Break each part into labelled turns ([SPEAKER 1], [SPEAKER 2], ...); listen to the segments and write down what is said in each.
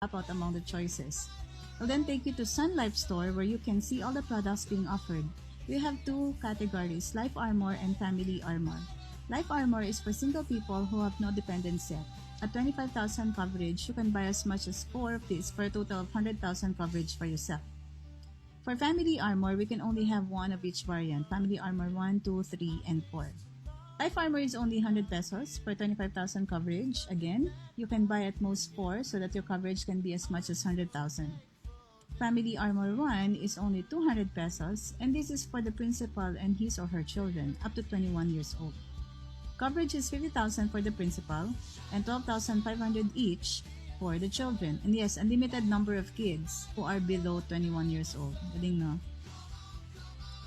[SPEAKER 1] out among the choices. It'll then take you to Sun Life Store where you can see all the products being offered. We have two categories, Life Armor and Family Armor. Life Armor is for single people who have no dependents yet. At 25,000 coverage, you can buy as much as 4 of these for a total of 100,000 coverage for yourself. For Family Armor, we can only have one of each variant, Family Armor 1, 2, 3, and 4. Life Armor is only 100 pesos for 25,000 coverage. Again, you can buy at most 4 so that your coverage can be as much as 100,000. Family Armor 1 is only 200 pesos, and this is for the principal and his or her children up to 21 years old. Coverage is 50,000 for the principal and 12,500 each for the children. And yes, unlimited number of kids who are below 21 years old. Galing, no?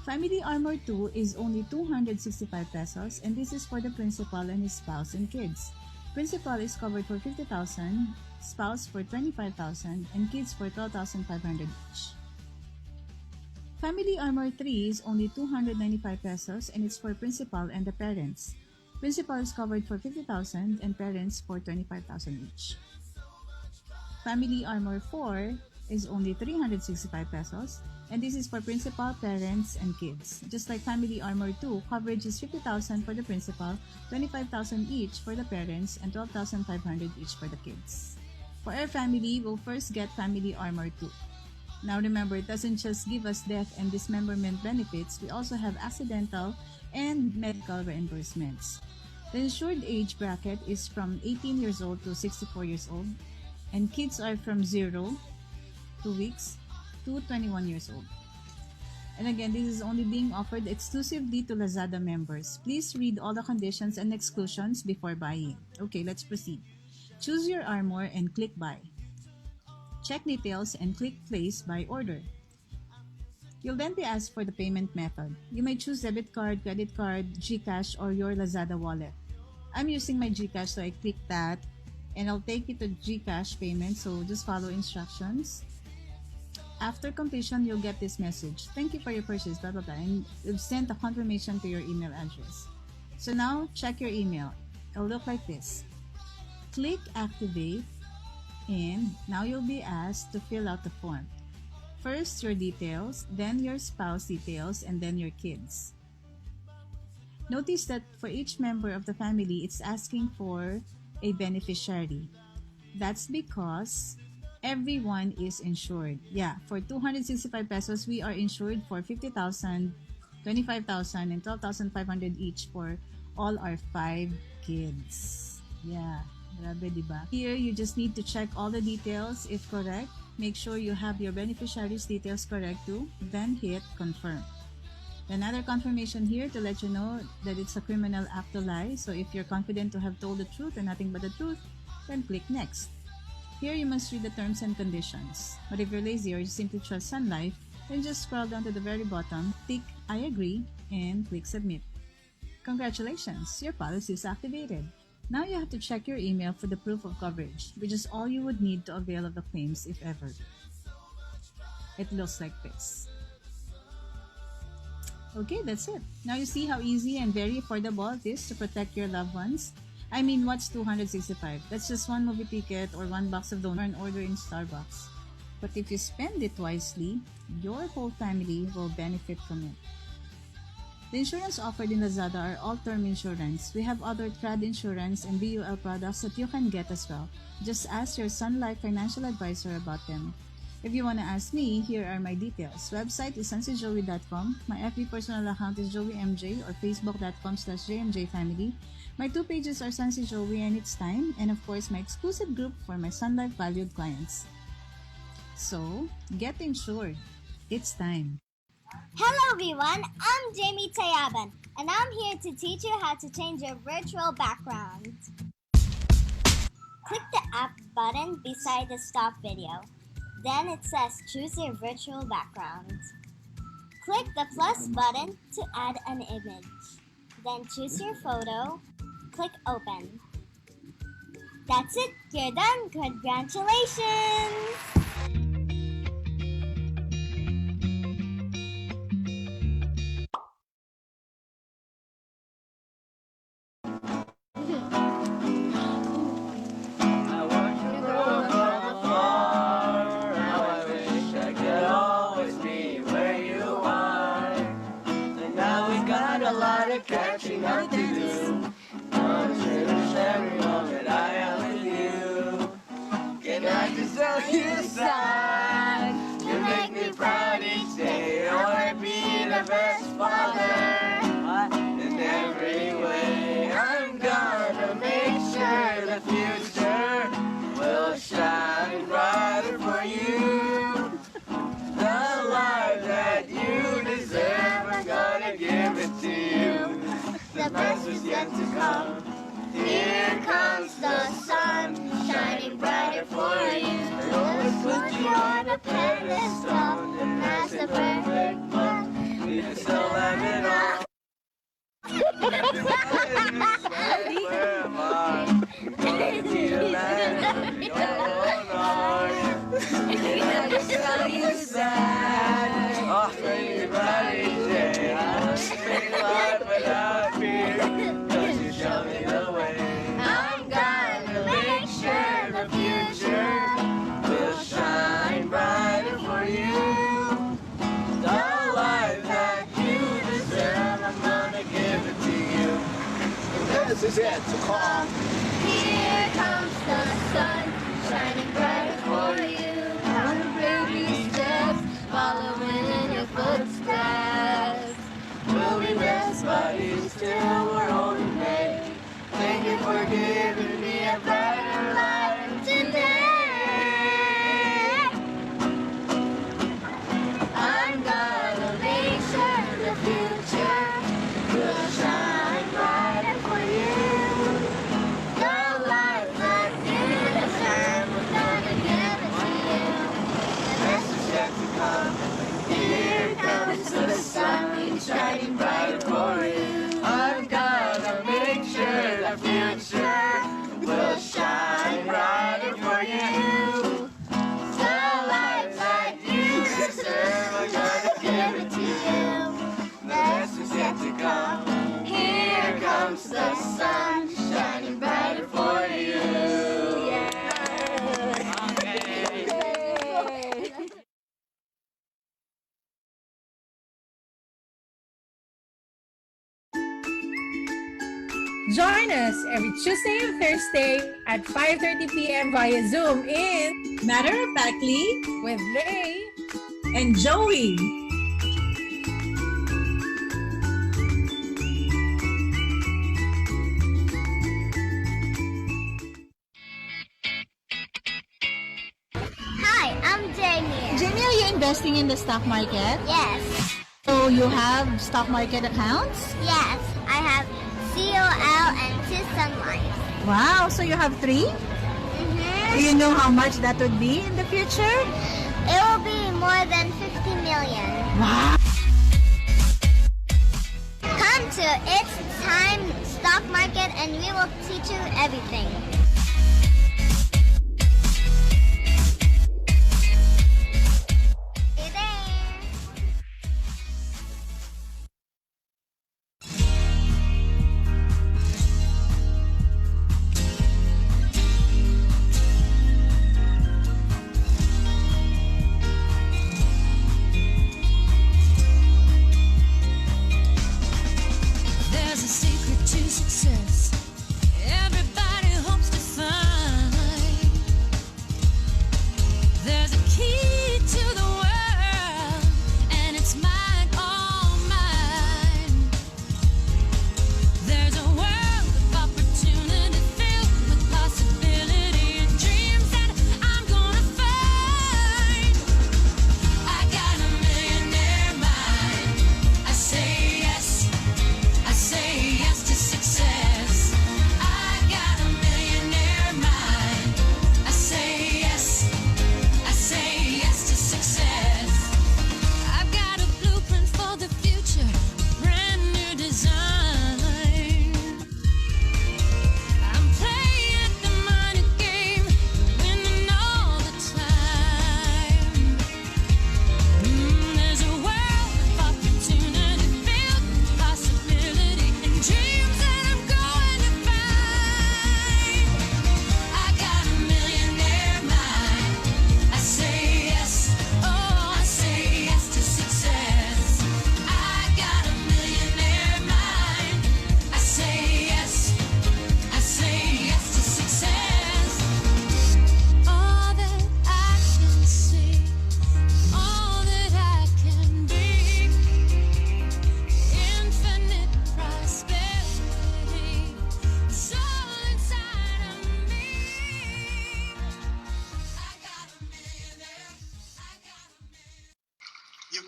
[SPEAKER 1] Family Armor 2 is only 265 pesos, and this is for the principal and his spouse and kids. Principal is covered for 50,000, spouse for 25,000, and kids for 12,500 each. Family Armor 3 is only 295 pesos, and it's for principal and the parents. Principal is covered for 50,000 and parents for 25,000 each. Family Armor 4 is only 365 pesos, and this is for principal, parents, and kids. Just like Family Armor 2, coverage is 50,000 for the principal, 25,000 each for the parents, and 12,500 each for the kids. For our family, we'll first get Family Armor 2. Now remember, it doesn't just give us death and dismemberment benefits, we also have accidental and medical reimbursements. The insured age bracket is from 18 years old to 64 years old, and kids are from 0, 2 weeks, to 21 years old. And again, this is only being offered exclusively to Lazada members. Please read all the conditions and exclusions before buying. Okay, let's proceed. Choose your armor and click buy. Check details and click place buy order. You'll then be asked for the payment method. You may choose debit card, credit card, GCash, or your Lazada wallet. I'm using my GCash, so I click that and I'll take you to GCash payment, so just follow instructions. After completion, you'll get this message. Thank you for your purchase, blah, blah, blah, and you've sent a confirmation to your email address. So now, check your email. It'll look like this. Click activate, and now you'll be asked to fill out the form. First, your details, then your spouse details, and then your kids. Notice that for each member of the family, it's asking for a beneficiary. That's because everyone is insured. Yeah, for 265 pesos, we are insured for 50,000, 25,000, and 12,500 each for all our 5 kids. Yeah, grabe, diba? Here, you just need to check all the details if correct. Make sure you have your beneficiary's details correct too, then hit confirm. Another confirmation here to let you know that it's a criminal act to lie. So if you're confident to have told the truth and nothing but the truth, then click next. Here you must read the terms and conditions. But if you're lazy or you simply trust Sun Life, then just scroll down to the very bottom, tick I agree, and click submit. Congratulations, your policy is activated. Now you have to check your email for the proof of coverage, which is all you would need to avail of the claims if ever. It looks like this. Okay, that's it. Now you see how easy and very affordable it is to protect your loved ones. I mean, what's 265? That's just one movie ticket or one box of donuts or an order in Starbucks. But if you spend it wisely, your whole family will benefit from it. The insurance offered in Lazada are all term insurance. We have other trad insurance and BUL products that you can get as well. Just ask your Sun Life financial advisor about them. If you want to ask me, here are my details. Website is sansijoey.com. My FB personal account is joeymj or facebook.com/jmjfamily. My 2 pages are Sansi Joey and It's Time, and of course my exclusive group for my Sun Life valued clients. So, get insured. It's time.
[SPEAKER 2] Hello everyone, I'm Jamie Tayaban, and I'm here to teach you how to change your virtual background. Click the app button beside the stop video. Then it says choose your virtual background. Click the plus button to add an image. Then choose your photo. Click open. That's it, you're done. Congratulations!
[SPEAKER 3] waking up to do. I'm cherish every moment I am with you. Can I just tell you, son, you make me proud each day. I wanna be the best father in every way. I'm gonna make sure the future will shine brighter for you. The life that you deserve, I'm gonna give it to you. The best is yet to come. Here comes the sun, shining brighter for you. Let's put you on a pedestal, and that's the perfect one. We can still have it all. Where am I? Going to be the man of your own heart. I just tell you sad. Oh, everybody day. I'm living life without fear. Cause you show me the way. I'm gonna make sure the future will shine brighter for you. The life that you deserve, I'm gonna give it to you. And this is it to come. Here comes the sun, shining brighter for you. Our baby steps, following in your footsteps. We'll be best buddies till we're old and gray. Thank you for giving me a brighter life today. I'm gonna make sure the future will shine brighter for you. The life that you deserve, we're gonna give it to you. The best is yet to come. Here comes the sun, shining brighter for you. I'm gonna make sure the future will shine brighter for you. The life that you deserve, I'm gonna give it to you. The best is yet to come. Here comes the sun, shining brighter for you. Yeah.
[SPEAKER 4] Join us every Tuesday and Thursday at 5:30 p.m. via Zoom in
[SPEAKER 1] Matter of factly,
[SPEAKER 4] with Ray.
[SPEAKER 1] and Joey.
[SPEAKER 2] Hi, I'm Jamie.
[SPEAKER 1] Jamie, are you investing in the stock market?
[SPEAKER 2] Yes,
[SPEAKER 1] So you have stock market accounts?
[SPEAKER 2] yes, I have COL and 2 Sun Life.
[SPEAKER 1] Wow, so you have 3? Do you know how much that would be in the future?
[SPEAKER 2] It will be more than 50 million.
[SPEAKER 1] Wow.
[SPEAKER 2] Come to It's Time Stock Market and we will teach you everything. See you there.
[SPEAKER 5] There's a secret to success. Everybody hopes to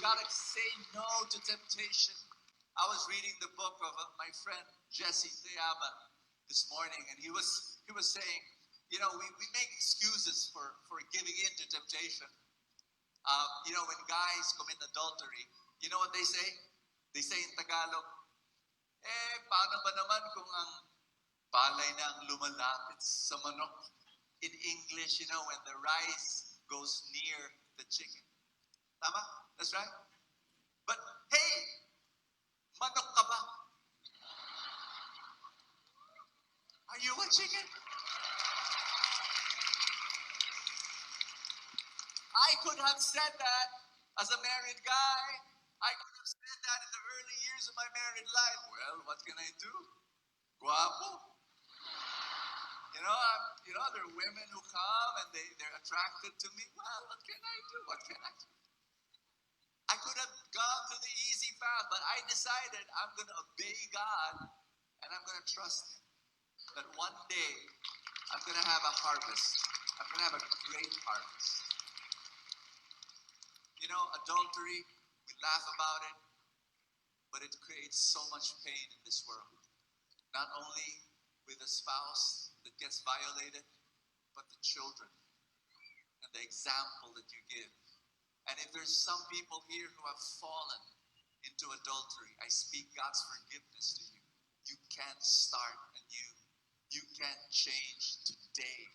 [SPEAKER 3] gotta say no to temptation. I was reading the book of my friend Jesse Teaba this morning, and he was saying, we make excuses for giving in to temptation. When guys commit adultery, you know what they say? They say in Tagalog, paano ba naman kung ang palay na ang lumalapit sa manok? In English, when the rice goes near the chicken. Tama? That's right. But hey, manok ka ba? Are you a chicken? I could have said that as a married guy. I could have said that in the early years of my married life. Well, what can I do? Guapo. There are women who come and they're attracted to me. Well, what can I do? What can I do? I could have gone to the easy path, but I decided I'm going to obey God and I'm going to trust Him. That one day I'm going to have a harvest. I'm going to have a great harvest. Adultery, we laugh about it, but it creates so much pain in this world. Not only with the spouse that gets violated, but the children and the example that you give. And if there's some people here who have fallen into adultery, I speak God's forgiveness to you. You can't start anew. You can't change today.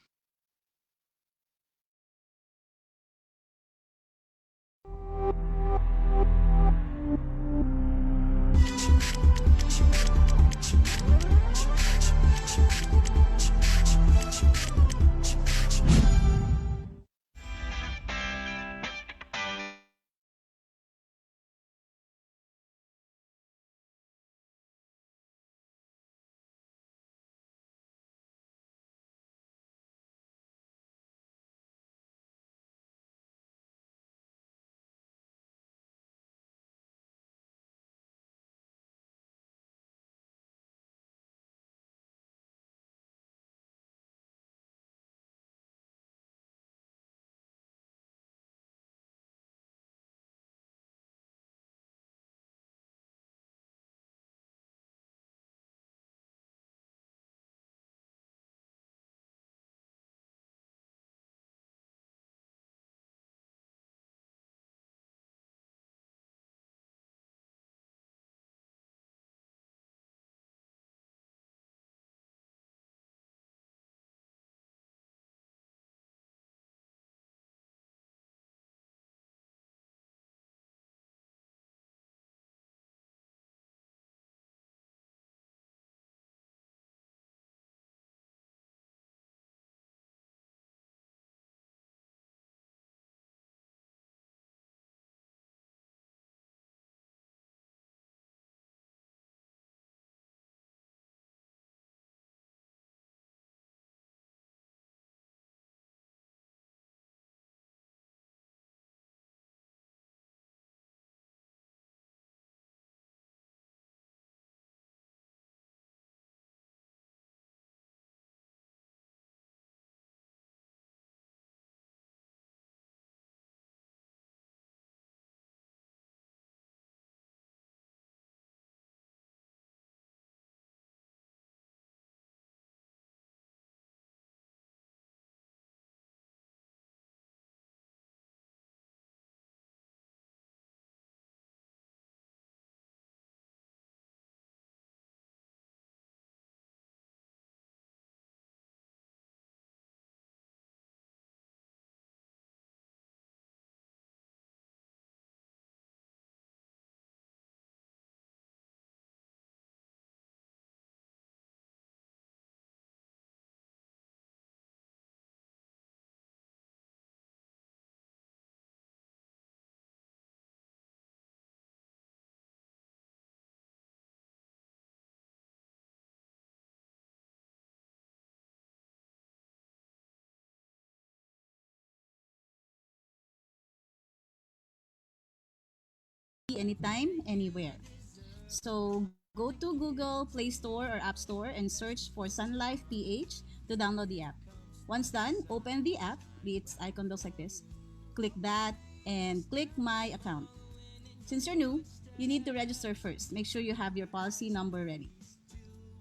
[SPEAKER 1] Anytime, anywhere. So go to Google Play Store or App Store and search for Sun Life PH to download the app. Once done, open the app, its icon looks like this. Click that and click My Account. Since you're new, you need to register first. Make sure you have your policy number ready.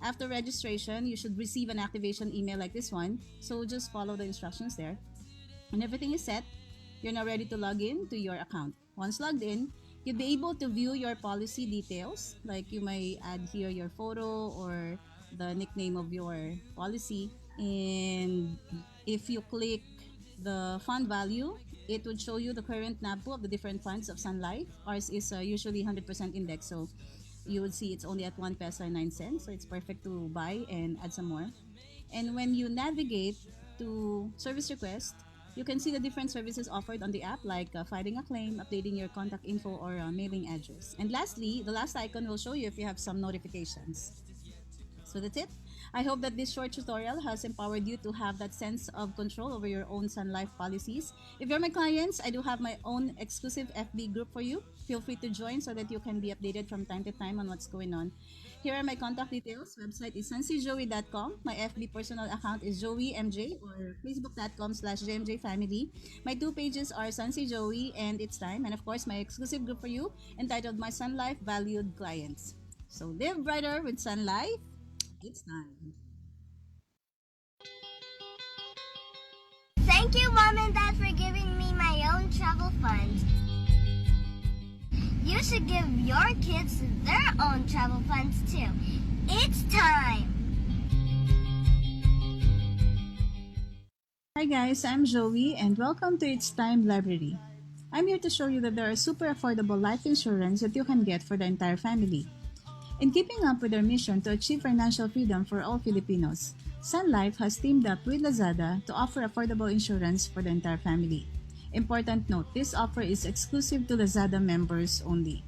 [SPEAKER 1] After registration, you should receive an activation email like this one. So just follow the instructions there. When everything is set, you're now ready to log in to your account. Once logged in, you'll be able to view your policy details. Like you may add here your photo or the nickname of your policy. And if you click the fund value, it would show you the current NABPO of the different funds of Sun Life. Ours is usually 100% index, so you would see it's only at 1 peso and 9 cents, so it's perfect to buy and add some more. And when you navigate to service request, you can see the different services offered on the app, like filing a claim, updating your contact info, or mailing address. And lastly, the last icon will show you if you have some notifications. So that's it. I hope that this short tutorial has empowered you to have that sense of control over your own Sun Life policies. If you're my clients, I do have my own exclusive FB group for you. Feel free to join so that you can be updated from time to time on what's going on. Here are my contact details. Website is sunsyjoey.com. My FB personal account is joeymj or facebook.com/jmjfamily. My two pages are Sunsy Joey and It's Time. And of course, my exclusive group for you entitled My Sun Life Valued Clients. So live brighter with Sun Life. It's time.
[SPEAKER 2] Thank you, Mom and Dad, for giving me my own travel fund. You should give your kids their own travel funds too. It's time!
[SPEAKER 1] Hi guys, I'm Joey and welcome to It's Time Library. I'm here to show you that there are super affordable life insurance that you can get for the entire family. In keeping up with our mission to achieve financial freedom for all Filipinos, Sun Life has teamed up with Lazada to offer affordable insurance for the entire family. Important note, this offer is exclusive to Lazada members only.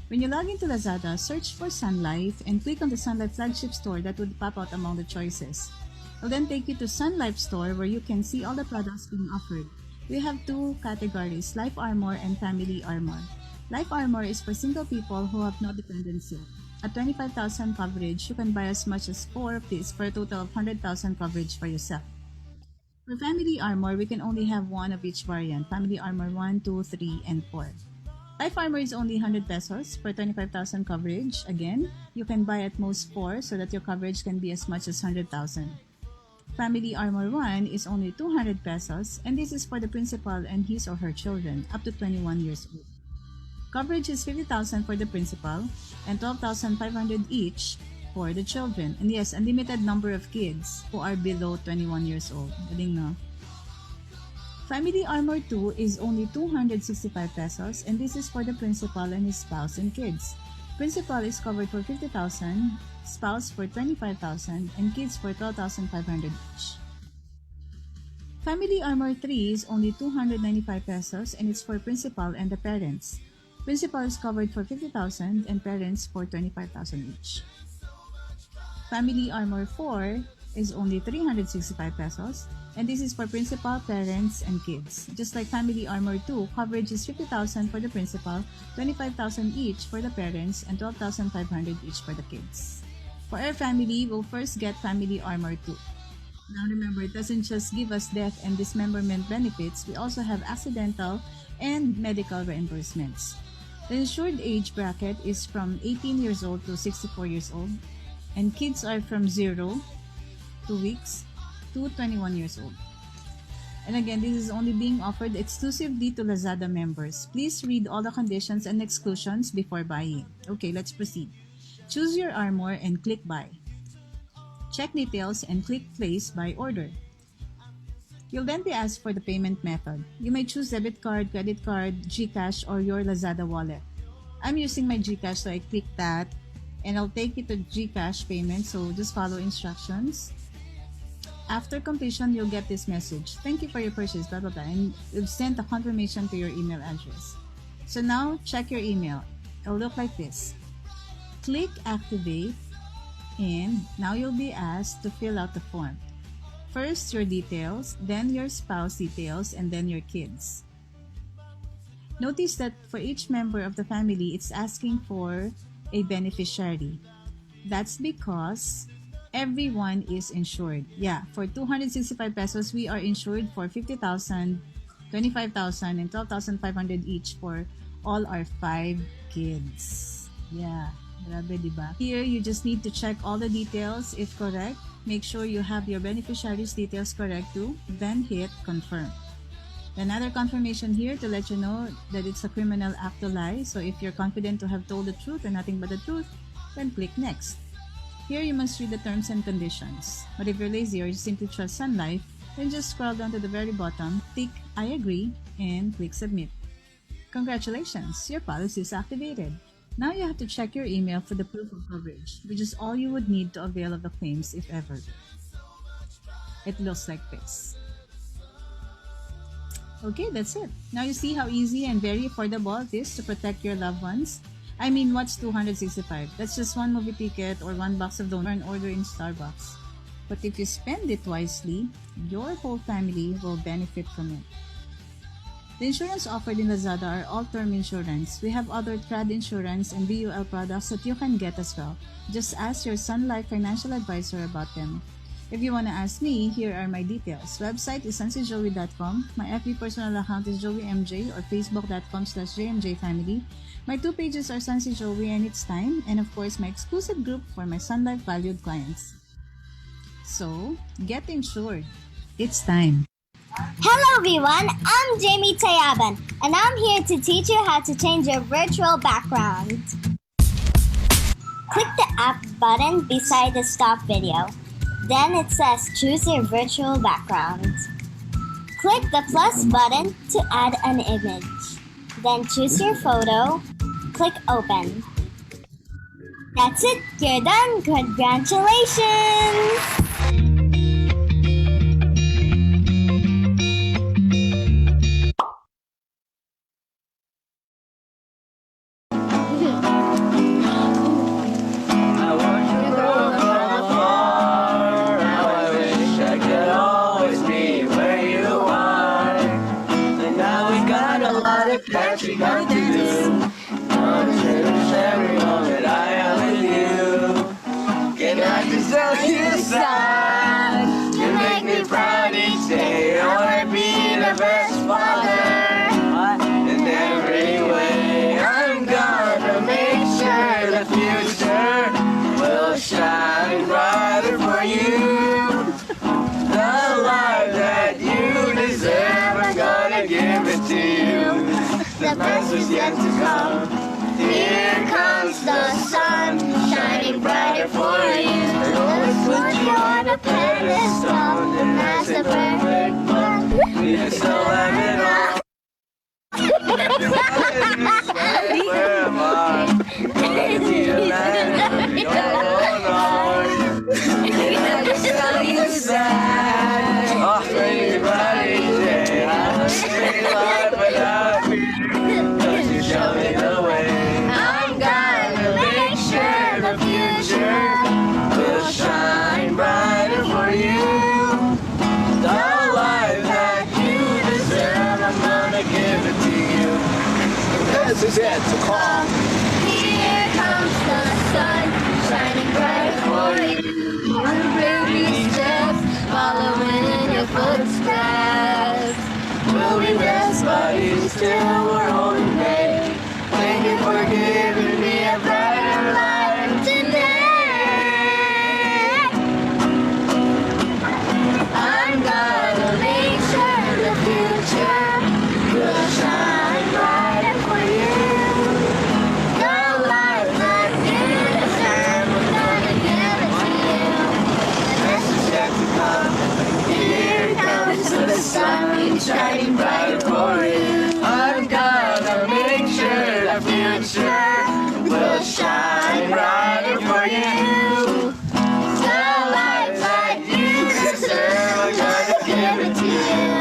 [SPEAKER 1] When you log into Lazada, search for Sun Life and click on the Sun Life flagship store that would pop out among the choices. It will then take you to Sun Life store where you can see all the products being offered. We have two categories, Life Armor and Family Armor. Life Armor is for single people who have no dependents yet. At 25,000 coverage, you can buy as much as 4 of these for a total of 100,000 coverage for yourself. For Family Armor, we can only have one of each variant, Family Armor 1, 2, 3, and 4. Life Armor is only 100 pesos for 25,000 coverage. Again, you can buy at most 4 so that your coverage can be as much as 100,000. Family Armor 1 is only 200 pesos, and this is for the principal and his or her children up to 21 years old. Coverage is 50,000 for the principal and 12,500 each for the children. And yes, unlimited number of kids who are below 21 years old. Galing, no? Family Armor 2 is only 265 pesos, and this is for the principal and his spouse and kids. Principal is covered for 50,000, spouse for 25,000, and kids for 12,500 each. Family Armor 3 is only 295 pesos, and it's for principal and the parents. Principal is covered for 50,000 and parents for 25,000 each. Family Armor 4 is only 365 pesos, and this is for principal, parents, and kids. Just like Family Armor 2, coverage is 50,000 for the principal, 25,000 each for the parents, and 12,500 each for the kids. For our family, we'll first get Family Armor 2. Now remember, it doesn't just give us death and dismemberment benefits, we also have accidental and medical reimbursements. The insured age bracket is from 18 years old to 64 years old, and kids are from 0, 2 weeks, to 21 years old. And again, this is only being offered exclusively to Lazada members. Please read all the conditions and exclusions before buying. Okay, let's proceed. Choose your armor and click buy. Check details and click place by order. You'll then be asked for the payment method. You may choose debit card, credit card, GCash, or your Lazada wallet. I'm using my GCash, so I click that, and I'll take you to GCash payment, so just follow instructions. After completion, you'll get this message. Thank you for your purchase, blah, blah, blah, and we've sent a confirmation to your email address. So now, check your email. It'll look like this. Click Activate, and now you'll be asked to fill out the form. First, your details, then your spouse details, and then your kids. Notice that for each member of the family, it's asking for a beneficiary. That's because everyone is insured. Yeah, for 265 pesos, we are insured for 50,000, 25,000, and 12,500 each for All are 5 kids. Yeah, grabe, diba? Here, you just need to check all the details if correct. Make sure you have your beneficiaries' details correct too. Then hit confirm. Another confirmation here to let you know that it's a criminal act to lie. So if you're confident to have told the truth and nothing but the truth, then click next. Here you must read the terms and conditions. But if you're lazy or you simply trust Sun Life, then just scroll down to the very bottom, tick I agree, and click submit. Congratulations, your policy is activated. Now you have to check your email for the proof of coverage, which is all you would need to avail of the claims if ever. It looks like this. Okay, that's it. Now you see how easy and very affordable it is to protect your loved ones. I mean, what's 265? That's just one movie ticket or one box of donuts or an order in Starbucks. But if you spend it wisely, your whole family will benefit from it. The insurance offered in Lazada are all term insurance. We have other trad insurance and BUL products that you can get as well. Just ask your Sun Life financial advisor about them. If you want to ask me, here are my details. Website is sansijoey.com. My FB personal account is joeymj or facebook.com/jmjfamily. My 2 pages are Sansi Joey and It's Time, and of course my exclusive group for my Sun Life valued clients. So, get insured. It's time.
[SPEAKER 2] Hello everyone, I'm Jamie Tayaban, and I'm here to teach you how to change your virtual background. Click the app button beside the stop video. Then it says choose your virtual background. Click the plus button to add an image. Then choose your photo. Click open. That's it, you're done. Congratulations!
[SPEAKER 3] I want you to go from afar. How I wish I could always be where you are. And now we got a lot of that we got to do. I'm cherish every moment I am with you. Can I just tell you sad? You make me proud each day. I wanna be the best father. In every way, I'm gonna make sure the future will shine brighter for you. The life that you deserve, I'm gonna give it to you. The best is yet to come. Here comes the sun, shining brighter for you. I always put you on a pedestal, and that's the perfect one. You still have it all. Where am I? Going to your land, your own heart. Can I just tell you sad? Oh, everybody say I stay alive without you. Don't you show me the way. I'm gonna make sure the future will shine brighter for you. The life that you deserve, I'm gonna give it to you. This is it to come.
[SPEAKER 2] Here comes the sun, shining bright for you.
[SPEAKER 3] Your baby steps, following in your footsteps. Will we rest, buddy? Still we're holding day. Thank you for giving me a brighter life today. I'm gonna make sure the future will shine brighter for you. The life that you deserve, I'm gonna give it to you. The best is yet to come. Here comes the sun, shining brighter for you. I'm gonna make sure the future will shine brighter for you. The life that you deserve, I'm gonna give it to you.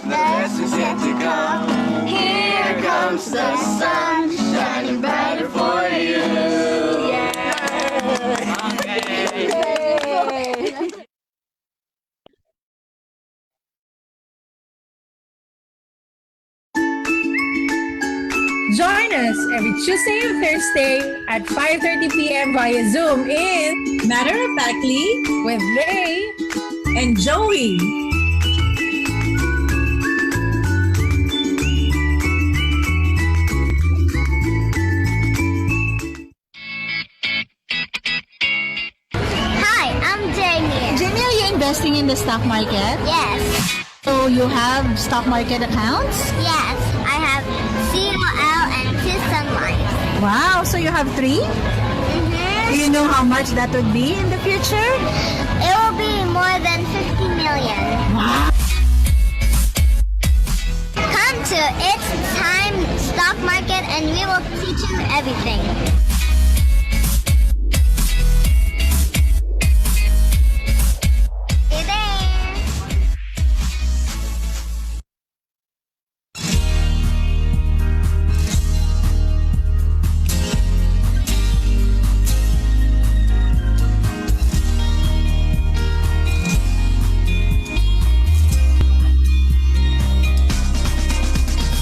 [SPEAKER 3] The best is yet to come. Here comes the sun, shining brighter for you.
[SPEAKER 4] Join us every Tuesday and Thursday at 5:30 p.m. via Zoom in
[SPEAKER 1] Matter of factly,
[SPEAKER 4] with Ray.
[SPEAKER 1] and Joey. in the stock market?
[SPEAKER 2] Yes.
[SPEAKER 1] So you have stock market accounts?
[SPEAKER 2] Yes. I have COL and 2 Sun Life.
[SPEAKER 1] Wow, so you have 3?
[SPEAKER 2] Mm-hmm.
[SPEAKER 1] Do you know how much that would be in the future?
[SPEAKER 2] It will be more than 50 million.
[SPEAKER 1] Wow.
[SPEAKER 2] Come to It's Time Stock Market and we will teach you everything. Hey there!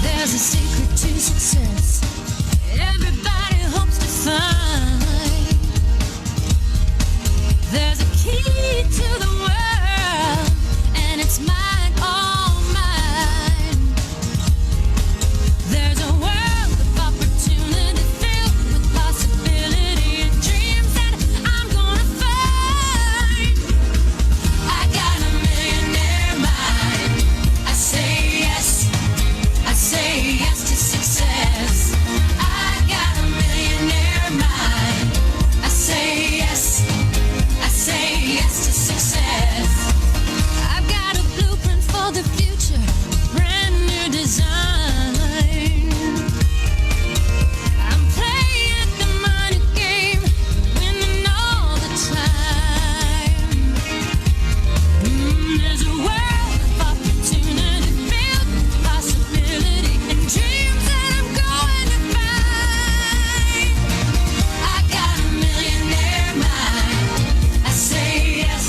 [SPEAKER 5] There's a secret to success. Everybody hopes to find. There's a key to the world, and it's mine, all mine. There's a world of opportunity filled with possibility and dreams that I'm gonna find. I got a millionaire mind. I say yes. I say yes to success. I got a millionaire mind. I say yes. I say yes to success. I've got a blueprint for the future, brand new design. I'm playing the money game, winning all the time. There's a world of opportunity filled with possibility and dreams that I'm going to find. I got a millionaire mind. I say yes,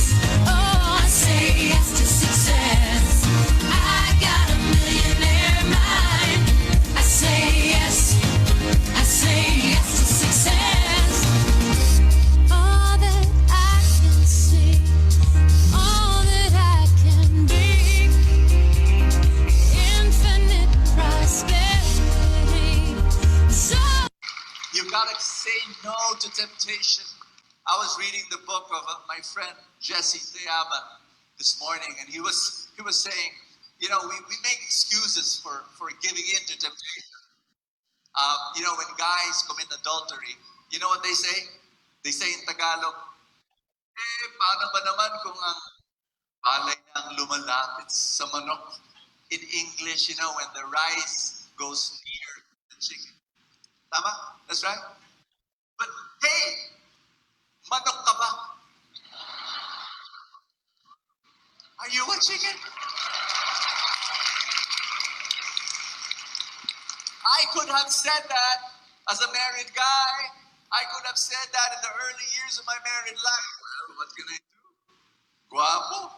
[SPEAKER 5] oh, I say yes to success. I got a millionaire mind. I say yes to success. All that I can see, all that I can be, infinite prosperity. So
[SPEAKER 6] You gotta say no to temptation. I was reading the book of my friend Jesse Teaba this morning, and he was saying, you know, we make excuses for giving in to temptation. You know, when guys commit adultery, you know what they say? They say in Tagalog, paano ba naman kung ang palay nang lumalapit sa manok? In English, you know, when the rice goes near the chicken. Tama? That's right. But hey, manok ka ba? Are you a chicken? I could have said that as a married guy. I could have said that in the early years of my married life. Well, what can I do? Guapo.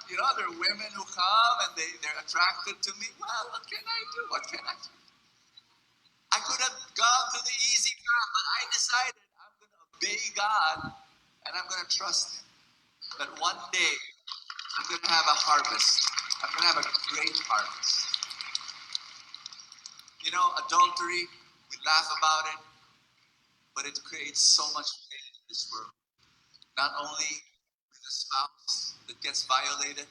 [SPEAKER 6] You know, there are women who come and they're attracted to me. Well, what can I do? What can I do? I could have gone to the easy path, but I decided I'm going to obey God and I'm going to trust Him. That one day I'm going to have a harvest. I'm going to have a great harvest. You know, adultery, we laugh about it, but it creates so much pain in this world. Not only with the spouse that gets violated,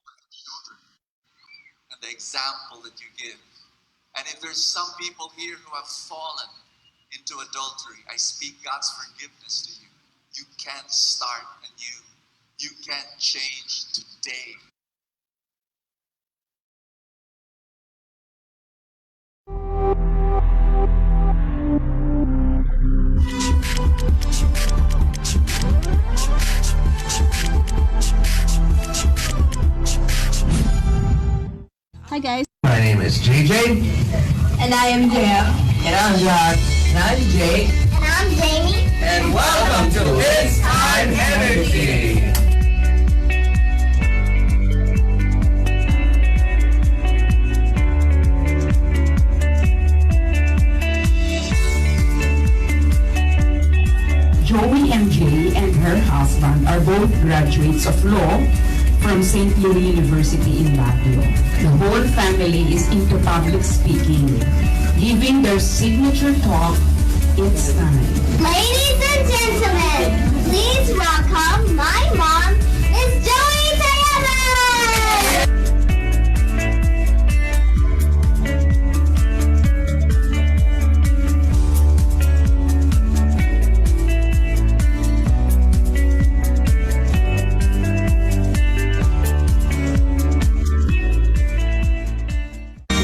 [SPEAKER 6] but the children and the example that you give. And if there's some people here who have fallen into adultery, I speak God's forgiveness to you. You can start anew. You can change today.
[SPEAKER 1] Hi guys.
[SPEAKER 3] My name is JJ.
[SPEAKER 4] And I am Jam.
[SPEAKER 3] And I'm Jack. And I'm Jay.
[SPEAKER 2] And I'm Jamie.
[SPEAKER 3] And welcome to It's Time Energy.
[SPEAKER 7] Joey MJ and her husband are both graduates of law from St. Louis University in Baguio. The whole family is into public speaking, giving their signature talk It's time.
[SPEAKER 2] Ladies and gentlemen, please welcome my mom, Miss Joey Tayaman!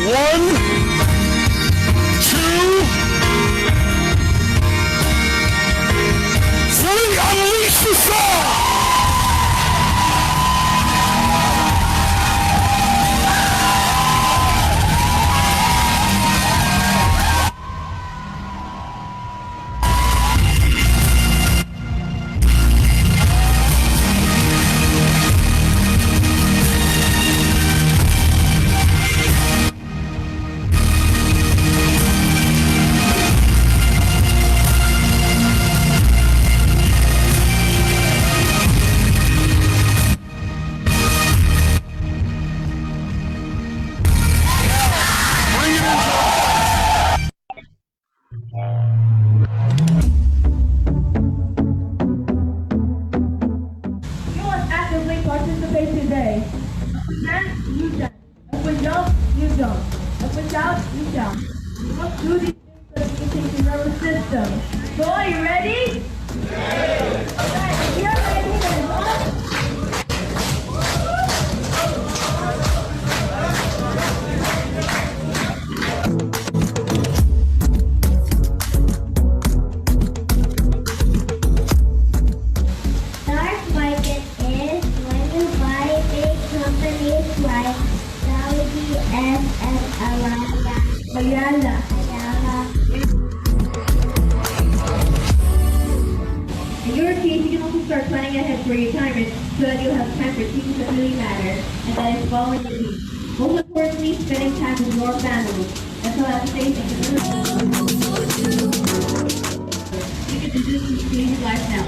[SPEAKER 3] One, two, three, unleash the soul!
[SPEAKER 8] You must actively participate today. If we dance, you dance. If we jump, you jump. If we shout, you shout. You must do these things so that you can take your nervous system. So are you ready? Yes! Alright, if you're ready, then it's on.
[SPEAKER 2] Dark market is when you buy big companies like Saudi and
[SPEAKER 8] Ayala. In your case, you can also start planning ahead for retirement so that you'll have time for things that really matter, and that is following your dreams. Most importantly, spending time with your family. That's all I have to say. Thank you. You can do this to change your life now.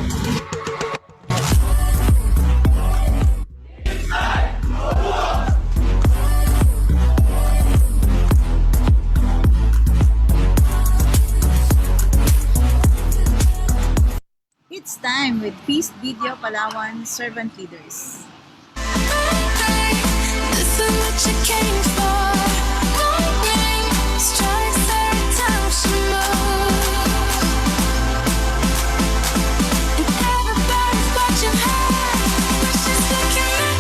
[SPEAKER 1] It's time with Feast Video Palawan Servant Leaders.
[SPEAKER 5] This is what you came for. Lightning strikes every time she moves, and everybody's watching her, but she's looking at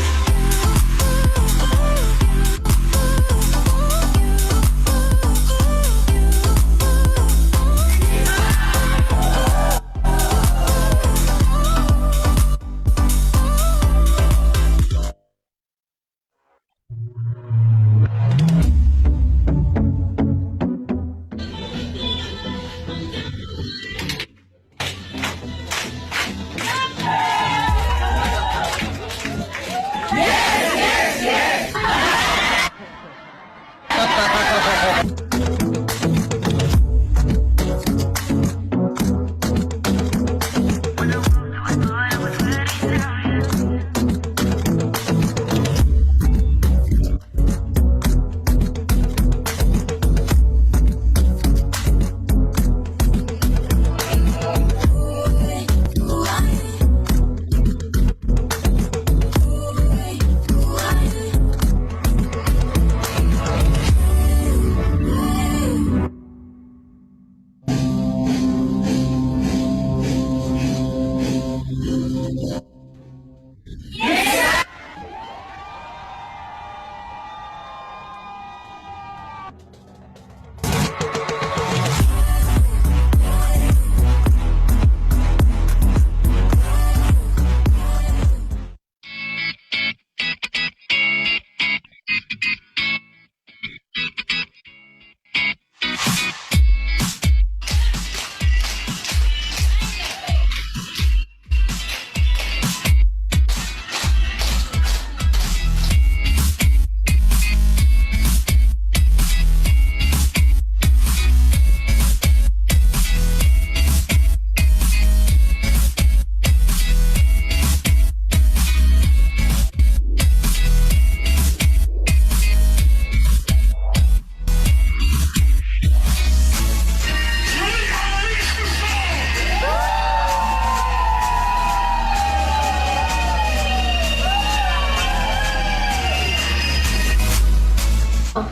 [SPEAKER 1] Hi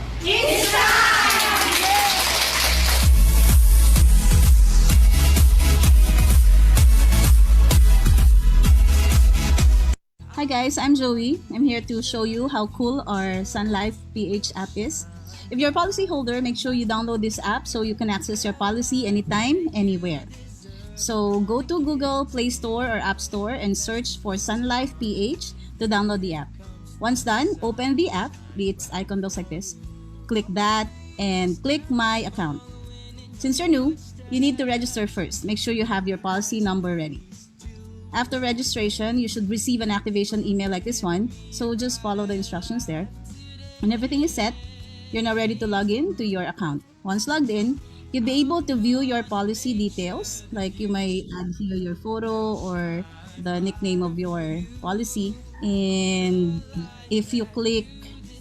[SPEAKER 1] guys, I'm Joey. I'm here to show you how cool our Sun Life PH app is. If you're a policyholder, make sure you download this app so you can access your policy anytime, anywhere. So go to Google Play Store or App Store and search for Sun Life PH to download the app. Once done, open the app. Its icon looks like this. Click that and click My Account. Since you're new, you need to register first. Make sure you have your policy number ready. After registration, you should receive an activation email like this one, so just follow the instructions there. When everything is set, you're now ready to log in to your account. Once logged in, you'll be able to view your policy details, like you might add here your photo or the nickname of your policy. And if you click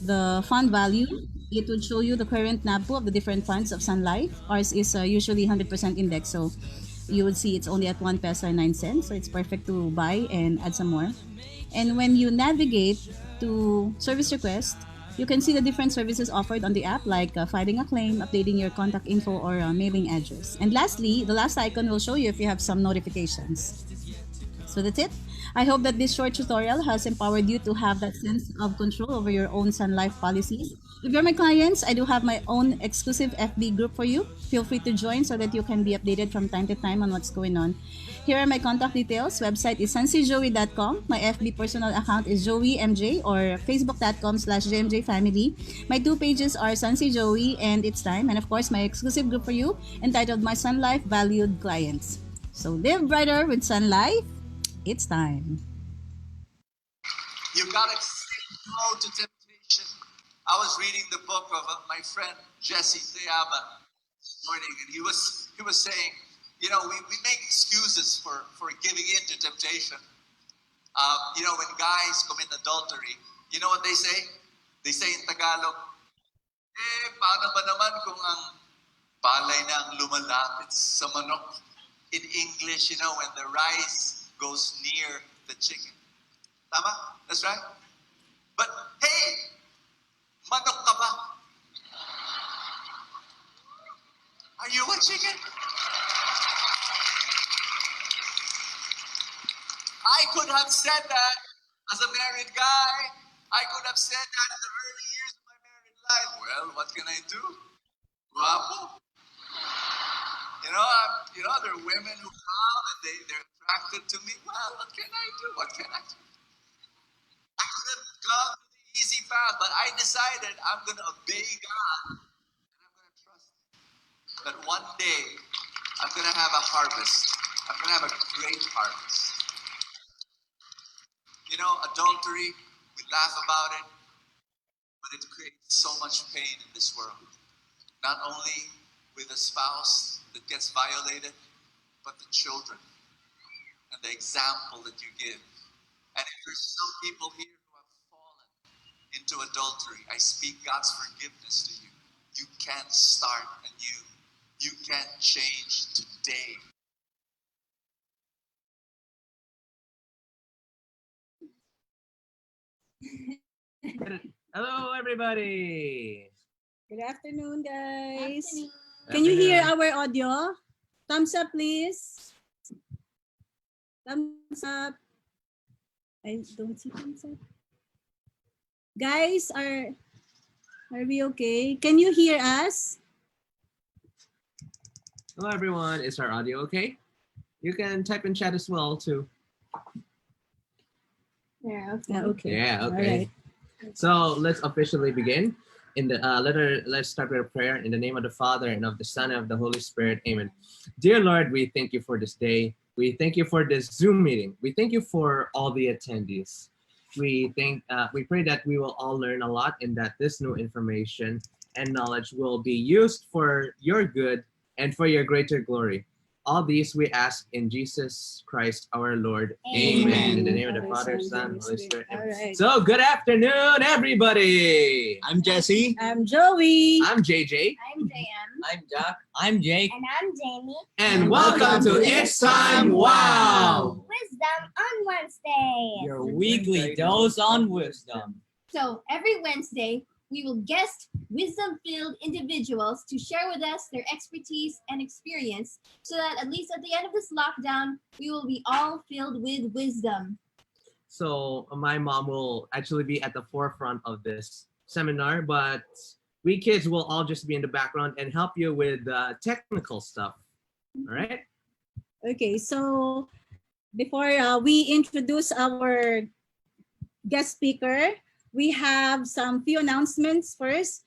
[SPEAKER 1] the fund value, it would show you the current NABPO of the different funds of Sun Life. Ours is usually 100% index, so you would see it's only at 1 peso and 9 cents, so it's perfect to buy and add some more. And when you navigate to service request, you can see the different services offered on the app, like filing a claim, updating your contact info, or mailing address. And lastly, the last icon will show you if you have some notifications. So that's it. I hope that this short tutorial has empowered you to have that sense of control over your own Sun Life policies. If you're my clients, I do have my own exclusive FB group for you. Feel free to join so that you can be updated from time to time on what's going on. Here are my contact details. Website is sunsyjoey.com. My FB personal account is joeymj or facebook.com/jmjfamily. My two pages are Sunsy Joey and It's Time. And of course, my exclusive group for you entitled My Sun Life Valued Clients. So live brighter with Sun Life. It's time.
[SPEAKER 6] You've got to say no to temptation. I was reading the book of my friend Jesse Teaba this morning, and he was saying, you know, we make excuses for giving in to temptation. You know, when guys commit adultery, you know what they say? They say in Tagalog, paano ba naman kung ang palay na ang lumalapit sa manok? In English, you know, when the rice goes near the chicken. Tama? That's right. But hey, manok ka ba? Are you a chicken? I could have said that as a married guy. I could have said that in the early years of my married life. Well, what can I do? Guapo. You know, there are women who come and they're attracted to me. Well, what can I do? What can I do? I could have gone the easy path, but I decided I'm going to obey God and I'm going to trust Him. That one day I'm going to have a harvest. I'm going to have a great harvest. You know, adultery, we laugh about it, but it creates so much pain in this world. Not only with a spouse that gets violated, but the children and the example that you give. And if there's some people here who have fallen into adultery, I speak God's forgiveness to you. You can start anew. You can change today.
[SPEAKER 3] Hello, everybody.
[SPEAKER 1] Good afternoon, guys. Can you hear our audio? Thumbs up, please. Thumbs up. I don't see thumbs up. Guys, are we okay? Can you hear us?
[SPEAKER 3] Hello, everyone. Is our audio okay? You can type in chat as well, too.
[SPEAKER 1] Yeah, okay.
[SPEAKER 3] Yeah,
[SPEAKER 1] All
[SPEAKER 3] okay.
[SPEAKER 1] right.
[SPEAKER 3] So let's officially begin. In the let's start with a prayer in the name of the Father and of the Son and of the Holy Spirit. Amen. Dear Lord, we thank you for this day. We thank you for this Zoom meeting. We thank you for all the attendees. We pray that we will all learn a lot and that this new information and knowledge will be used for your good and for your greater glory. All these we ask in Jesus Christ our Lord. Amen. In the name of the Father, Son, Holy Spirit.
[SPEAKER 1] All right.
[SPEAKER 3] So good afternoon, everybody.
[SPEAKER 9] I'm Jesse.
[SPEAKER 1] I'm Joey.
[SPEAKER 3] I'm JJ.
[SPEAKER 2] I'm JM.
[SPEAKER 9] I'm Jack. I'm Jake.
[SPEAKER 2] And I'm Jamie.
[SPEAKER 3] And welcome to It's Time Wow.
[SPEAKER 2] Wisdom on Wednesday.
[SPEAKER 9] Your weekly dose on wisdom.
[SPEAKER 10] So every Wednesday,
[SPEAKER 9] we will guest wisdom-filled individuals to share with us their expertise and experience so that at least at the end of this lockdown, we will be all filled with wisdom.
[SPEAKER 10] So my mom will actually be at the forefront of this seminar, but we kids will all just be in the background and help you with technical stuff. All right?
[SPEAKER 11] Okay, so before we introduce our guest speaker, we have some few announcements first.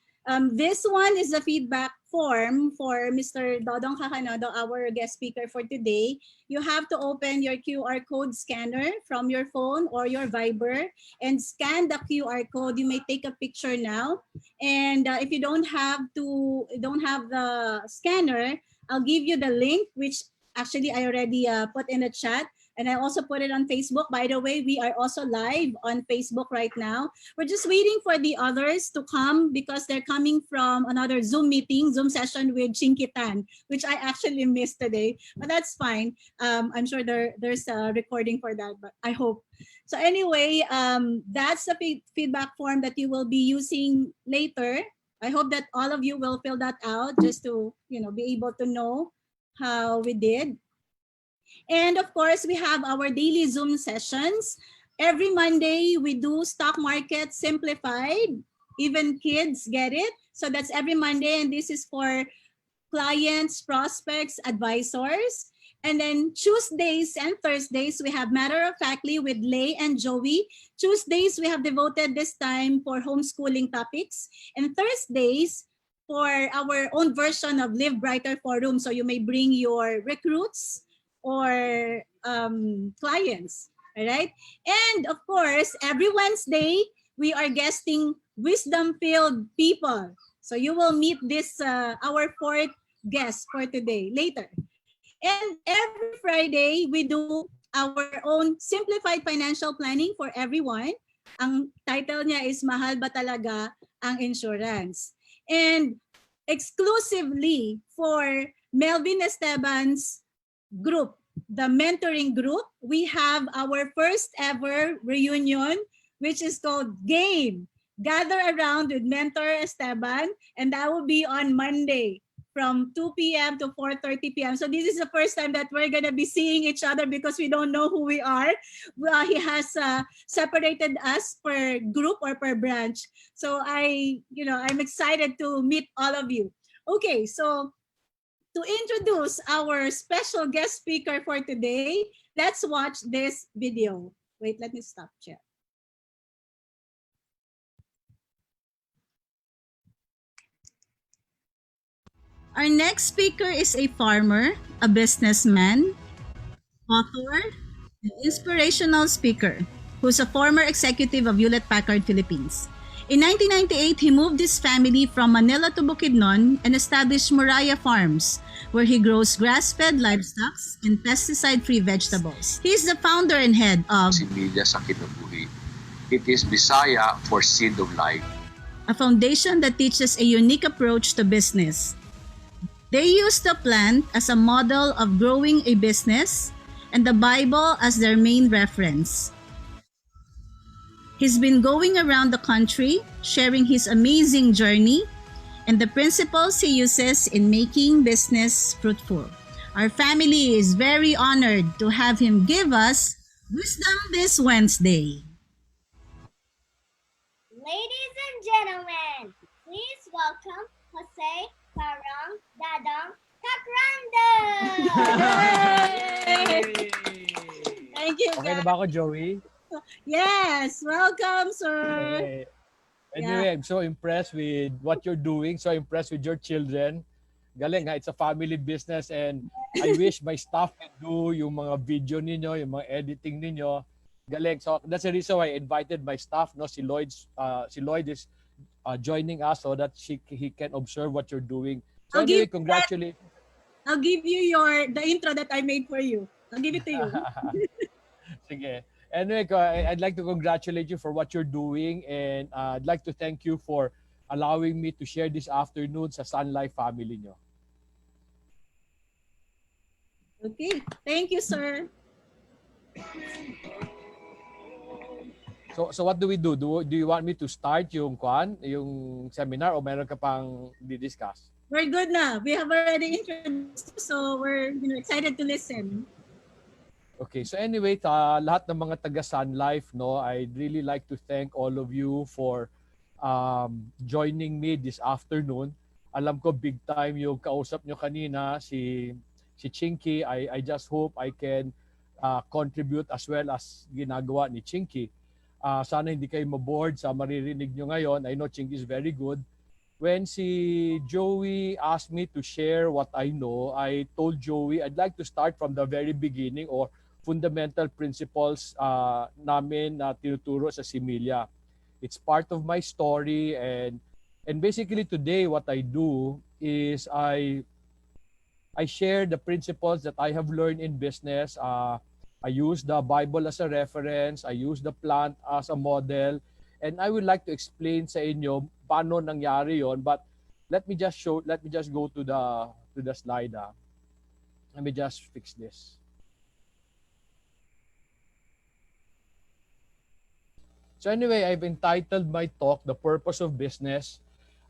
[SPEAKER 11] This one is a feedback form for Mr. Dodong Cacanando, our guest speaker for today. You have to open your QR code scanner from your phone or your Viber and scan the QR code. You may take a picture now. And if you don't have the scanner, I'll give you the link, which actually I already put in the chat. And I also put it on Facebook. By the way, we are also live on Facebook right now. We're just waiting for the others to come because they're coming from another Zoom session with Chinkitan, which I actually missed today. But that's fine. I'm sure there's a recording for that, but I hope. So anyway, that's the feedback form that you will be using later. I hope that all of you will fill that out just to be able to know how we did. And of course, we have our daily Zoom sessions. Every Monday, we do stock market simplified. Even kids get it. So that's every Monday. And this is for clients, prospects, advisors. And then Tuesdays and Thursdays, we have Matter of Factly with Lay and Joey. Tuesdays, we have devoted this time for homeschooling topics. And Thursdays, for our own version of Live Brighter Forum. So you may bring your recruits or clients, all right? And of course, every Wednesday, we are guesting wisdom-filled people. So you will meet this, our fourth guest for today, later. And every Friday, we do our own simplified financial planning for everyone. Ang title niya is Mahal Ba Talaga ang Insurance? And exclusively for Melvin Esteban's group, the mentoring group, we have our first ever reunion, which is called Game. Gather around with Mentor Esteban, and that will be on Monday from 2 p.m. to 4:30 p.m. So this is the first time that we're going to be seeing each other because we don't know who we are. He has separated us per group or per branch. So I'm excited to meet all of you. Okay, so to introduce our special guest speaker for today, let's watch this video. Wait, let me stop share. Our next speaker is a farmer, a businessman, author, an inspirational speaker who's a former executive of Hewlett-Packard Philippines. In 1998, he moved his family from Manila to Bukidnon and established Moraya Farms, where he grows grass-fed livestock and pesticide-free vegetables. He is the founder and head of
[SPEAKER 12] Similya sa Kinabuhi. It is Bisaya for Seed of Life,
[SPEAKER 11] a foundation that teaches a unique approach to business. They use the plant as a model of growing a business and the Bible as their main reference. He's been going around the country sharing his amazing journey and the principles he uses in making business fruitful. Our family is very honored to have him give us wisdom this Wednesday.
[SPEAKER 2] Ladies and gentlemen, please welcome Jose Parang Dodong Cacanando!
[SPEAKER 11] Thank you,
[SPEAKER 13] Okay na ba ako, Joey?
[SPEAKER 11] Yes, welcome, sir.
[SPEAKER 13] Okay. Anyway, I'm so impressed with what you're doing. So impressed with your children. Galing ha, it's a family business and I wish my staff can do yung mga video ninyo, yung mga editing ninyo. Galing. So that's the reason why I invited my staff. No, si Lloyd is joining us so that he can observe what you're doing. So anyway, congratulations.
[SPEAKER 11] I'll give you the intro that I made for you. I'll give it to you.
[SPEAKER 13] Sige. Anyway, I'd like to congratulate you for what you're doing and I'd like to thank you for allowing me to share this afternoon sa Sun Life family nyo.
[SPEAKER 11] Okay. Thank you, sir.
[SPEAKER 13] So what do we do? Do you want me to start yung seminar o meron ka pang di-discuss?
[SPEAKER 11] We're good na. We have already introduced you, so we're excited to listen.
[SPEAKER 13] Okay, so anyway, lahat ng mga taga Sun Life, no, I'd really like to thank all of you for joining me this afternoon. Alam ko big time yung kausap nyo kanina, si Chinky. I just hope I can contribute as well as ginagawa ni Chinky. Sana hindi kayo maboard sa maririnig nyo ngayon. I know Chinky is very good. When si Joey asked me to share what I know, I told Joey I'd like to start from the very beginning or fundamental principles namin na tinuturo sa Similia. It's part of my story, and basically today what I do is I share the principles that I have learned in business. I use the Bible as a reference, I use the plant as a model, and I would like to explain sa inyo paano nangyari yon. But let me just go to the slide. Let me just fix this. So anyway, I've entitled my talk The Purpose of Business.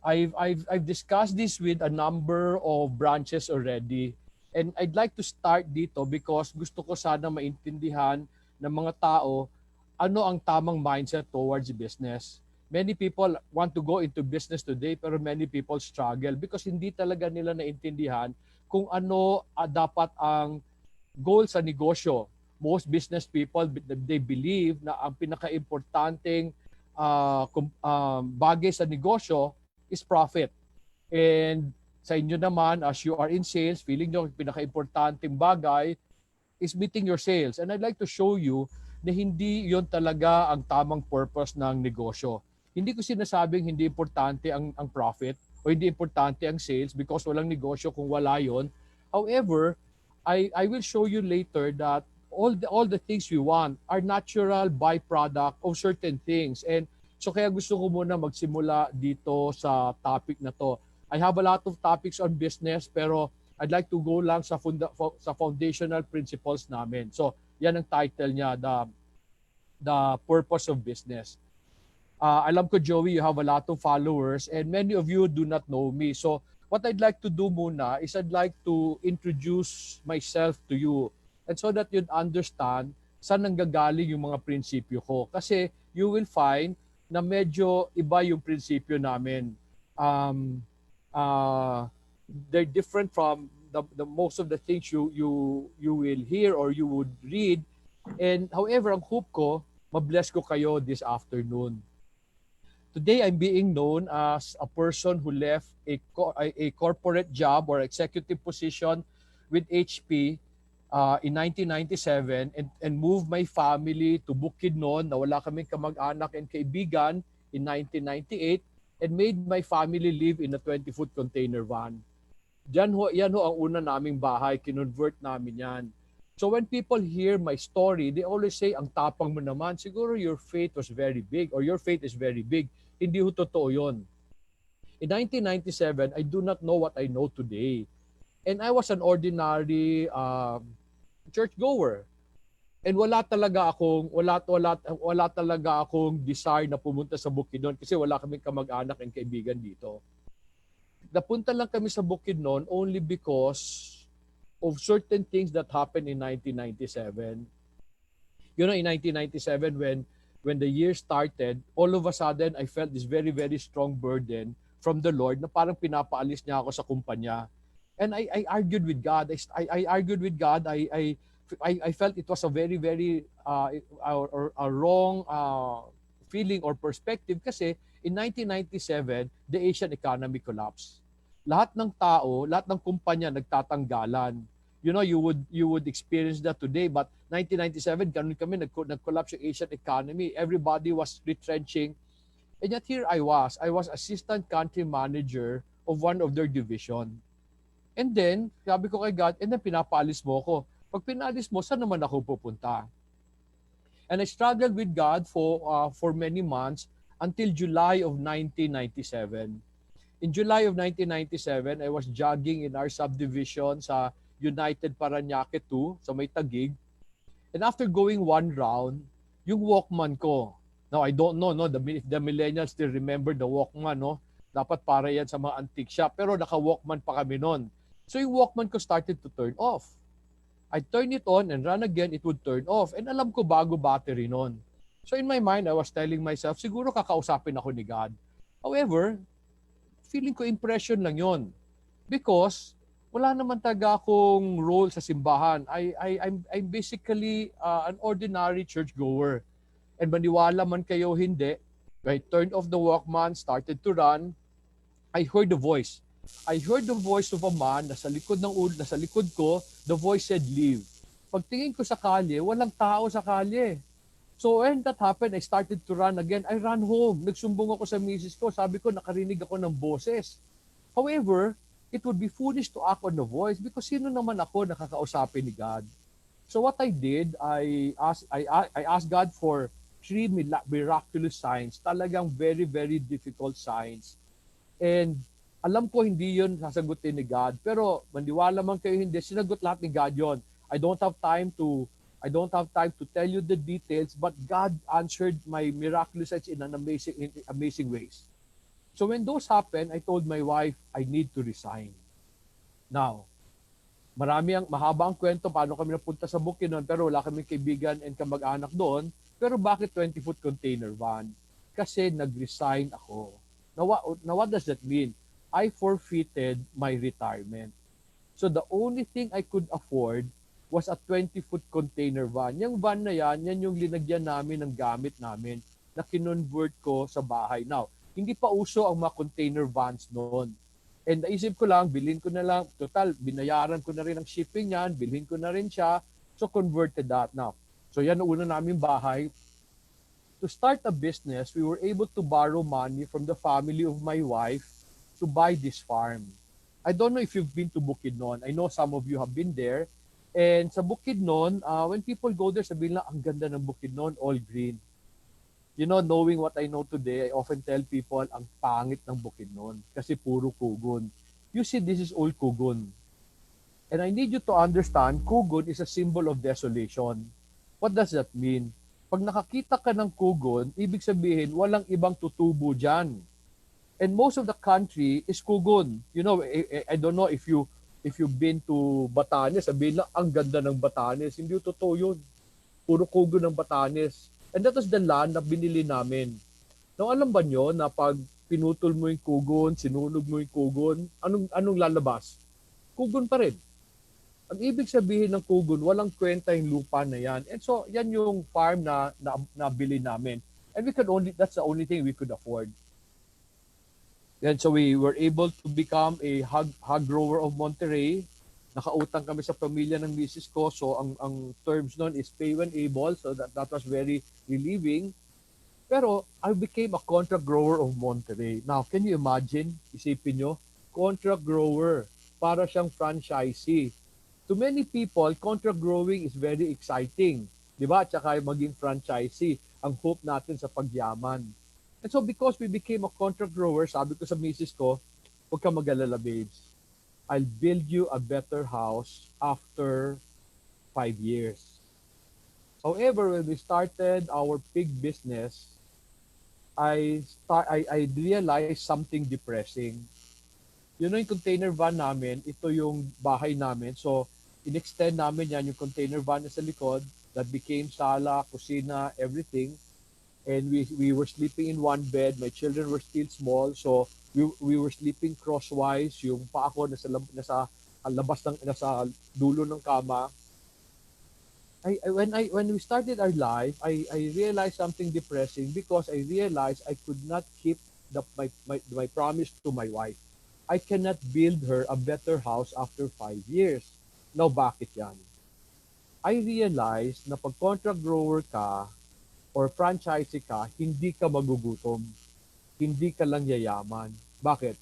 [SPEAKER 13] I've discussed this with a number of branches already. And I'd like to start dito because gusto ko sana maintindihan ng mga tao ano ang tamang mindset towards business. Many people want to go into business today pero many people struggle because hindi talaga nila naintindihan kung ano dapat ang goal sa negosyo. Most business people, they believe na ang pinaka-importanting bagay sa negosyo is profit. And sa inyo naman, as you are in sales, feeling nyo pinaka-importanting bagay is meeting your sales. And I'd like to show you na hindi yon talaga ang tamang purpose ng negosyo. Hindi ko sinasabing hindi importante ang profit o hindi importante ang sales because walang negosyo kung wala yon. However, I will show you later that all the things we want are natural byproduct of certain things. And so kaya gusto ko muna magsimula dito sa topic na to. I have a lot of topics on business pero I'd like to go lang sa foundational principles namin. So yan ang title niya, the purpose of business. Alam ko, Joey, you have a lot of followers and many of you do not know me. So what I'd like to do muna is I'd like to introduce myself to you. And so that you'd understand saan nanggagaling yung mga prinsipyo ko. Kasi you will find na medyo iba yung prinsipyo namin. They're different from the most of the things you will hear or you would read. And however, ang hope ko, mabless ko kayo this afternoon. Today, I'm being known as a person who left a corporate job or executive position with HP in 1997 and moved my family to Bukidnon na wala kaming kamag-anak and kaibigan in 1998 and made my family live in a 20-foot container van. Yan ho ang una naming bahay, kinonvert namin yan. So when people hear my story, they always say, ang tapang mo naman, siguro your faith was very big or your faith is very big. Hindi ho totoo yun. In 1997, I do not know what I know today. And I was an ordinary churchgoer. And wala talaga akong desire na pumunta sa Bukidnon kasi wala kaming kamag-anak and kaibigan dito. Napunta lang kami sa Bukidnon only because of certain things that happened in 1997. You know, in 1997 when the year started, all of a sudden I felt this very, very strong burden from the Lord na parang pinapaalis niya ako sa kumpanya. And I argued with God. I argued with God. I felt it was a very, very a wrong feeling or perspective kasi in 1997, the Asian economy collapsed. Lahat ng tao, lahat ng kumpanya nagtatanggalan. You know, you would experience that today, but 1997, ganun kami, nag-collapse yung Asian economy. Everybody was retrenching. And yet here I was assistant country manager of one of their division. And then, sabi ko kay God, and then pinapaalis mo ako. Pag pinalis mo, saan naman ako pupunta? And I struggled with God for many months until July of 1997. In July of 1997, I was jogging in our subdivision sa United Paranaque 2, sa may Taguig. And after going one round, yung Walkman ko, Now, I don't know, no, if the millennials still remember the Walkman, no? Dapat para yan sa mga antique shop. Pero naka-Walkman pa kami noon. So yung Walkman ko started to turn off. I turn it on and run again, it would turn off. And alam ko bago battery noon. So in my mind, I was telling myself, siguro kakausapin ako ni God. However, feeling ko impression lang yon. Because wala naman taga akong role sa simbahan. I'm basically an ordinary churchgoer. And maniwala man kayo hindi, I turned off the Walkman, started to run, I heard the voice. I heard the voice of a man nasa likod nasa likod ko, the voice said, leave. Pagtingin ko sa kalye, walang tao sa kalye. So when that happened, I started to run again. I ran home. Nagsumbong ako sa misis ko. Sabi ko, nakarinig ako ng boses. However, it would be foolish to act on the voice because sino naman ako nakakausapin ni God? So what I did, I asked God for 3 miraculous signs. Talagang very, very difficult signs. And alam ko hindi yun sasagutin ni God. Pero maniwala man kayo hindi, sinagot lahat ni God yon. I don't have time to tell you the details, but God answered my miraculous signs in amazing ways. So when those happened, I told my wife, I need to resign. Now, mahaba ang kwento paano kami napunta sa Bukidnon, pero wala kaming kaibigan and kamag-anak doon. Pero bakit 20-foot container van? Kasi nag-resign ako. Now what does that mean? I forfeited my retirement. So the only thing I could afford was a 20-foot container van. Yung van na yan yung linagyan namin ng gamit namin na kinonvert ko sa bahay. Now, hindi pa uso ang mga container vans noon. And naisip ko lang, bilhin ko na lang. Total, binayaran ko na rin ang shipping yan. Bilhin ko na rin siya. So, converted that now. So, yan ang una namin bahay. To start a business, we were able to borrow money from the family of my wife to buy this farm. I don't know if you've been to Bukidnon. I know some of you have been there. And sa Bukidnon, when people go there, sabihin lang, ang ganda ng Bukidnon, all green. You know, knowing what I know today, I often tell people, ang pangit ng Bukidnon kasi puro kugon. You see, this is all kugon. And I need you to understand, kugon is a symbol of desolation. What does that mean? Pag nakakita ka ng kugon, ibig sabihin, walang ibang tutubo dyan. And most of the country is kugon. You know, I don't know if you've been to Batanes, sabihin lang, ang ganda ng Batanes. Hindi totoo yun. Puro kugon ng Batanes. And that was the land na binili namin. Now, alam ba nyo na pag pinutol mo yung kugon, sinunog mo yung kugon, anong lalabas? Kugon pa rin. Ang ibig sabihin ng kugon, walang kwenta yung lupa na yan. And so, yan yung farm na nabili namin. And that's the only thing we could afford. And so we were able to become a hog grower of Monterey. Nakautang kami sa pamilya ng misis ko. So ang terms nun is pay when able. So that was very relieving. Pero I became a contract grower of Monterey. Now, can you imagine? Isipin nyo, contract grower. Para siyang franchisee. To many people, contract growing is very exciting. Diba? Tsaka maging franchisee. Ang hope natin sa pagyaman. And so because we became a contract grower, sabi ko sa misis ko, huwag ka mag-alala, babes. I'll build you a better house after 5 years. However, when we started our pig business, I realized something depressing. You know, yung container van namin, ito yung bahay namin. So, in-extend namin yan, yung container van na sa likod, that became sala, kusina, everything. And we were sleeping in one bed. My children were still small, so we were sleeping crosswise. Yung paa ko nasa dulo ng kama. When we started our life, I realized something depressing because I realized I could not keep my promise to my wife. I cannot build her a better house after 5 years. Now, bakit yan? I realized na pag contract grower ka, or franchisee ka, hindi ka magugutom. Hindi ka lang yayaman. Bakit?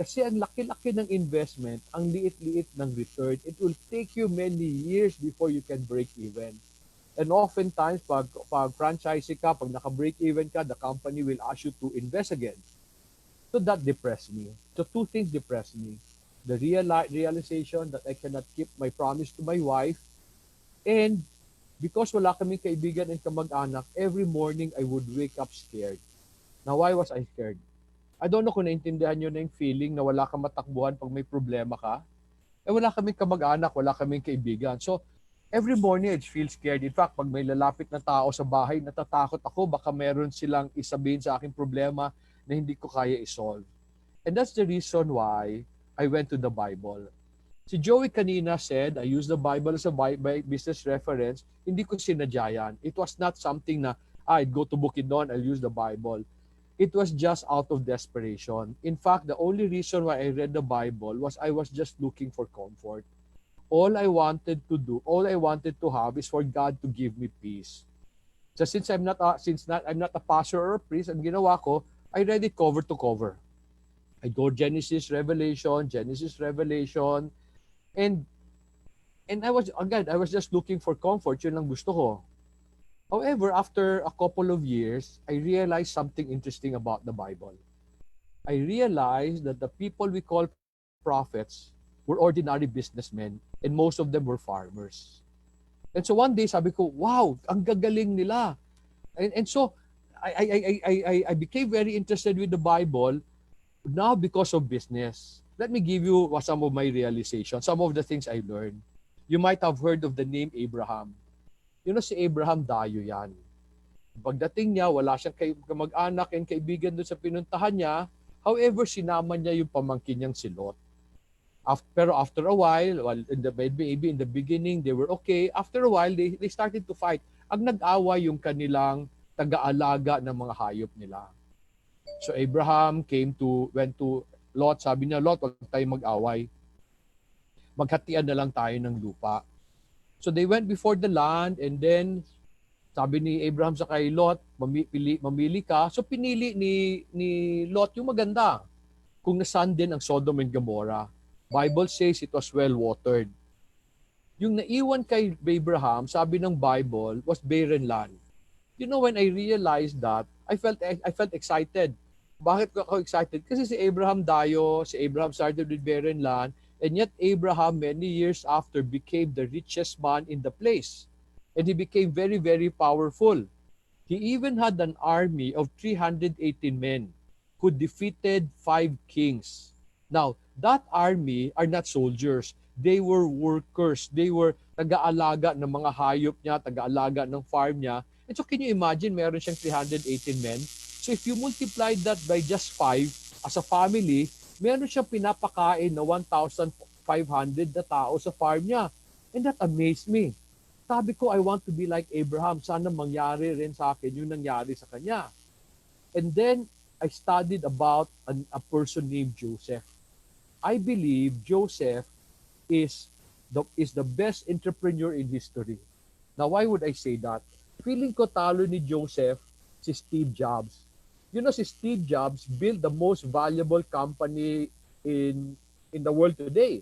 [SPEAKER 13] Kasi ang laki-laki ng investment, ang liit-liit ng return, it will take you many years before you can break even. And oftentimes, pag franchisee ka, pag naka-break even ka, the company will ask you to invest again. So that depressed me. So 2 things depressed me. The realization that I cannot keep my promise to my wife, and Because wala kaming kaibigan and kamag-anak, every morning I would wake up scared. Now, why was I scared? I don't know kung naintindihan nyo na yung feeling na wala kang matakbuhan pag may problema ka. Wala kaming kamag-anak, wala kaming kaibigan. So, every morning I feel scared. In fact, pag may lalapit na tao sa bahay, natatakot ako. Baka meron silang isabihin sa aking problema na hindi ko kaya isolve. And that's the reason why I went to the Bible. Si Joey kanina said, I use the Bible as a business reference. Hindi ko sinadya yan. It was not something na, I'd go to Bukidnon, I'll use the Bible. It was just out of desperation. In fact, the only reason why I read the Bible was I was just looking for comfort. All I wanted to have is for God to give me peace. So since I'm not a pastor or a priest, ang ginawa ko, I read it cover to cover. I go Genesis, Revelation, and I was just looking for comfort. Yun lang gusto ko. However, after a couple of years, I realized something interesting about the Bible. I realized that the people we call prophets were ordinary businessmen, and most of them were farmers. And so one day, sabi ko, wow, ang gagaling nila. And so I became very interested with the Bible now because of business. Let me give you some of my realizations, some of the things I learned. You might have heard of the name Abraham. You know, si Abraham dayo yan. Pagdating niya, wala siyang kamag-anak and kaibigan doon sa pinuntahan niya. However, sinama niya yung pamangkin niyang si Lot. Pero after a while, maybe in the beginning, they were okay. After a while, they started to fight. Ang nag-away yung kanilang taga-alaga ng mga hayop nila. So Abraham went to Lot. Sabi niya, Lot, wag tayo mag-away. Maghatian na lang tayo ng lupa. So they went before the land, and then sabi ni Abraham sa kay Lot, mamili ka. So pinili ni Lot yung maganda. Kung nasaan din ang Sodom and Gomorrah. Bible says it was well watered. Yung naiwan kay Abraham, sabi ng Bible, was barren land. You know, when I realized that, I felt excited. Bakit ako excited? Kasi si Abraham dayo, si Abraham started with barren land, and yet Abraham many years after became the richest man in the place. And he became very, very powerful. He even had an army of 318 men who defeated 5 kings. Now, that army are not soldiers. They were workers. They were taga-alaga ng mga hayop niya, taga-alaga ng farm niya. And so can you imagine, meron siyang 318 men? So if you multiply that by just 5, as a family, meron siyang pinapakain na 1,500 na tao sa farm niya. And that amazed me. Sabi ko, I want to be like Abraham. Sana mangyari rin sa akin yung nangyari sa kanya. And then, I studied about a person named Joseph. I believe Joseph is the best entrepreneur in history. Now, why would I say that? Feeling ko talo ni Joseph si Steve Jobs. You know, si Steve Jobs built the most valuable company in the world today.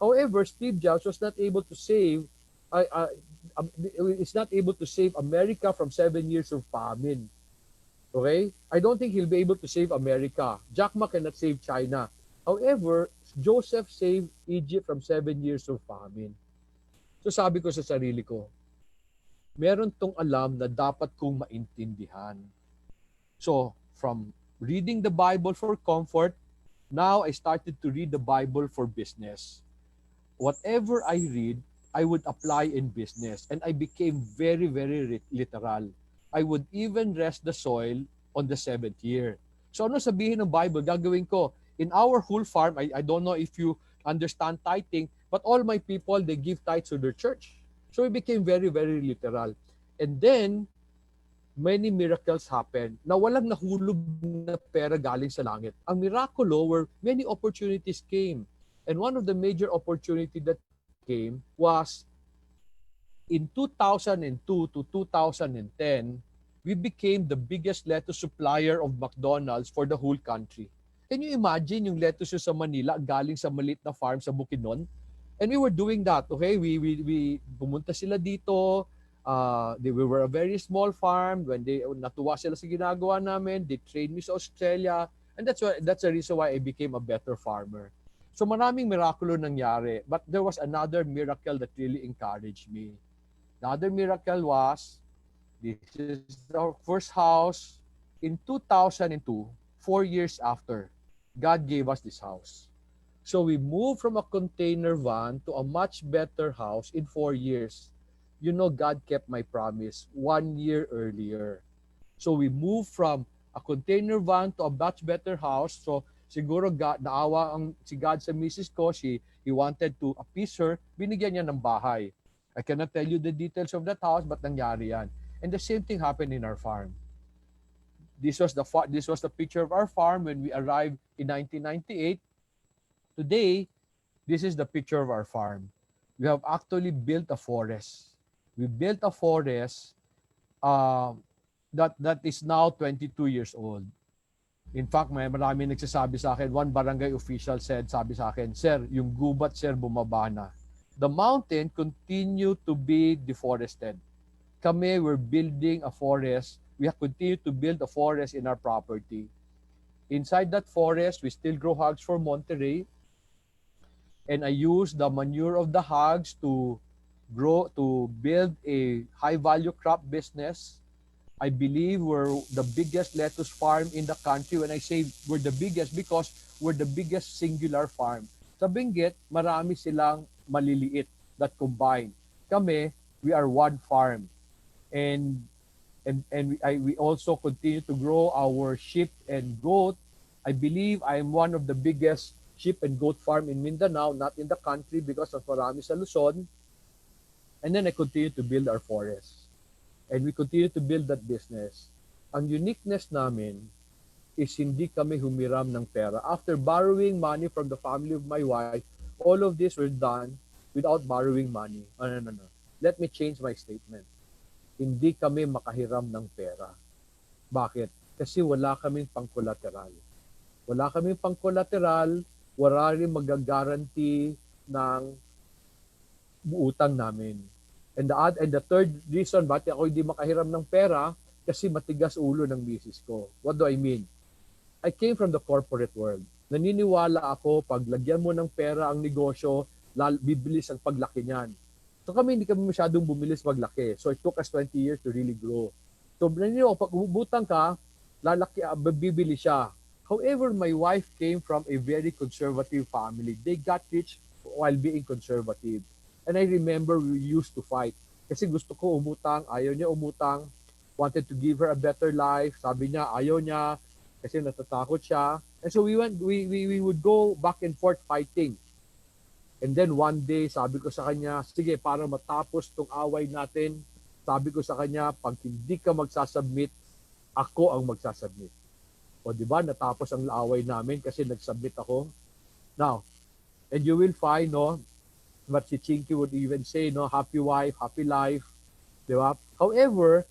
[SPEAKER 13] However, Steve Jobs was not able to save America from 7 years of famine. Okay? I don't think he'll be able to save America. Jack Ma cannot save China. However, Joseph saved Egypt from 7 years of famine. So sabi ko sa sarili ko, meron tong alam na dapat kong maintindihan. So, from reading the Bible for comfort, now I started to read the Bible for business. Whatever I read, I would apply in business. And I became very, very literal. I would even rest the soil on the 7th year. So ano sabihin ng Bible, gagawin ko? In our whole farm, I don't know if you understand tithing, but all my people, they give tithes to their church. So it became very, very literal. And then, many miracles happened na walang nahulog na pera galing sa langit. Ang miraculo were many opportunities came. And one of the major opportunities that came was in 2002 to 2010, we became the biggest lettuce supplier of McDonald's for the whole country. Can you imagine yung lettuce sa Manila galing sa maliit na farm sa Bukidnon? And we were doing that, okay? We pumunta sila dito. We were a very small farm. When natuwa sila sa ginagawa namin, they trained me sa Australia. And that's the reason why I became a better farmer. So maraming miraculo nangyari. But there was another miracle that really encouraged me. The other miracle was, this is our first house in 2002, 4 years after. God gave us this house. So we moved from a container van to a much better house in 4 years. You know, God kept my promise 1 year earlier. So we moved from a container van to a much better house. So siguro naawa si God sa Mrs. ko. He wanted to appease her. Binigyan niya ng bahay. I cannot tell you the details of that house, but nangyari yan. And the same thing happened in our farm. This was the picture of our farm when we arrived in 1998. Today, this is the picture of our farm. We have actually built a forest. We built a forest that is now 22 years old. In fact, may marami nagsasabi sa akin, one barangay official sabi sa akin, "Sir, yung gubat, sir, bumaba na." The mountain continue to be deforested. Kami, we're building a forest. We have continued to build a forest in our property. Inside that forest, we still grow hogs for Monterey. And I use the manure of the hogs to build a high value crop business. I believe we're the biggest lettuce farm in the country. When I say we're the biggest, because we're the biggest singular farm. Sa Benguet, marami silang maliliit that combine. Kami, we are one farm. And we also continue to grow our sheep and goat. I believe I am one of the biggest sheep and goat farm in Mindanao, not in the country because of marami sa Luzon. And then I continue to build our forest. And we continue to build that business. Ang uniqueness namin is hindi kami humiram ng pera. After borrowing money from the family of my wife, all of this was done without borrowing money. No. Let me change my statement. Hindi kami makahiram ng pera. Bakit? Kasi wala kaming pang-collateral. Wala kaming pang-collateral, wala rin mag-guarantee ng utang namin. And the third reason bakit ako hindi makahiram ng pera, kasi matigas ulo ng misis ko. What do I mean? I came from the corporate world. Naniniwala ako, pag lagyan mo ng pera ang negosyo, bibilis ang paglaki niyan. So kami, hindi kami masyadong bumilis paglaki. So it took us 20 years to really grow. So naniniwala, pag umubutang ka, bibili siya. However, my wife came from a very conservative family. They got rich while being conservative. And I remember we used to fight. Kasi gusto ko umutang, ayaw niya umutang. Wanted to give her a better life. Sabi niya, ayaw niya. Kasi natatakot siya. And so we would go back and forth fighting. And then one day, sabi ko sa kanya, sige, para matapos tong away natin, sabi ko sa kanya, pag hindi ka magsasubmit, ako ang magsasubmit. O di ba, natapos ang away namin kasi nagsubmit ako. Now, and you will find, no, what si Chinky would even say, no, happy wife, happy life. Di ba? However,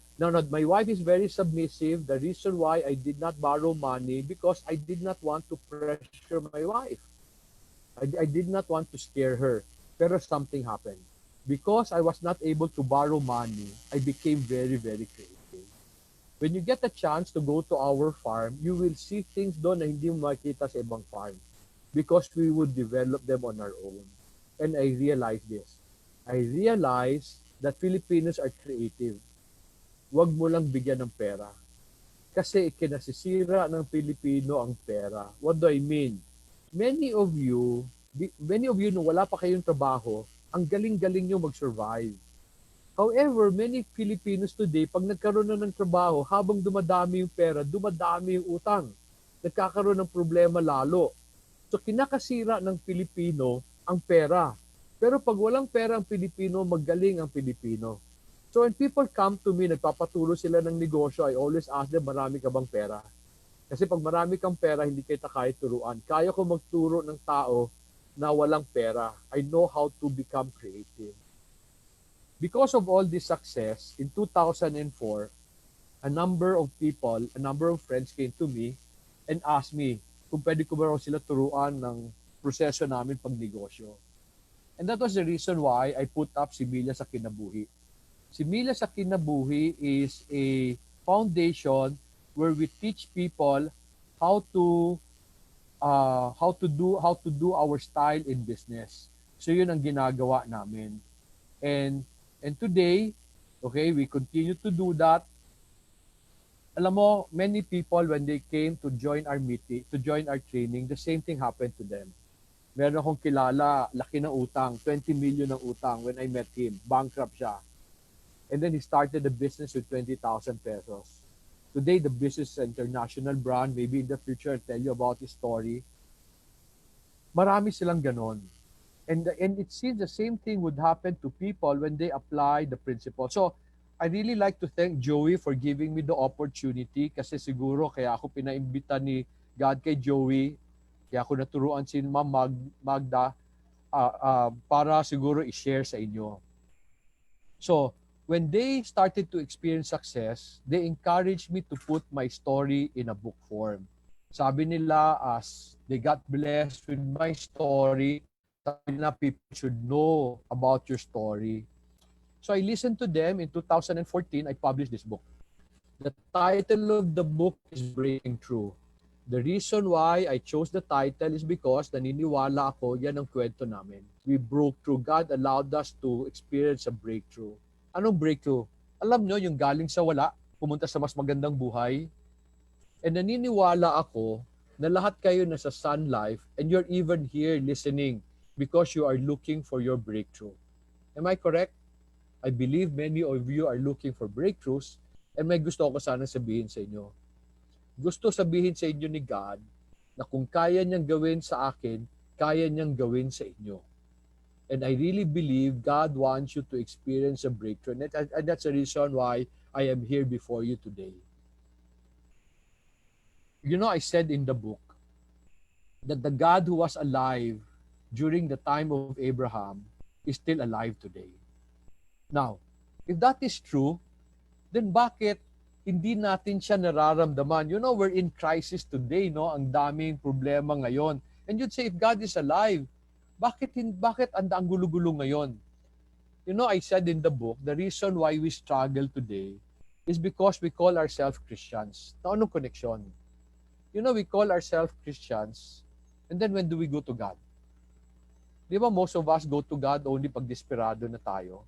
[SPEAKER 13] my wife is very submissive. The reason why I did not borrow money, because I did not want to pressure my wife. I did not want to scare her. Pero something happened. Because I was not able to borrow money, I became very, very creative. When you get a chance to go to our farm, you will see things doon na hindi mo makita sa ibang farm. Because we would develop them on our own. And I realized this. I realized that Filipinos are creative. Huwag mo lang bigyan ng pera. Kasi ikinasisira ng Pilipino ang pera. What do I mean? Many of you nung wala pa kayong trabaho, ang galing-galing nyo mag-survive. However, many Filipinos today, pag nagkaroon na ng trabaho, habang dumadami yung pera, dumadami yung utang. Nagkakaroon ng problema lalo. So kinakasira ng Pilipino ang pera. Pero pag walang pera ang Pilipino, magaling ang Pilipino. So when people come to me, nagpapaturo sila ng negosyo, I always ask them, marami ka bang pera? Kasi pag marami kang pera, hindi kita kaya turuan. Kaya ko magturo ng tao na walang pera. I know how to become creative. Because of all this success, in 2004, a number of people, a number of friends came to me and asked me kung pwede ko ba raw sila turuan ng proseso namin pag negosyo. And that was the reason why I put up si Milya sa Kinabuhi. Si Milya sa Kinabuhi is a foundation where we teach people how to do our style in business. So yun ang ginagawa namin. And today Okay, we continue to do that. Alam mo, many people when they came to join our meeting, to join our training, the same thing happened to them. Meron akong kilala, laki ng utang, 20 million ng utang when I met him. Bankrupt siya. And then he started a business with 20,000 pesos. Today, the business is an international brand. Maybe in the future, I'll tell you about his story. Marami silang ganon. And it seems the same thing would happen to people when they apply the principle. So, I really like to thank Joey for giving me the opportunity kasi siguro kaya ako pinaimbita ni God kay Joey, kaya ako naturuan si Ma'am Magda para siguro i-share sa inyo. So, when they started to experience success, they encouraged me to put my story in a book form. Sabi nila, as they got blessed with my story, sabi na people should know about your story. So I listened to them. In 2014, I published this book. The title of the book is Breaking Through. The reason why I chose the title is because naniniwala ako, yan ang kwento namin. We broke through. God allowed us to experience a breakthrough. Anong breakthrough? Alam nyo, yung galing sa wala, pumunta sa mas magandang buhay. And naniniwala ako na lahat kayo nasa Sun Life and you're even here listening because you are looking for your breakthrough. Am I correct? I believe many of you are looking for breakthroughs and may gusto ako sana sabihin sa inyo. Gusto sabihin sa inyo ni God na kung kaya niyang gawin sa akin, kaya niyang gawin sa inyo. And I really believe God wants you to experience a breakthrough. And that's the reason why I am here before you today. You know, I said in the book that the God who was alive during the time of Abraham is still alive today. Now, if that is true, then bakit hindi natin siya nararamdaman? You know, we're in crisis today, no? Ang daming problema ngayon. And you'd say, if God is alive, bakit ang gulo-gulo ngayon? You know, I said in the book, the reason why we struggle today is because we call ourselves Christians. Na anong connection? You know, we call ourselves Christians, and then when do we go to God? Di ba most of us go to God only pag desperado na tayo?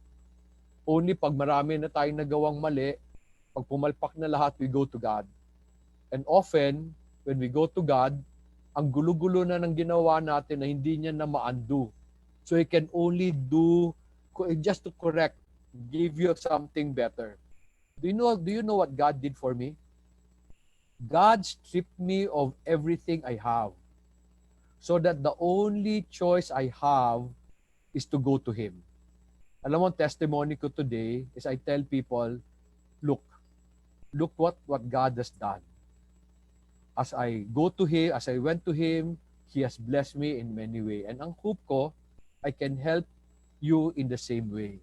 [SPEAKER 13] Only pag marami na tayong nagawang mali, pag pumalpak na lahat, we go to God. And often, when we go to God, ang gulo-gulo na ng ginawa natin na hindi niya na ma-undo. So He can only do, just to correct, give you something better. Do you know what God did for me? God stripped me of everything I have so that the only choice I have is to go to Him. Alam mo, testimony ko today is I tell people, look what God has done. As I go to Him, as I went to Him, He has blessed me in many ways. And ang hope ko, I can help you in the same way.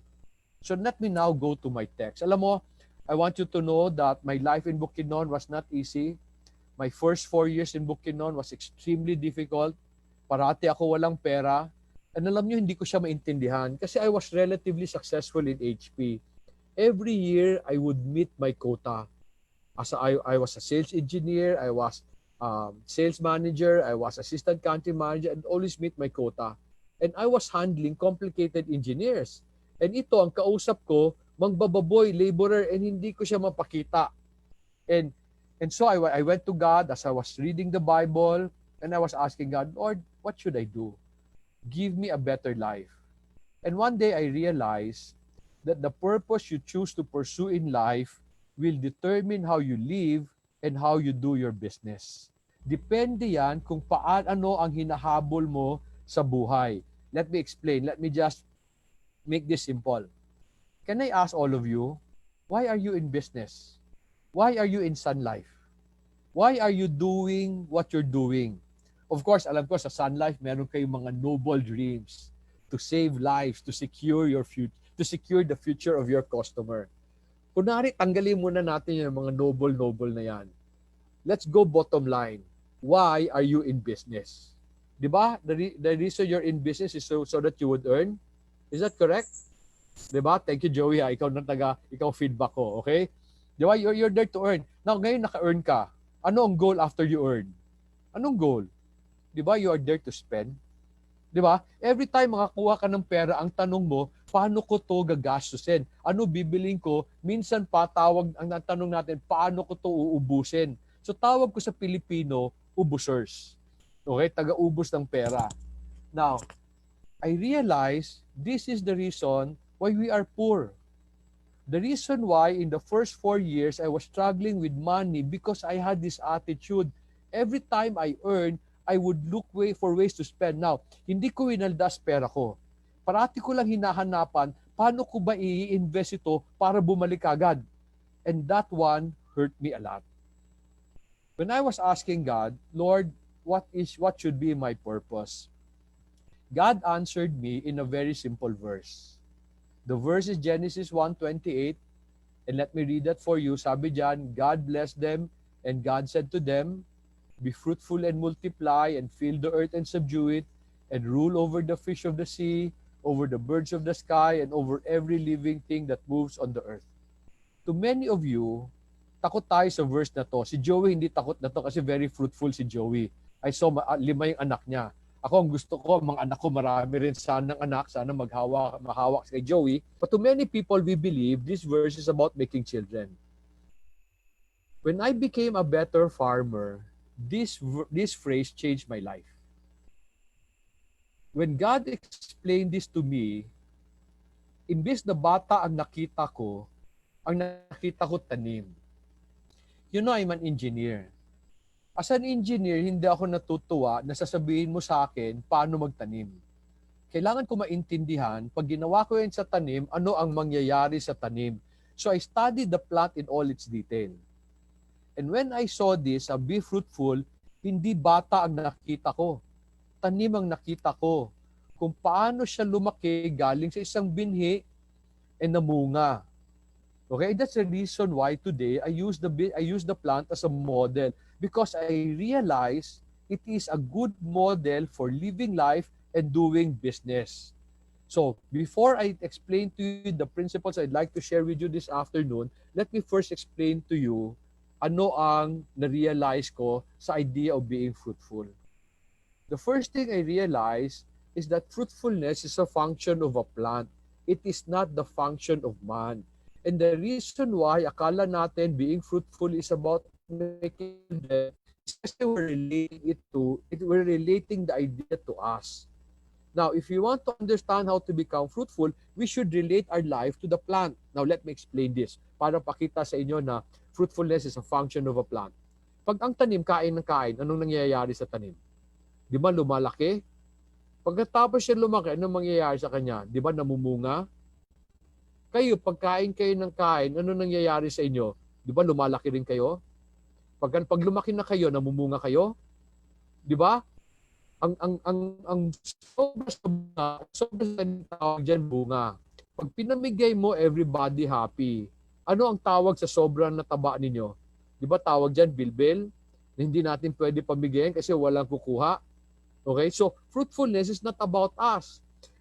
[SPEAKER 13] So let me now go to my text. Alam mo, I want you to know that my life in Bukidnon was not easy. My first 4 years in Bukidnon was extremely difficult. Parati ako walang pera. And alam nyo, hindi ko siya maintindihan kasi I was relatively successful in HP. Every year, I would meet my quota. As I was a sales engineer, I was sales manager, I was assistant country manager, and always meet my quota. And I was handling complicated engineers. And ito, ang kausap ko, mangbababoy, laborer, and hindi ko siya mapakita. And so I went to God as I was reading the Bible, and I was asking God, Lord, what should I do? Give me a better life. And one day I realized that the purpose you choose to pursue in life will determine how you live and how you do your business. Depende yan kung paano ang hinahabol mo sa buhay. Let me explain. Let me just make this simple. Can I ask all of you, why are you in business? Why are you in Sun Life? Why are you doing what you're doing? Of course, alam ko sa Sun Life, meron kayong mga noble dreams to save lives, to secure your future, to secure the future of your customer. Kunwari, tanggalin muna natin yung mga noble na yan. Let's go bottom line. Why are you in business? Di ba? The reason you're in business is so that you would earn. Is that correct? Di ba? Thank you, Joey. Ikaw feedback ko. Okay? Di ba? You're there to earn. Now, ngayon naka-earn ka. Ano ang goal after you earn? Anong goal? Di ba? You are there to spend. Di ba? Every time makakuha ka ng pera, ang tanong mo, paano ko to gagastusin? Ano bibiling ko? Minsan pa ang tanong natin, paano ko to uubusin? So tawag ko sa Pilipino, ubusers. Okay, taga-ubos ng pera. Now, I realize this is the reason why we are poor. The reason why in the first 4 years I was struggling with money because I had this attitude. Every time I earn, I would look for ways to spend. Now, hindi ko winaldas pera ko. Parati ko lang hinahanapan, paano ko ba i-invest ito para bumalik agad? And that one hurt me a lot. When I was asking God, Lord, what should be my purpose? God answered me in a very simple verse. The verse is Genesis 1:28, and let me read that for you. Sabi diyan, God blessed them, and God said to them, be fruitful and multiply, and fill the earth and subdue it, and rule over the fish of the sea, over the birds of the sky, and over every living thing that moves on the earth. To many of you, takot tayo sa verse na to. Si Joey hindi takot na to kasi very fruitful si Joey. I saw 5 yung anak niya. Ako, ang gusto ko, mga anak ko, marami rin sanang anak, sana mahawak kay Joey. But to many people, we believe this verse is about making children. When I became a better farmer, this phrase changed my life. When God explained this to me, imbes na bata ang nakita ko tanim. You know, I'm an engineer. As an engineer, hindi ako natutuwa na sasabihin mo sa akin paano magtanim. Kailangan ko maintindihan, pag ginawa ko yan sa tanim, ano ang mangyayari sa tanim. So I studied the plant in all its detail. And when I saw this, be fruitful, hindi bata ang nakita ko. Tanim ang nakita ko. Kung paano siya lumaki galing sa isang binhi and namunga. Okay, that's the reason why today I use the plant as a model, because I realize it is a good model for living life and doing business. So before I explain to you the principles I'd like to share with you this afternoon, let me first explain to you ano ang na-realize ko sa idea of being fruitful. The first thing I realized is that fruitfulness is a function of a plant. It is not the function of man. And the reason why akala natin being fruitful is about making them is kasi we're relating the idea to us. Now, if you want to understand how to become fruitful, we should relate our life to the plant. Now, let me explain this para pakita sa inyo na fruitfulness is a function of a plant. Pag ang tanim kain ng kain, anong nangyayari sa tanim? Di ba lumalaki? Pagkatapos siya lumaki, anong mangyayari sa kanya? Di ba namumunga? Kayo, pagkain kayo ng kain, ano nangyayari sa inyo? Di ba lumalaki rin kayo? Pag lumaki na kayo, namumunga kayo? Di ba? Ang sobra sa tawag dyan, bunga. Pag pinamigay mo, everybody happy. Ano ang tawag sa sobrang nataba ninyo? Di ba tawag dyan, bilbil? Hindi natin pwede pamigayin kasi walang kukuha. Okay? So, fruitfulness is not about us.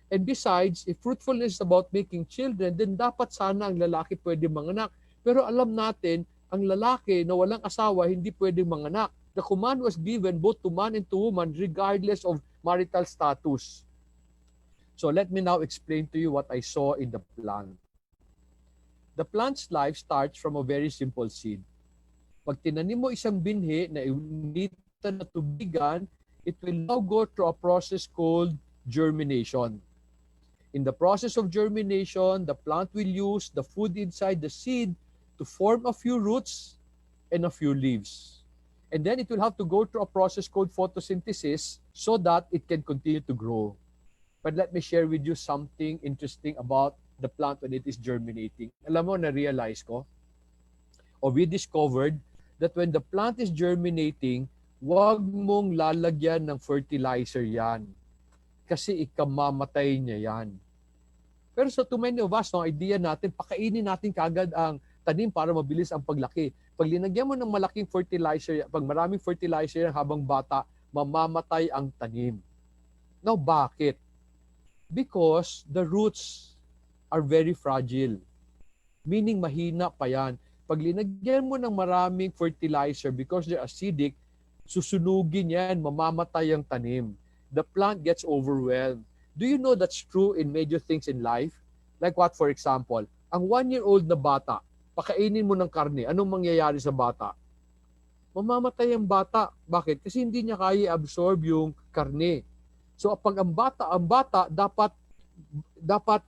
[SPEAKER 13] And besides, if fruitfulness is about making children, then dapat sana ang lalaki pwede manganak. Pero alam natin, ang lalaki na walang asawa, hindi pwede manganak. The command was given both to man and to woman regardless of marital status. So let me now explain to you what I saw in the plant. The plant's life starts from a very simple seed. Pag tinanim mo isang binhi na initan na tubigan, it will now go through a process called germination. In the process of germination, the plant will use the food inside the seed to form a few roots and a few leaves. And then it will have to go through a process called photosynthesis so that it can continue to grow. But let me share with you something interesting about the plant when it is germinating. Alam mo, na-realize ko, or we discovered that when the plant is germinating, huwag mong lalagyan ng fertilizer yan. Kasi ikamamatay niya yan. Pero so to many of us, no, idea natin, pakainin natin kagad ang tanim para mabilis ang paglaki. Pag linagyan mo ng malaking fertilizer, pag maraming fertilizer yan habang bata, mamamatay ang tanim. Now, bakit? Because the roots are very fragile. Meaning, mahina pa yan. Pag linagyan mo ng maraming fertilizer because they're acidic, susunugin yan, mamamatay ang tanim. The plant gets overwhelmed. Do you know that's true in major things in life? Like what, for example? Ang 1-year-old na bata, pakainin mo ng karne, anong mangyayari sa bata? Mamamatay ang bata. Bakit? Kasi hindi niya kaya absorb yung karne. So pag ang bata dapat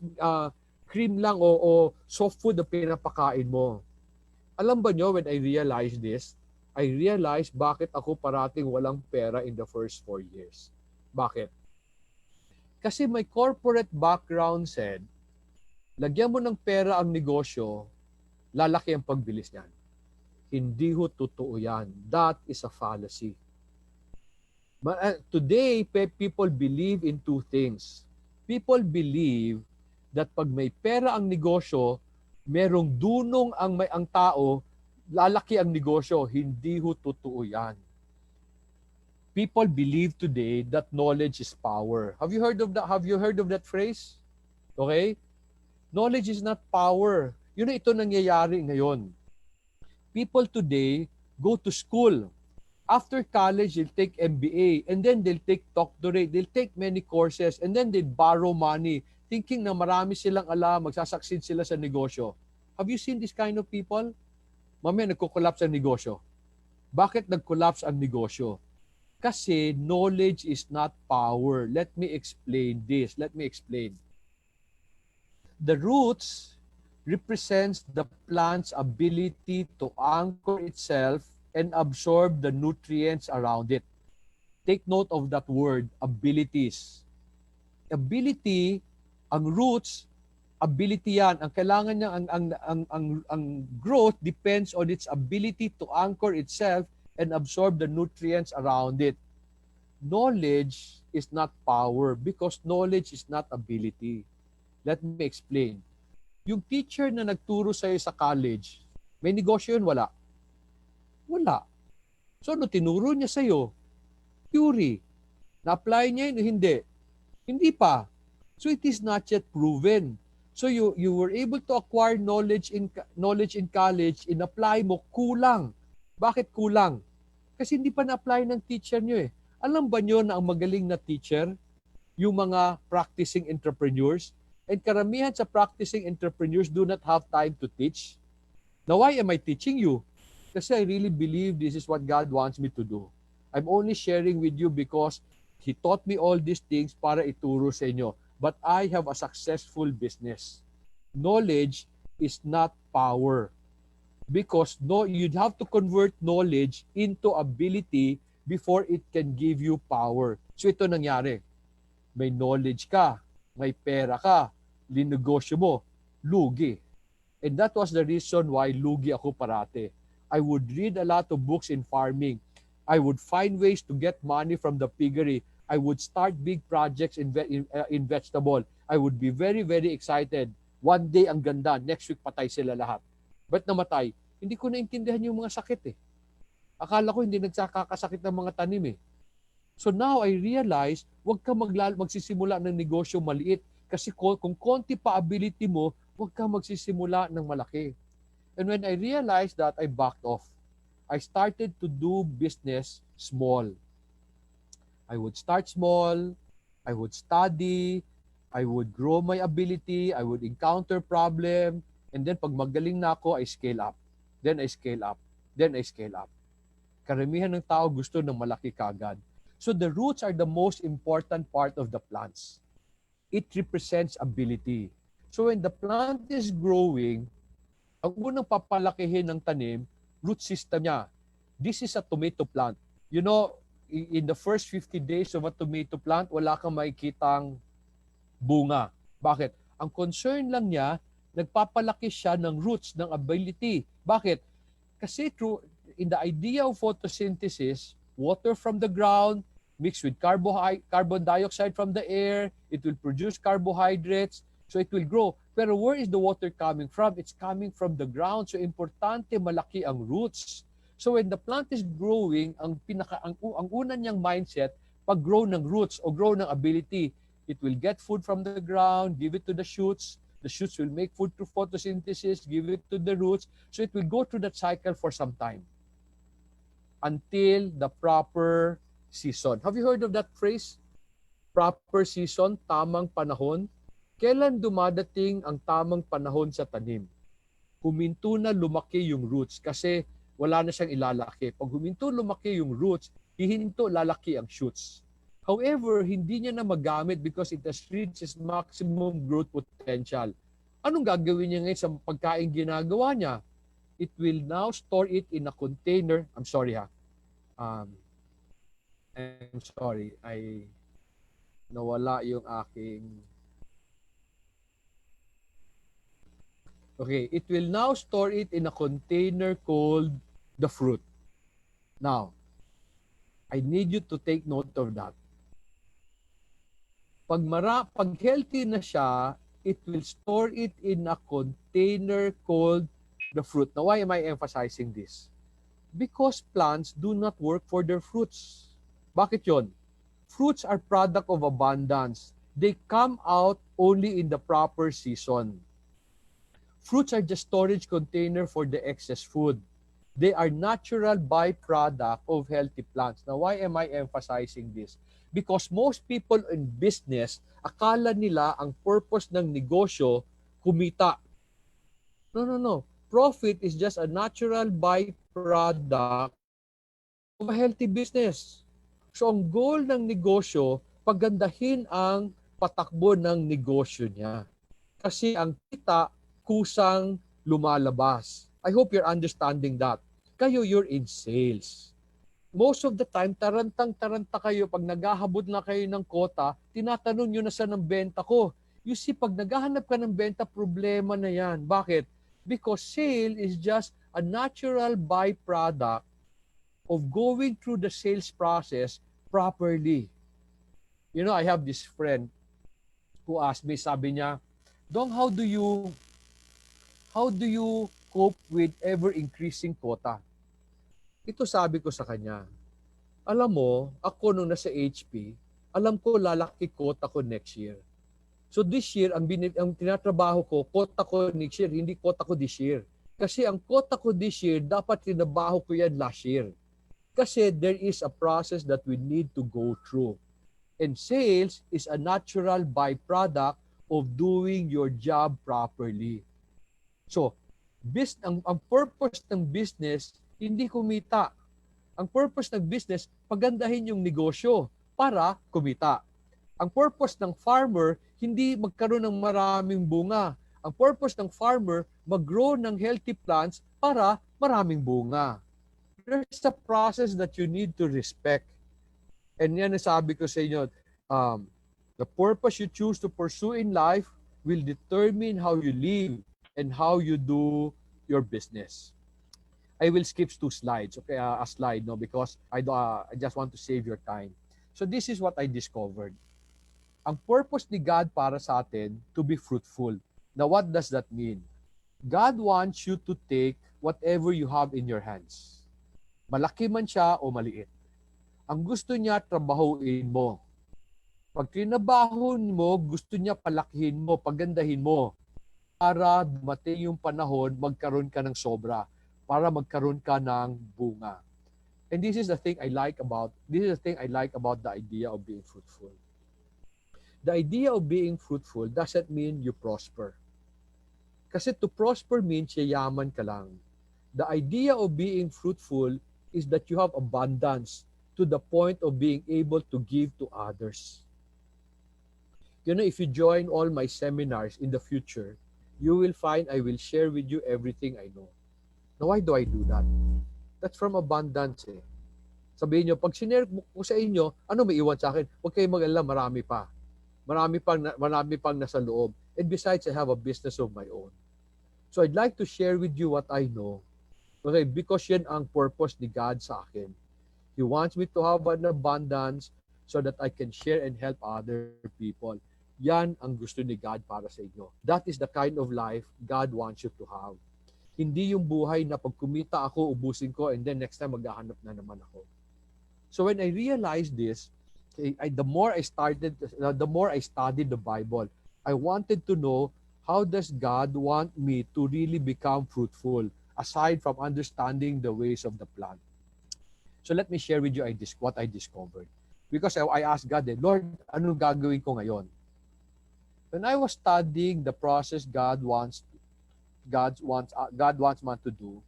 [SPEAKER 13] cream lang o soft food na pinapakain mo. Alam ba nyo, when I realized this, I realized bakit ako parating walang pera in the first 4 years. Bakit? Kasi my corporate background said, lagyan mo ng pera ang negosyo, lalaki ang pagbilis niyan. Hindi ho totoo yan. That is a fallacy. But today, people believe in two things. People believe that pag may pera ang negosyo, merong dunong ang tao, lalaki ang negosyo. Hindi ho totoo yan. People believe today that knowledge is power. Have you heard of that? Have you heard of that phrase? Okay? Knowledge is not power. Yun na ito nangyayari ngayon. People today go to school. After college, they'll take MBA, and then they'll take doctorate, they'll take many courses, and then they'll borrow money, thinking na marami silang alam, magsasucceed sila sa negosyo. Have you seen this kind of people? Mamaya nagko-collapse ang negosyo. Bakit nag-collapse ang negosyo? Kasi knowledge is not power. Let me explain this. Let me explain. The roots represents the plant's ability to anchor itself and absorb the nutrients around it. Take note of that word, abilities. Ability, ang roots, ability yan. Ang kailangan niya, ang growth depends on its ability to anchor itself and absorb the nutrients around it. Knowledge is not power because knowledge is not ability. Let me explain. Yung teacher na nagturo sa'yo sa college, may negosyo yun? Wala. Wala. So, ano tinuro niya sa'yo? Theory. Na-apply niya yun? Hindi. Hindi pa. So, it is not yet proven. So, you were able to acquire knowledge in college, in-apply mo, kulang. Bakit kulang? Kasi hindi pa na-apply ng teacher niyo eh. Alam ba niyo na ang magaling na teacher, yung mga practicing entrepreneurs, and karamihan sa practicing entrepreneurs do not have time to teach. Now, why am I teaching you? Kasi I really believe this is what God wants me to do. I'm only sharing with you because He taught me all these things para ituro sa inyo. But I have a successful business. Knowledge is not power. Because you'd have to convert knowledge into ability before it can give you power. So ito nangyari. May knowledge ka, may pera ka, linegosyo mo, lugi. And that was the reason why lugi ako parate. I would read a lot of books in farming. I would find ways to get money from the piggery. I would start big projects in vegetable. I would be very, very excited. One day, ang ganda. Next week, patay sila lahat. Ba't namatay? Hindi ko naintindihan yung mga sakit eh. Akala ko hindi nagkakasakit ng mga tanim eh. So now I realize, huwag ka magsisimula ng negosyo maliit. Kasi kung konti pa ability mo, huwag ka magsisimula ng malaki. And when I realized that, I backed off. I started to do business small. I would start small, I would study, I would grow my ability, I would encounter problem, and then pag magaling na ako, I scale up. Then I scale up. Then I scale up. Karamihan ng tao gusto ng malaki kagad. So the roots are the most important part of the plants. It represents ability. So when the plant is growing, ang unang papalakihin ng tanim, root system niya. This is a tomato plant. You know, in the first 50 days of a tomato plant, wala kang makikitang bunga. Bakit? Ang concern lang niya, nagpapalaki siya ng roots, ng ability. Bakit? Kasi in the idea of photosynthesis, water from the ground mixed with carbon dioxide from the air, it will produce carbohydrates, so it will grow. Pero where is the water coming from? It's coming from the ground. So importante malaki ang roots. So when the plant is growing, ang una niyang mindset, pag-grow ng roots o grow ng ability, it will get food from the ground, give it to the shoots. The shoots will make food through photosynthesis, give it to the roots. So it will go through that cycle for some time until the proper season. Have you heard of that phrase? Proper season, tamang panahon. Kailan dumadating ang tamang panahon sa tanim? Huminto na lumaki yung roots kasi wala na siyang ilalaki. Pag huminto lumaki yung roots, hihinto lalaki ang shoots. However, hindi niya na magamit because it has reached its maximum growth potential. Anong gagawin niya ngayon sa pagkain ginagawa niya? It will now store it in a container. I'm sorry ha. I'm sorry. Nawala yung aking... Okay, it will now store it in a container called the fruit. Now, I need you to take note of that. Pag healthy na siya, it will store it in a container called the fruit. Now, why am I emphasizing this? Because plants do not work for their fruits. Bakit yon? Fruits are product of abundance. They come out only in the proper season. Fruits are just storage container for the excess food. They are natural byproduct of healthy plants. Now, why am I emphasizing this? Because most people in business, akala nila ang purpose ng negosyo, kumita. No. Profit is just a natural byproduct of a healthy business. So, ang goal ng negosyo, pagandahin ang patakbo ng negosyo niya. Kasi ang kita, kusang lumalabas. I hope you're understanding that. Kayo, you're in sales. Most of the time, tarantang-taranta kayo. Pag naghahabot na kayo ng kota, tinatanong nyo na saan ang benta ko. You see, pag naghahanap ka ng benta, problema na yan. Bakit? Because sale is just a natural byproduct of going through the sales process properly. You know, I have this friend who asked me, sabi niya, Dong, how do you cope with ever-increasing quota? Ito sabi ko sa kanya, alam mo, ako nung nasa HP, alam ko lalaki quota ko next year. So this year, ang tinatrabaho ko, quota ko next year, hindi quota ko this year. Kasi ang quota ko this year, dapat tinabaho ko yan last year. Kasi there is a process that we need to go through. And sales is a natural byproduct of doing your job properly. So, ang purpose ng business, hindi kumita. Ang purpose ng business, pagandahin yung negosyo para kumita. Ang purpose ng farmer, hindi magkaroon ng maraming bunga. Ang purpose ng farmer, mag-grow ng healthy plants para maraming bunga. There's a process that you need to respect. And yan ang sabi ko sa inyo, the purpose you choose to pursue in life will determine how you live and how you do your business. I will skip 2 slides, okay, a slide, no, because I just want to save your time. So this is what I discovered. Ang purpose ni God para sa atin to be fruitful. Now, what does that mean? God wants you to take whatever you have in your hands. Malaki man siya o maliit. Ang gusto niya, trabahuin mo. Pag tinabaho mo, gusto niya palakihin mo, pagandahin mo. Para dumating yung panahon, magkaroon ka ng sobra. Para magkaroon ka ng bunga. And this is the thing I like about the idea of being fruitful. The idea of being fruitful doesn't mean you prosper. Kasi to prosper means yayaman ka lang. The idea of being fruitful is that you have abundance to the point of being able to give to others. You know, if you join all my seminars in the future, you will find I will share with you everything I know. Now, why do I do that? That's from abundance eh. Sabihin nyo, pag sinare ko sa inyo, ano may iwan sa akin? Huwag kayong mag-alala, marami pa. Marami pang nasa loob. And besides, I have a business of my own. So I'd like to share with you what I know. Okay, because yan ang purpose ni God sa akin. He wants me to have an abundance so that I can share and help other people. Yan ang gusto ni God para sa inyo. That is the kind of life God wants you to have. Hindi yung buhay na pag kumita ako, ubusin ko, and then next time maghahanap na naman ako. So when I realized this, the more I studied the Bible, I wanted to know, how does God want me to really become fruitful, aside from understanding the ways of the plant? So let me share with you what I discovered. Because I asked God, Lord, anong gagawin ko ngayon? When I was studying the process God wants man to do,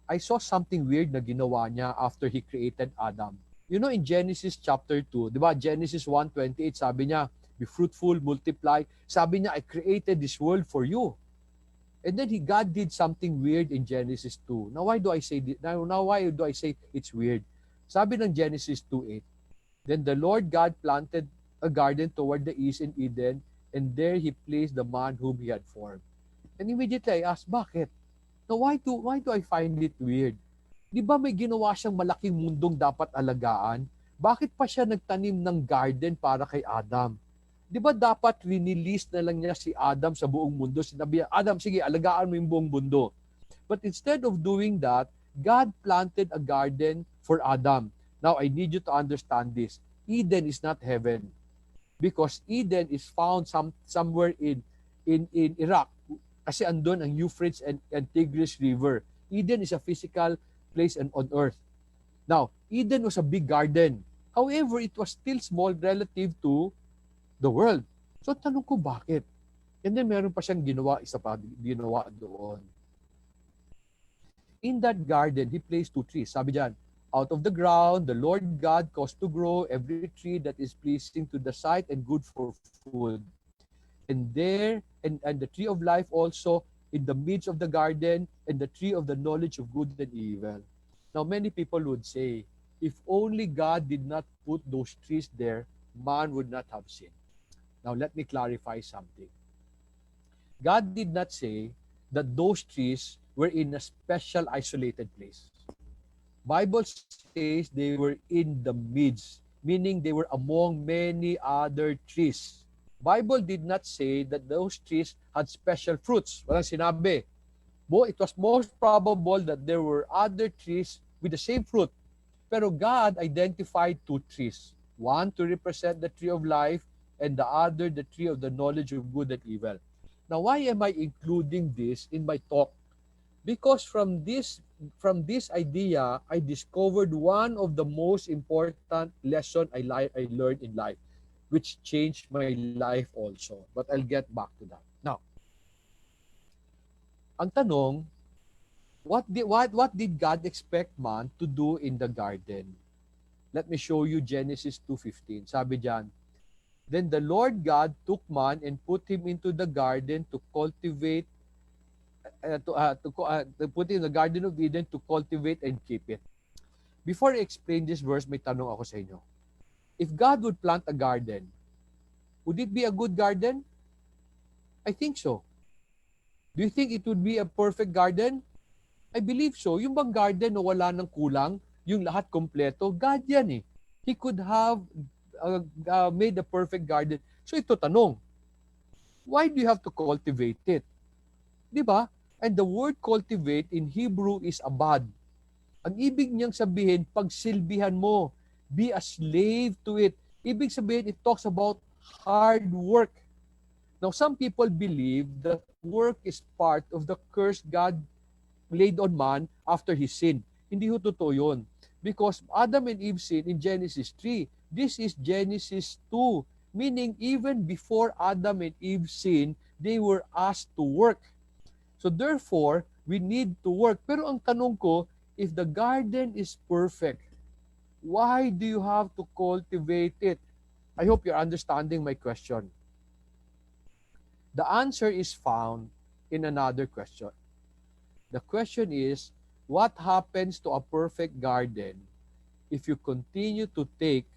[SPEAKER 13] I saw something weird na ginawa niya after he created Adam. You know, in Genesis chapter 2, di ba, Genesis 1:28, sabi niya, be fruitful, multiply. Sabi niya, I created this world for you. And then God did something weird in Genesis 2. Now, why do I say why do I say it's weird? Sabi ng Genesis 2:8, then the Lord God planted a garden toward the east in Eden, and there he placed the man whom he had formed. And immediately I asked, bakit? Now, why do I find it weird? Di ba may ginawa siyang malaking mundong dapat alagaan? Bakit pa siya nagtanim ng garden para kay Adam? Di ba dapat rinilis na lang niya si Adam sa buong mundo? Sinabi niya, Adam, sige, alagaan mo yung buong mundo. But instead of doing that, God planted a garden for Adam. Now, I need you to understand this. Eden is not heaven. Because Eden is found somewhere in Iraq. Kasi andun ang Euphrates and Tigris River. Eden is a physical place on earth. Now, Eden was a big garden. However, it was still small relative to the world. So, tanong ko bakit? And then, meron pa siyang ginawa doon. In that garden, he placed 2 trees. Sabi diyan, out of the ground, the Lord God caused to grow every tree that is pleasing to the sight and good for food. And the tree of life also in the midst of the garden, and the tree of the knowledge of good and evil. Now, many people would say, if only God did not put those trees there, man would not have sinned. Now, let me clarify something. God did not say that those trees were in a special isolated place. Bible says they were in the midst, meaning they were among many other trees. Bible did not say that those trees had special fruits. Walang sinabi. It was most probable that there were other trees with the same fruit. Pero God identified 2 trees. One to represent the tree of life, and the other the tree of the knowledge of good and evil. Now, why am I including this in my talk? Because from this idea, I discovered one of the most important lesson I learned in life, which changed my life also. But I'll get back to that. Now, ang tanong, what did God expect man to do in the garden? Let me show you Genesis 2:15. Sabi diyan, then the Lord God took man and put him into the garden to cultivate to put in the Garden of Eden to cultivate and keep it. Before I explain this verse, may tanong ako sa inyo. If God would plant a garden, would it be a good garden? I think so. Do you think it would be a perfect garden? I believe so. Yung bang garden na wala ng kulang, yung lahat kompleto, God yan eh. He could have made a perfect garden. So ito tanong, why do you have to cultivate it? Di ba? And the word cultivate in Hebrew is abad. Ang ibig niyang sabihin, pagsilbihan mo, be a slave to it. Ibig sabihin, it talks about hard work. Now, some people believe that work is part of the curse God laid on man after he sinned. Hindi ho totoo yun. Because Adam and Eve sinned in Genesis 3. This is Genesis 2. Meaning, even before Adam and Eve sinned, they were asked to work. So therefore, we need to work. Pero ang tanong ko, if the garden is perfect, why do you have to cultivate it? I hope you're understanding my question. The answer is found in another question. The question is, what happens to a perfect garden if you continue to take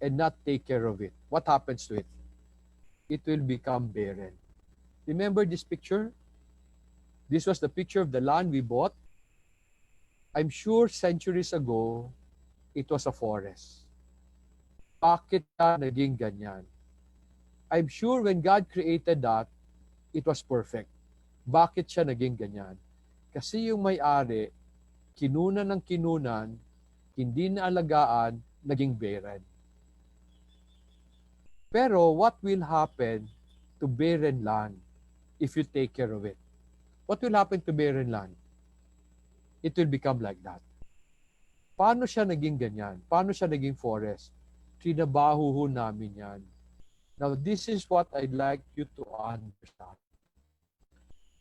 [SPEAKER 13] and not take care of it? What happens to it? It will become barren. Remember this picture? This was the picture of the land we bought. I'm sure centuries ago, it was a forest. Bakit siya naging ganyan? I'm sure when God created that, it was perfect. Bakit siya naging ganyan? Kasi yung may-ari, kinunan ng kinunan, hindi na alagaan, naging barren. Pero what will happen to barren land if you take care of it? What will happen to barren land? It will become like that. Paano siya naging ganyan? Paano siya naging forest? Trinabaho ho namin yan. Now, this is what I'd like you to understand.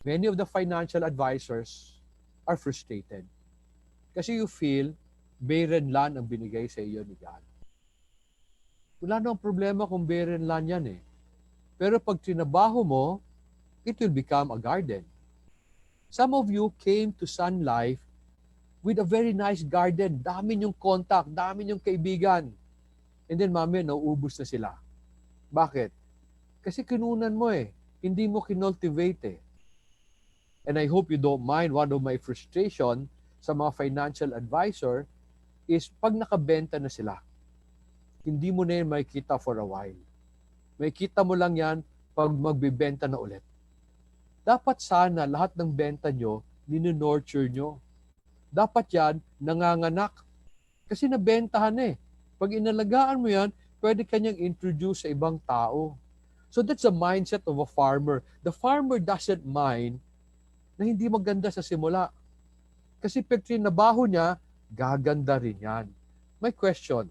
[SPEAKER 13] Many of the financial advisors are frustrated kasi you feel barren land ang binigay sa iyo ni God. Wala nang problema kung barren land yan eh. Pero pag trinabaho mo, it will become a garden. Some of you came to Sun Life with a very nice garden. Dami niyong contact, dami niyong kaibigan. And then mami, nauubos na sila. Bakit? Kasi kinunan mo eh. Hindi mo kinultivate eh. And I hope you don't mind, one of my frustration sa mga financial advisor is pag nakabenta na sila, hindi mo na yun makikita for a while. Makikita mo lang yan pag magbibenta na ulit. Dapat sana lahat ng benta nyo, nino-nurture nyo. Dapat yan, nanganganak. Kasi nabentahan eh. Pag inalagaan mo yan, pwede kanyang introduce sa ibang tao. So that's the mindset of a farmer. The farmer doesn't mind na hindi maganda sa simula. Kasi pag trinabaho niya, gaganda rin yan. My question,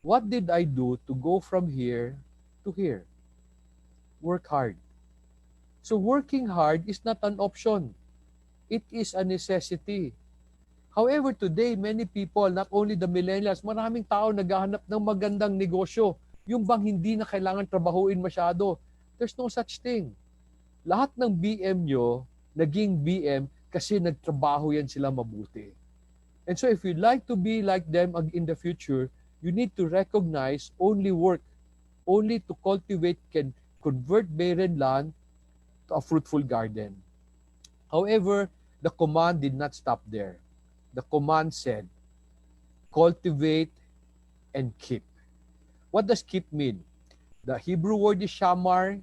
[SPEAKER 13] what did I do to go from here to here? Work hard. So working hard is not an option. It is a necessity. However, today, many people, not only the millennials, maraming tao naghahanap ng magandang negosyo. Yung bang hindi na kailangan trabahuin masyado. There's no such thing. Lahat ng BM nyo, naging BM kasi nagtrabaho yan sila mabuti. And so if you'd like to be like them in the future, you need to recognize only work, only to cultivate can convert barren land to a fruitful garden. However, the command did not stop there. The command said, cultivate and keep. What does keep mean? The Hebrew word is shamar.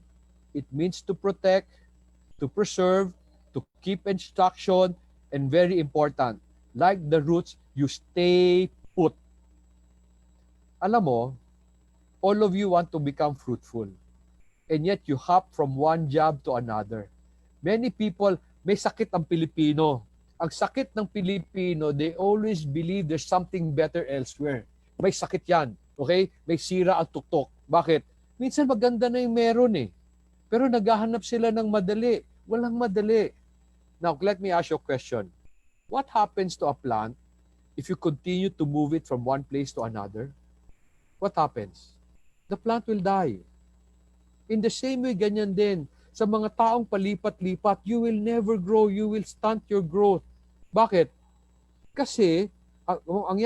[SPEAKER 13] It means to protect, to preserve, to keep instruction, and very important, like the roots, you stay put. Alam mo, all of you want to become fruitful. And yet you hop from one job to another. Many people, may sakit ang Pilipino. Ang sakit ng Pilipino, they always believe there's something better elsewhere. May sakit yan. Okay? May sira ang tuktok. Bakit? Minsan maganda na yung meron eh. Pero naghahanap sila ng madali. Walang madali. Now, let me ask you a question. What happens to a plant if you continue to move it from one place to another? What happens? The plant will die. In the same way, ganyan din. Sa mga taong palipat-lipat, you will never grow. You will stunt your growth. Bakit? Kasi, ang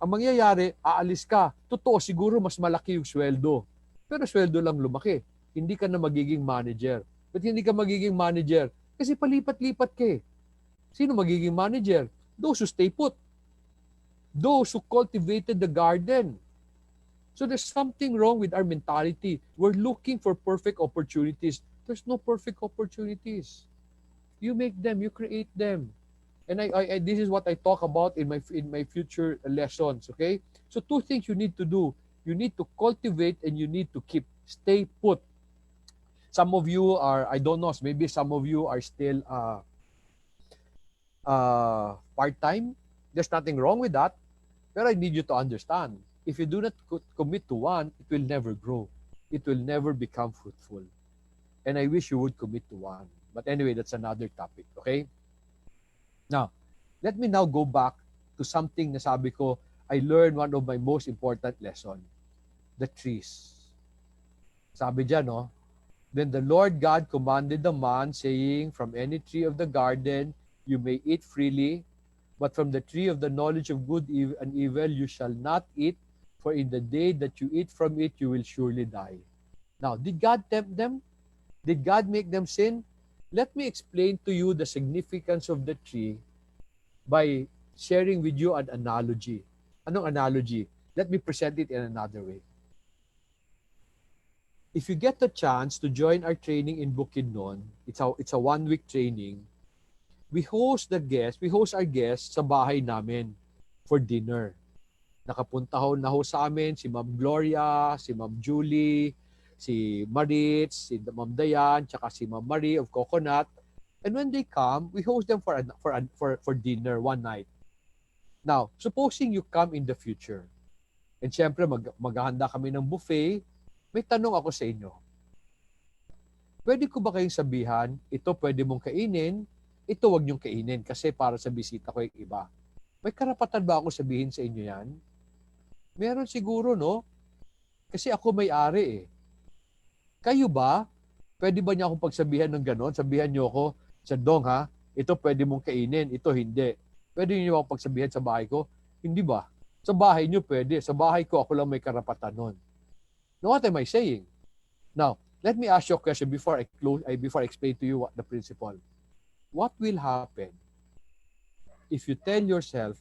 [SPEAKER 13] mangyayari, aalis ka. Totoo, siguro mas malaki yung sweldo. Pero sweldo lang lumaki. Hindi ka na magiging manager. Ba't hindi ka magiging manager? Kasi palipat-lipat ka eh. Sino magiging manager? Those who stay put. Those who cultivated the garden. So there's something wrong with our mentality. We're looking for perfect opportunities. There's no perfect opportunities. You make them, you create them. And I this is what I talk about in my future lessons, okay? So two things you need to do. You need to cultivate and you need to keep. Stay put. Some of you are, I don't know, maybe some of you are still part-time. There's nothing wrong with that. But I need you to understand, if you do not commit to one, it will never grow. It will never become fruitful. And I wish you would commit to one. But anyway, that's another topic, okay? Now, let me now go back to something na sabi ko, I learned one of my most important lesson. The trees. Sabi dyan, no? Then the Lord God commanded the man, saying, from any tree of the garden you may eat freely, but from the tree of the knowledge of good and evil you shall not eat, for in the day that you eat from it you will surely die. Now, did God tempt them? Did God make them sin? Let me explain to you the significance of the tree by sharing with you an analogy. Anong analogy? Let me present it in another way. If you get the chance to join our training in Bukidnon, it's a 1-week training. We host our guests sa bahay namin for dinner. Nakapunta na ho sa amin si Ma'am Gloria, si Ma'am Julie, si Maritz, si Ma'am Dayan, tsaka si Ma'am Marie of Coconut. And when they come, we host them for dinner one night. Now, supposing you come in the future, and syempre maghahanda kami ng buffet, May tanong ako sa inyo. Pwede ko ba kayong sabihan, ito pwede mong kainin, ito wag niyong kainin kasi para sa bisita ko yung iba. May karapatan ba ako sabihin sa inyo yan? Meron siguro, no? Kasi ako may-ari eh. Kayo ba? Pwede ba niya akong pagsabihan ng ganon? Sabihan niyo ako, sa Dong ha, ito pwede mong kainin, ito hindi. Pwede niyo akong pagsabihan sa bahay ko? Hindi ba? Sa bahay niyo pwede. Sa bahay ko, ako lang may karapatan nun. Now, what am I saying? Now, let me ask you a question before I explain to you what the principle. What will happen if you tell yourself,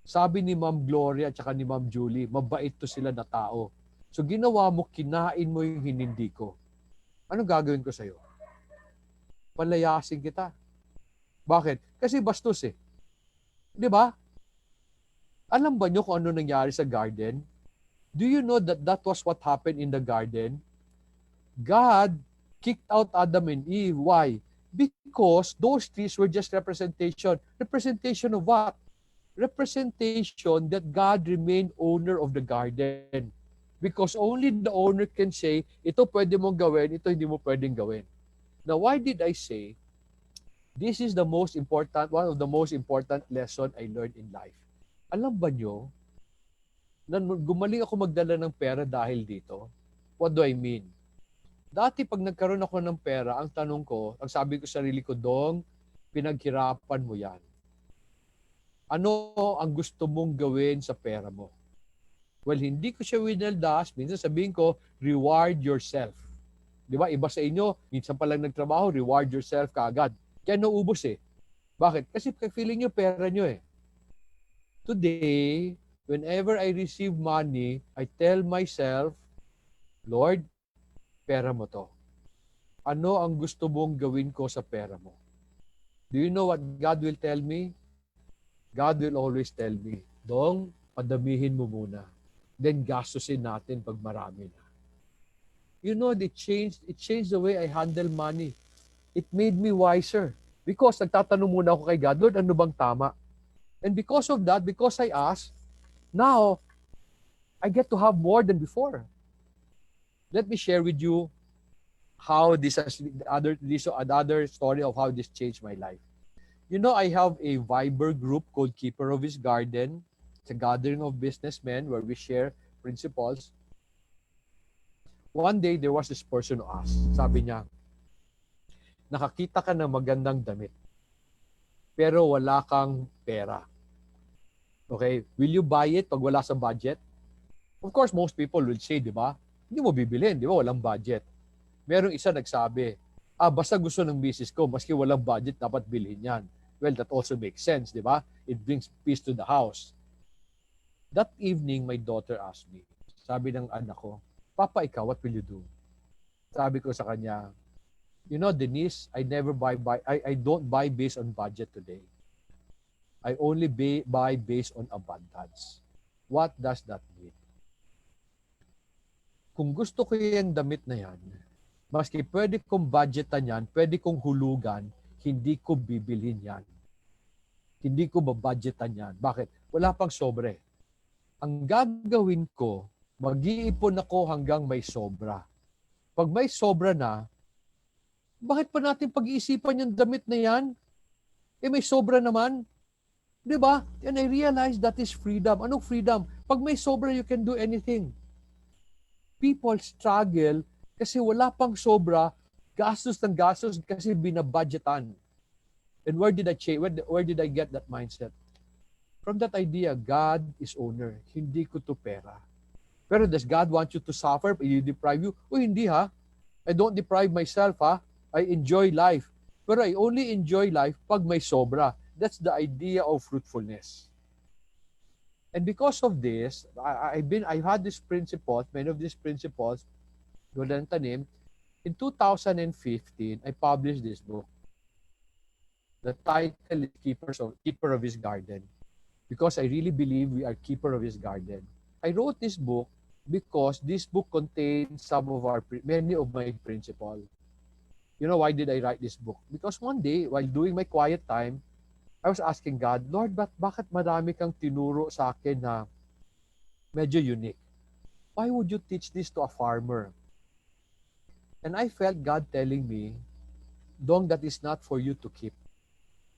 [SPEAKER 13] sabi ni Ma'am Gloria at saka ni Ma'am Julie, mabait to sila na tao. So ginawa mo, kinain mo yung hinindi ko. Anong gagawin ko sa'yo? Palayasin kita. Bakit? Kasi bastos eh. Di ba? Alam ba nyo kung ano nangyari sa garden? Do you know that that was what happened in the garden? God kicked out Adam and Eve. Why? Because those trees were just representation. Representation of what? Representation that God remained owner of the garden. Because only the owner can say, ito pwede mong gawin, ito hindi mo pwedeng gawin. Now, why did I say, this is the most important, one of the most important lesson I learned in life. Alam ba nyo, na gumaling ako magdala ng pera dahil dito? What do I mean? Dati pag nagkaroon ako ng pera, ang tanong ko, ang sabi ko sa sarili ko, Dong, pinaghirapan mo yan. Ano ang gusto mong gawin sa pera mo? Well, hindi ko siya winaldas. Minsan sabihin ko, reward yourself. Di ba? Iba sa inyo, minsan pa lang nagtrabaho, reward yourself kaagad. Kaya naubos eh. Bakit? Kasi feeling nyo pera nyo eh. Today, whenever I receive money, I tell myself, Lord, pera mo to. Ano ang gusto mong gawin ko sa pera mo? Do you know what God will tell me? God will always tell me, Dong, padamihin mo muna. Then gastusin natin pag marami na. You know, it changed the way I handle money. It made me wiser. Because nagtatanong muna ako kay God, Lord, ano bang tama? And because of that, because I asked, now, I get to have more than before. Let me share with you how this has another story of how this changed my life. You know, I have a Viber group called Keeper of His Garden. It's a gathering of businessmen where we share principles. One day, there was this person who asked, sabi niya, nakakita ka ng magandang damit, pero wala kang pera. Okay, will you buy it pag wala sa budget? Of course, most people will say, di ba? Hindi mo bibilin, di ba? Walang budget. Merong isa nagsabi, basta gusto ng misis ko, maski walang budget, dapat bilhin yan. Well, that also makes sense, di ba? It brings peace to the house. That evening, my daughter asked me, sabi ng anak ko, Papa, ikaw, what will you do? Sabi ko sa kanya, you know, Denise, I don't buy based on budget today. I only buy based on abundance. What does that mean? Kung gusto ko yung damit na yan, maski pwede kong budgetan yan, pwede kong hulugan, hindi ko bibilhin yan. Hindi ko babudgetan yan. Bakit? Wala pang sobre. Ang gagawin ko, mag-iipon ako hanggang may sobra. Pag may sobra na, bakit pa natin pag-iisipan yung damit na yan? May sobra naman. Di ba? And I realized that is freedom. Anong freedom? Pag may sobra, you can do anything. People struggle kasi wala pang sobra, gastos ng gastos kasi binabudgetan. And where did I get that mindset? From that idea, God is owner. Hindi ko to pera. Pero does God want you to suffer? He deprive you? O hindi ha. I don't deprive myself ha. I enjoy life. Pero I only enjoy life pag may sobra. That's the idea of fruitfulness. And because of this, I've had these principles, many of these principles, Dolan Tanim. In 2015, I published this book. The title is Keeper of His Garden. Because I really believe we are keeper of His garden. I wrote this book because this book contains many of my principles. You know, why did I write this book? Because one day, while doing my quiet time, I was asking God, Lord, bakit marami kang tinuro sa akin na medyo unique? Why would you teach this to a farmer? And I felt God telling me, Dong, that is not for you to keep.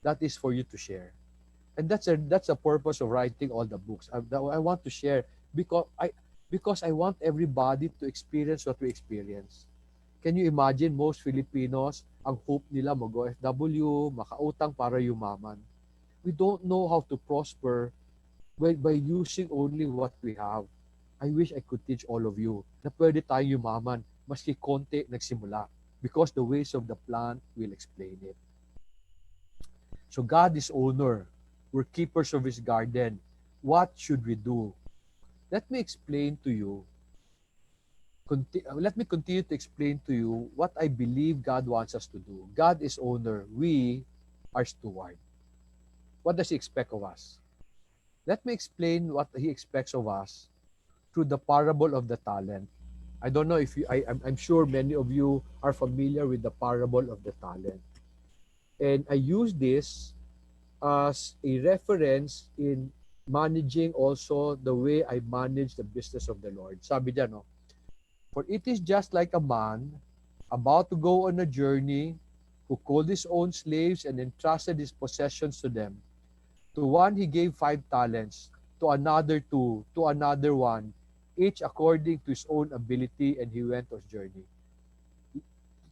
[SPEAKER 13] That is for you to share. And that's a purpose of writing all the books. I want to share because I want everybody to experience what we experience. Can you imagine most Filipinos, ang hope nila mag-OFW, makautang para yumaman. We don't know how to prosper by using only what we have. I wish I could teach all of you na pwede tayong yumaman maski konti nagsimula because the ways of the plant will explain it. So God is owner. We're keepers of His garden. What should we do? Let me explain to you. Let me continue to explain to you what I believe God wants us to do. God is owner. We are steward. What does He expect of us? Let me explain what He expects of us through the parable of the talent. I don't know if you, I'm sure many of you are familiar with the parable of the talent. And I use this as a reference in managing also the way I manage the business of the Lord. Sabi diyan, no? For it is just like a man about to go on a journey who called his own slaves and entrusted his possessions to them. To one he gave 5 talents, to another 2, to another 1, each according to his own ability, and he went on his journey.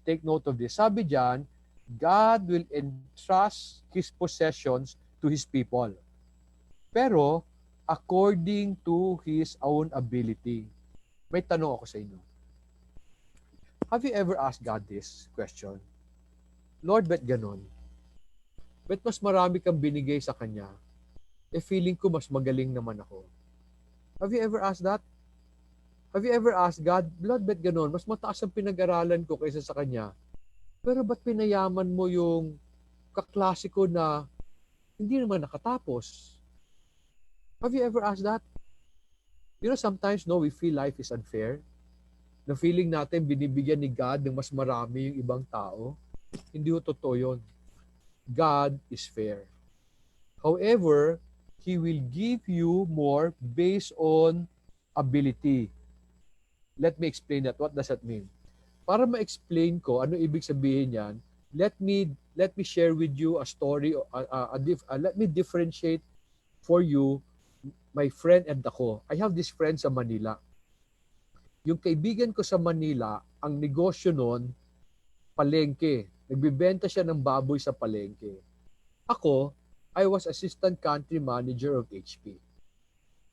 [SPEAKER 13] Take note of this. Sabi diyan, God will entrust His possessions to His people. Pero, according to His own ability. May tanong ako sa inyo. Have you ever asked God this question? Lord, ba't ganon? Ba't mas marami kang binigay sa Kanya? Feeling ko mas magaling naman ako. Have you ever asked that? Have you ever asked God, Lord, ba't ganon? Mas mataas ang pinag-aralan ko kaysa sa Kanya. Pero ba't pinayaman mo yung kaklase ko na hindi naman nakatapos? Have you ever asked that? You know, sometimes, no, we feel life is unfair. Na feeling natin binibigyan ni God ng mas marami yung ibang tao. Hindi ho totoo yun. God is fair. However, He will give you more based on ability. Let me explain that. What does that mean? Para ma-explain ko ano ibig sabihin yan, let me share with you a story. Let me differentiate for you my friend and ako. I have this friend sa Manila. Yung kaibigan ko sa Manila, ang negosyo nun, palengke. Nagbibenta siya ng baboy sa palengke. Ako, I was assistant country manager of HP.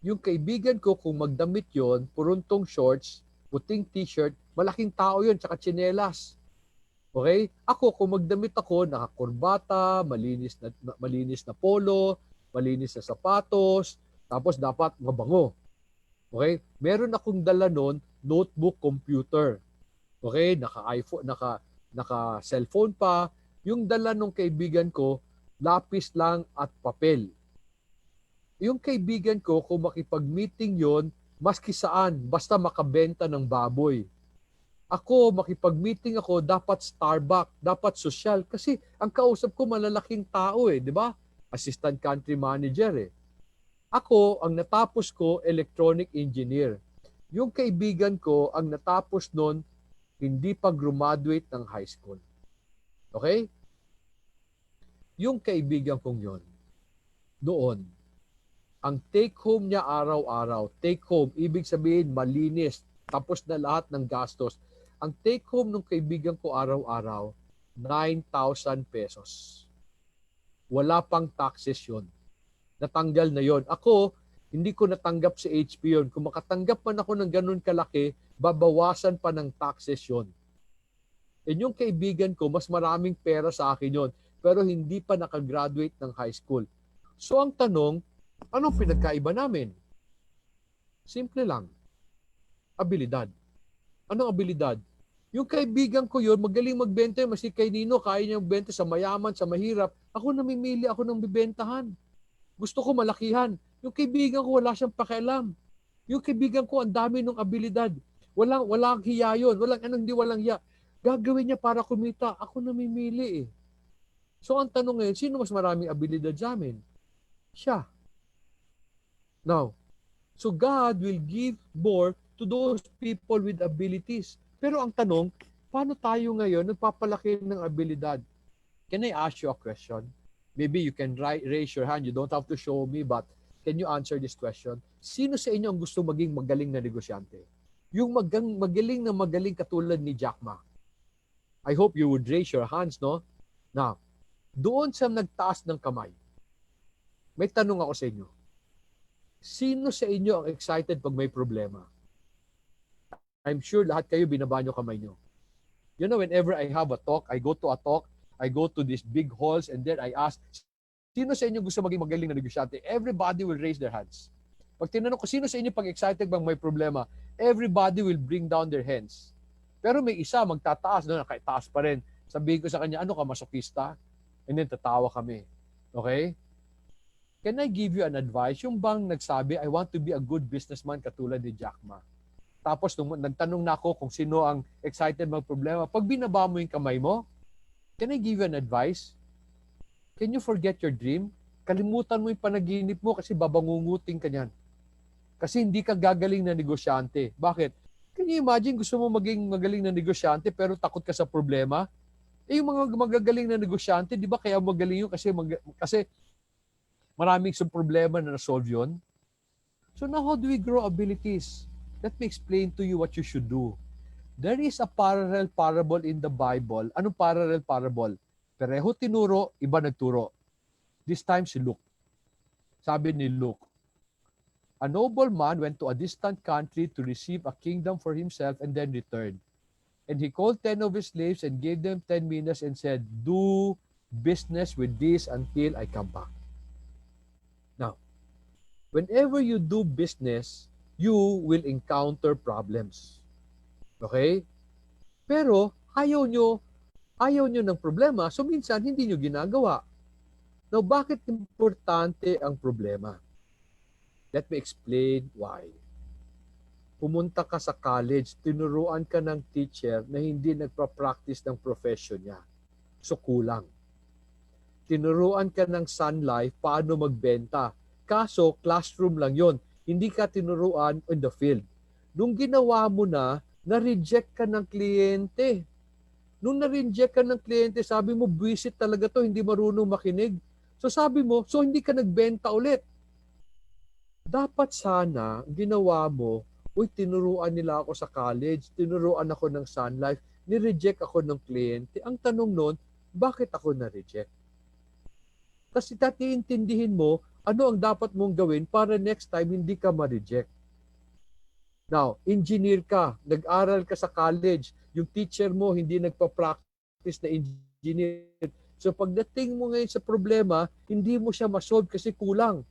[SPEAKER 13] Yung kaibigan ko, kung magdamit yon, puruntong shorts, puting t-shirt, malaking tao yun, tsaka tsinelas. Okay? Ako, kung magdamit ako, nakakurbata, malinis na polo, malinis na sapatos, tapos dapat mabango. Okay? Meron akong dala nun, notebook, computer. Okay? Naka-iPhone, naka-cellphone pa. Yung dala ng kaibigan ko, lapis lang at papel. Yung kaibigan ko, kung makipag-meeting yon, maski saan, basta makabenta ng baboy. Ako, makipag-meeting ako, dapat Starbucks, dapat social. Kasi ang kausap ko, malalaking tao di ba? Assistant country manager Ako, ang natapos ko, electronic engineer. Yung kaibigan ko, ang natapos nun, hindi pa graduate ng high school. Okay? Yung kaibigan kong yon, doon, ang take home niya araw-araw, take home, ibig sabihin malinis, tapos na lahat ng gastos. Ang take home ng kaibigan ko araw-araw, 9,000 pesos. Wala pang taxes yun. Natanggal na yon. Ako, hindi ko natanggap sa HP yun. Kung makatanggap man ako ng ganun kalaki, babawasan pa ng taxes yun. And yung kaibigan ko, mas maraming pera sa akin yon, pero hindi pa nakagraduate ng high school. So ang tanong, anong pinagkaiba namin? Simple lang. Abilidad. Anong abilidad? Yung kaibigan ko yun, magaling magbenta, maski kay Nino, kaya niya magbenta sa mayaman, sa mahirap. Ako namimili ako ng bibentahan. Gusto ko malakihan. Yung kaibigan ko, wala siyang pakialam. Yung kaibigan ko, ang dami ng abilidad. Walang hiya yun. Hindi walang hiya. Gagawin niya para kumita. Ako namimili So ang tanong ngayon, sino mas maraming abilidad sa amin? Siya. Now, so God will give more to those people with abilities. Pero ang tanong, paano tayo ngayon nagpapalaki ng abilidad? Can I ask you a question? Maybe you can raise your hand. You don't have to show me, but can you answer this question? Sino sa inyo ang gusto maging magaling na negosyante? Yung magaling katulad ni Jack Ma. I hope you would raise your hands, no? Now, doon sa nagtaas ng kamay, may tanong ako sa inyo. Sino sa inyo ang excited pag may problema? I'm sure lahat kayo binaba nyo kamay nyo. You know, whenever I have a talk, I go to these big halls and then I ask, sino sa inyo gusto maging magaling na negosyante? Everybody will raise their hands. Pag tinanong ko, sino sa inyo pag excited bang may problema? Everybody will bring down their hands. Pero may isa magtataas, no, kahit taas pa rin. Sabihin ko sa kanya, ano ka, masokista? And then tatawa kami. Okay? Can I give you an advice? Yung bang nagsabi, I want to be a good businessman katulad ni Jack Ma. Tapos nung nagtanong na ako kung sino ang excited magproblema, pag binaba mo yung kamay mo, can I give you an advice? Can you forget your dream? Kalimutan mo yung panaginip mo kasi babangunguting ka niyan. Kasi hindi ka gagaling na negosyante. Bakit? Can you imagine gusto mo maging magaling na negosyante pero takot ka sa problema? Eh yung mga magagaling na negosyante, di ba kaya magaling yun kasi maraming problema na na-solve yun? So now how do we grow abilities? Let me explain to you what you should do. There is a parallel parable in the Bible. Anong parallel parable? Pareho tinuro, iba nagturo. This time si Luke. Sabi ni Luke, a noble man went to a distant country to receive a kingdom for himself and then returned. And he called 10 of his slaves and gave them 10 minas and said, do business with this until I come back. Now, whenever you do business, you will encounter problems. Okay? Pero ayaw nyo ng problema, so minsan hindi nyo ginagawa. Now, bakit importante ang problema? Let me explain why. Pumunta ka sa college, tinuruan ka ng teacher na hindi nagpa-practice ng profession niya. So, kulang. Tinuruan ka ng Sun Life paano magbenta. Kaso, classroom lang yon. Hindi ka tinuruan in the field. Nung ginawa mo na-reject ka ng kliyente. Nung na-reject ka ng kliyente, sabi mo, buwisit talaga to, hindi marunong makinig. So sabi mo, so hindi ka nagbenta ulit. Dapat sana, ginawa mo, tinuruan nila ako sa college, tinuruan ako ng Sun Life, ni-reject ako ng kliyente. Ang tanong nun, bakit ako na-reject? Kasi tatiintindihin mo, ano ang dapat mong gawin para next time hindi ka ma-reject. Now, engineer ka, nag-aral ka sa college, yung teacher mo hindi nagpa-practice na engineer. So pagdating mo ngayon sa problema, hindi mo siya ma-solve kasi kulang.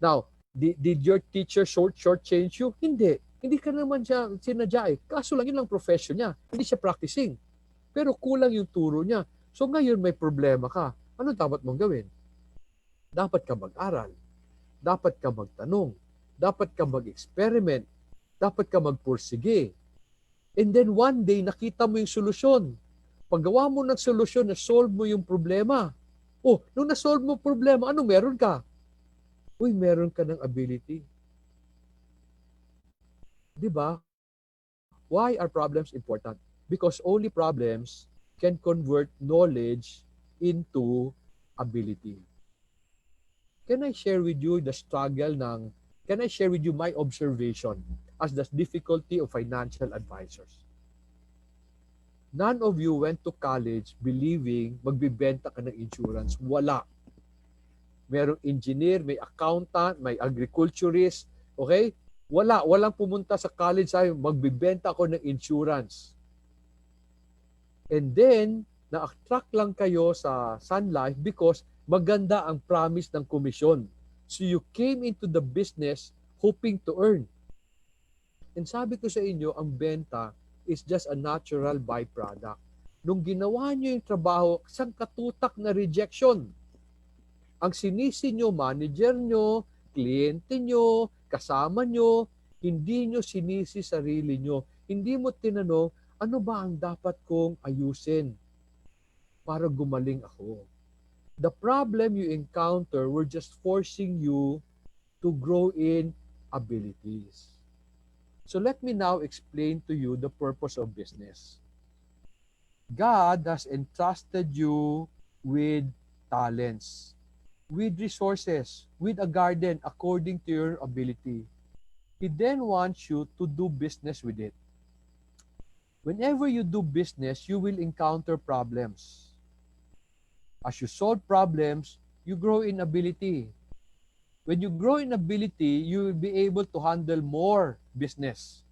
[SPEAKER 13] Now, did your teacher short-change you? Hindi. Hindi ka naman siya sinadya eh. Kaso lang yun lang profession niya. Hindi siya practicing. Pero kulang yung turo niya. So ngayon may problema ka. Ano dapat mong gawin? Dapat ka mag-aral. Dapat ka magtanong. Dapat ka mag-experiment. Dapat ka magpursige. And then one day, nakita mo yung solusyon. Paggawa mo ng solusyon, na-solve mo yung problema. Oh, nung na-solve mo problema, ano meron ka? Meron ka ng ability. Diba? Why are problems important? Because only problems can convert knowledge into ability. Can I share with you can I share with you my observation as the difficulty of financial advisors? None of you went to college believing magbibenta ka ng insurance. Wala. Merong engineer, may accountant, may agriculturist, okay? Walang pumunta sa college sabi, magbibenta ako ng insurance. And then, na-attract lang kayo sa Sun Life because maganda ang promise ng komisyon. So you came into the business hoping to earn. And sabi ko sa inyo, ang benta is just a natural byproduct. Nung ginawa nyo yung trabaho, isang katutak na rejection. Ang sinisi nyo, manager nyo, kliyente nyo, kasama nyo, hindi nyo sinisi sarili nyo. Hindi mo tinanong, ano ba ang dapat kong ayusin para gumaling ako? The problem you encounter were just forcing you to grow in abilities. So let me now explain to you the purpose of business. God has entrusted you with talents, with resources, with a garden according to your ability. He then wants you to do business with it. Whenever you do business, you will encounter problems. As you solve problems, you grow in ability. When you grow in ability, you will be able to handle more business.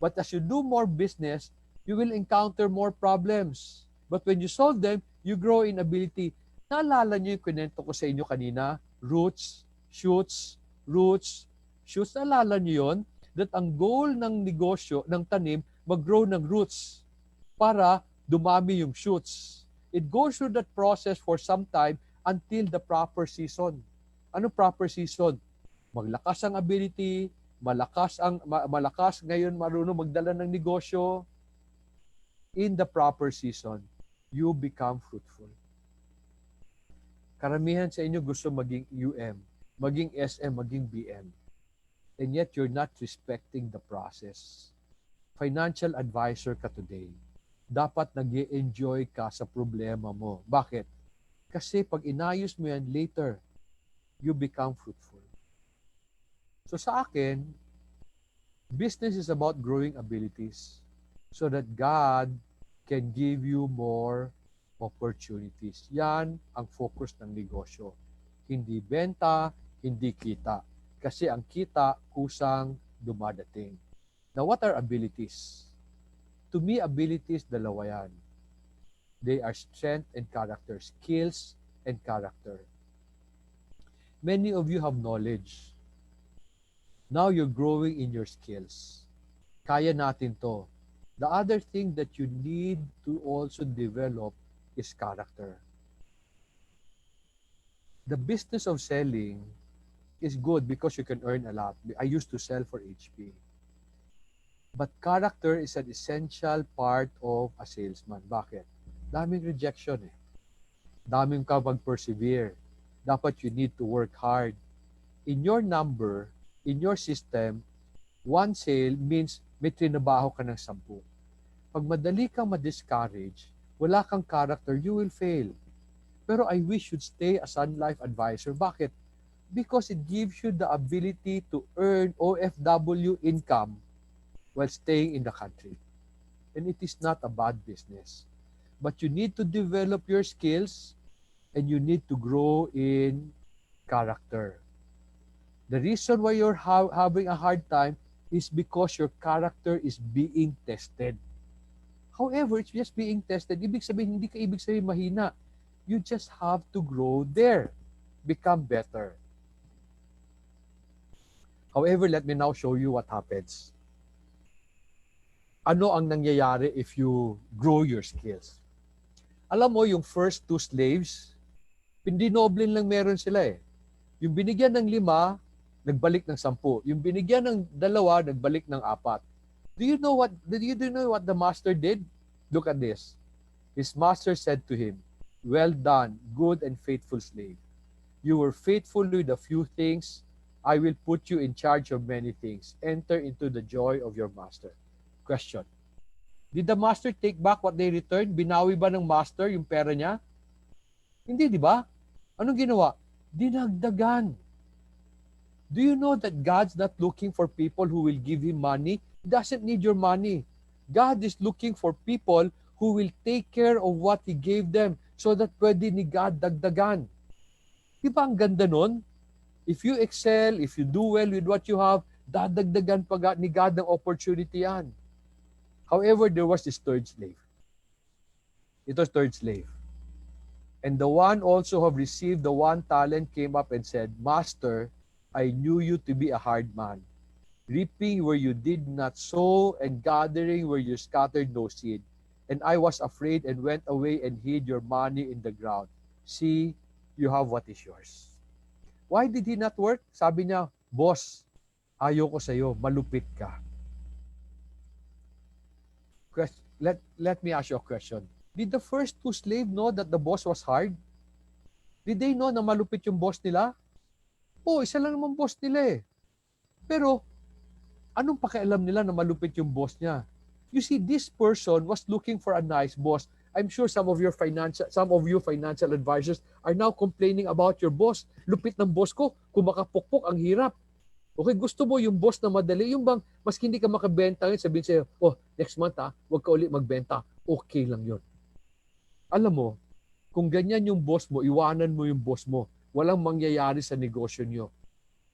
[SPEAKER 13] But as you do more business, you will encounter more problems. But when you solve them, you grow in ability. Naalala niyo yung kwento ko sa inyo kanina? Roots, shoots, roots, shoots. Naalala niyo yun? That ang goal ng negosyo, ng tanim, mag-grow ng roots para dumami yung shoots. It goes through that process for some time until the proper season. Ano proper season? Maglakas ang ability, malakas ngayon marunong magdala ng negosyo. In the proper season, you become fruitful. Karamihan sa inyo gusto maging UM, maging SM, maging BM. And yet you're not respecting the process. Financial advisor ka today. Dapat nag-enjoy ka sa problema mo. Bakit? Kasi pag inayos mo yan later, you become fruitful. So sa akin, business is about growing abilities so that God can give you more opportunities. Yan ang focus ng negosyo. Hindi benta, hindi kita. Kasi ang kita kusang dumadating. Now, what are abilities? To me, abilities, dalawa yan. They are strength and character, skills and character. Many of you have knowledge. Now you're growing in your skills. Kaya natin to. The other thing that you need to also develop is character. The business of selling is good because you can earn a lot. I used to sell for HP. But character is an essential part of a salesman. Bakit? Daming rejection eh. Daming ka mag-persevere. Dapat you need to work hard. In your number, in your system, one sale means may trinabaho ka ng 10. Pag madali kang ma-discourage, wala kang character, you will fail. Pero I wish you'd stay as Sun Life advisor. Bakit? Because it gives you the ability to earn OFW income while staying in the country. And it is not a bad business. But you need to develop your skills and you need to grow in character. The reason why you're having a hard time is because your character is being tested. However, it's just being tested. Ibig sabihin, hindi ka ibig sabihin mahina. You just have to grow there. Become better. However, let me now show you what happens. Ano ang nangyayari if you grow your skills? Alam mo, yung first 2 slaves, pindinoblin lang meron sila eh. Yung binigyan ng 5, nagbalik ng 10. Yung binigyan ng 2, nagbalik ng 4. Do you know what the master did? Look at this. His master said to him, "Well done, good and faithful slave. You were faithful with a few things. I will put you in charge of many things. Enter into the joy of your master." Question. Did the master take back what they returned? Binawi ba ng master yung pera niya? Hindi, di ba? Anong ginawa? Dinagdagan. Do you know that God's not looking for people who will give Him money? He doesn't need your money. God is looking for people who will take care of what He gave them so that pwede ni God dagdagan. Di ba ang ganda nun? If you excel, if you do well with what you have, dadagdagan pa ni God ng opportunity yan. However, there was this third slave. It was third slave. And the one also who have received the 1 talent came up and said, "Master, I knew you to be a hard man, reaping where you did not sow and gathering where you scattered no seed. And I was afraid and went away and hid your money in the ground. See, you have what is yours." Why did he not work? Sabi niya, "Boss, ayoko sa'yo, malupit ka." Let me ask you a question. Did the first 2 slaves know that the boss was hard? Did they know na malupit yung boss nila? Oh, isa lang naman boss nila eh. Pero, Anong pakialam nila na malupit yung boss niya? You see, this person was looking for a nice boss. I'm sure some of you financial advisors are now complaining about your boss. Lupit ng boss ko, kumakapukpok, ang hirap. Okay, gusto mo yung boss na madali, yung bang maski hindi ka makabenta ngayon, sabihin sa'yo, oh, next month huwag ka ulit magbenta. Okay lang yon. Alam mo, kung ganyan yung boss mo, iwanan mo yung boss mo. Walang mangyayari sa negosyo nyo.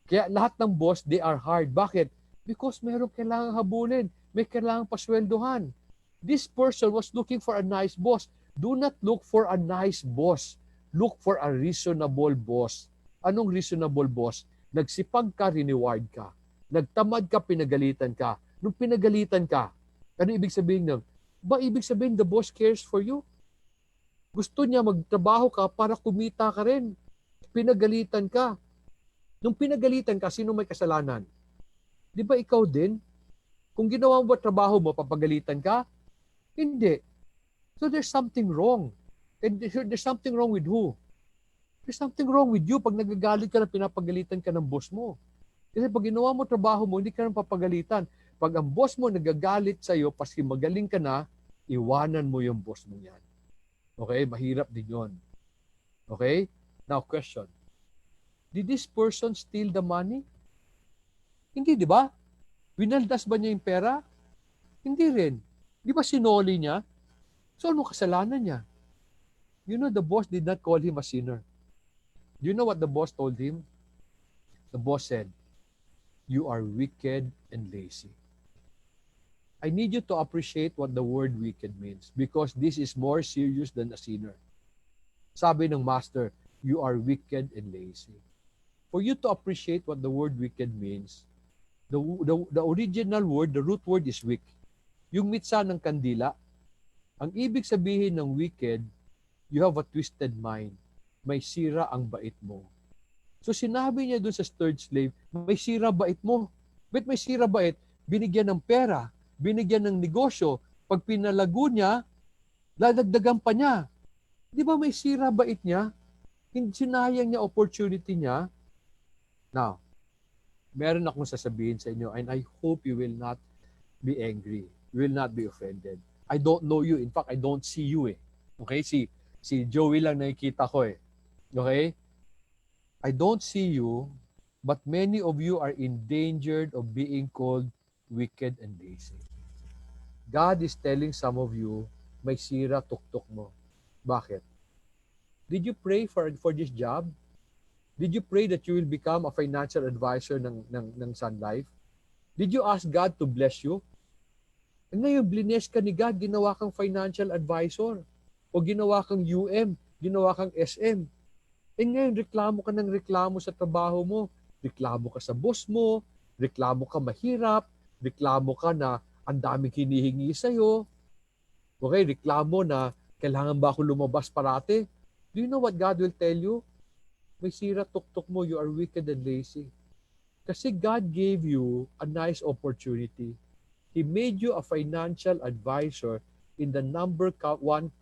[SPEAKER 13] Kaya lahat ng boss, they are hard. Bakit? Because meron kailangang habulin. May kailangang pasweldohan. This person was looking for a nice boss. Do not look for a nice boss. Look for a reasonable boss. Anong reasonable boss? Nagsipag ka, reward ka. Nagtamad ka, pinagalitan ka. Nung pinagalitan ka, ano ibig sabihin nun? Ba ibig sabihin the boss cares for you? Gusto niya magtrabaho ka para kumita ka rin. Pinagalitan ka. Nung pinagalitan ka, sino may kasalanan? Di ba ikaw din? Kung ginawa mo trabaho mo, papagalitan ka? Hindi. So there's something wrong. And there's something wrong with who? There's something wrong with you pag nagagalit ka na pinapagalitan ka ng boss mo. Kasi pag ginawa mo trabaho mo, hindi ka nang papagalitan. Pag ang boss mo nagagalit sa'yo, paski magaling ka na, iwanan mo yung boss mo yan. Okay? Mahirap din yun. Okay? Now, question. Did this person steal the money? Hindi, di ba? Winaldas ba niya yung pera? Hindi rin. Di ba sinoli niya? So, anong kasalanan niya? You know, the boss did not call him a sinner. Do you know what the boss told him? The boss said, you are wicked and lazy. I need you to appreciate what the word wicked means because this is more serious than a sinner. Sabi ng master, you are wicked and lazy. For you to appreciate what the word wicked means, the original word, the root word is wick. Yung mitsa ng kandila, ang ibig sabihin ng wicked, you have a twisted mind. May sira ang bait mo. So sinabi niya dun sa third slave, may sira bait mo. Ba't may sira bait? Binigyan ng pera, binigyan ng negosyo. Pag pinalago niya, ladagdagan pa niya. Di ba may sira bait niya? Hindi sinayang niya opportunity niya. Now, meron akong sasabihin sa inyo and I hope you will not be angry. You will not be offended. I don't know you. In fact, I don't see you eh. Okay? Si Joey lang nakikita ko eh. Okay? I don't see you, but many of you are endangered of being called wicked and lazy. God is telling some of you, may sira tuktok mo. Bakit? Did you pray for this job? Did you pray that you will become a financial advisor ng Sun Life? Did you ask God to bless you? And ngayon, blines ka ni God, ginawa kang financial advisor. O ginawa kang UM, ginawa kang SM. And ngayon, reklamo ka ng reklamo sa trabaho mo. Reklamo ka sa boss mo. Reklamo ka mahirap. Reklamo ka na ang daming hinihingi sa'yo. Okay, reklamo na kailangan ba ako lumabas parate? Do you know what God will tell you? May sira tuktok mo, you are wicked and lazy. Kasi God gave you a nice opportunity. He made you a financial advisor in the number one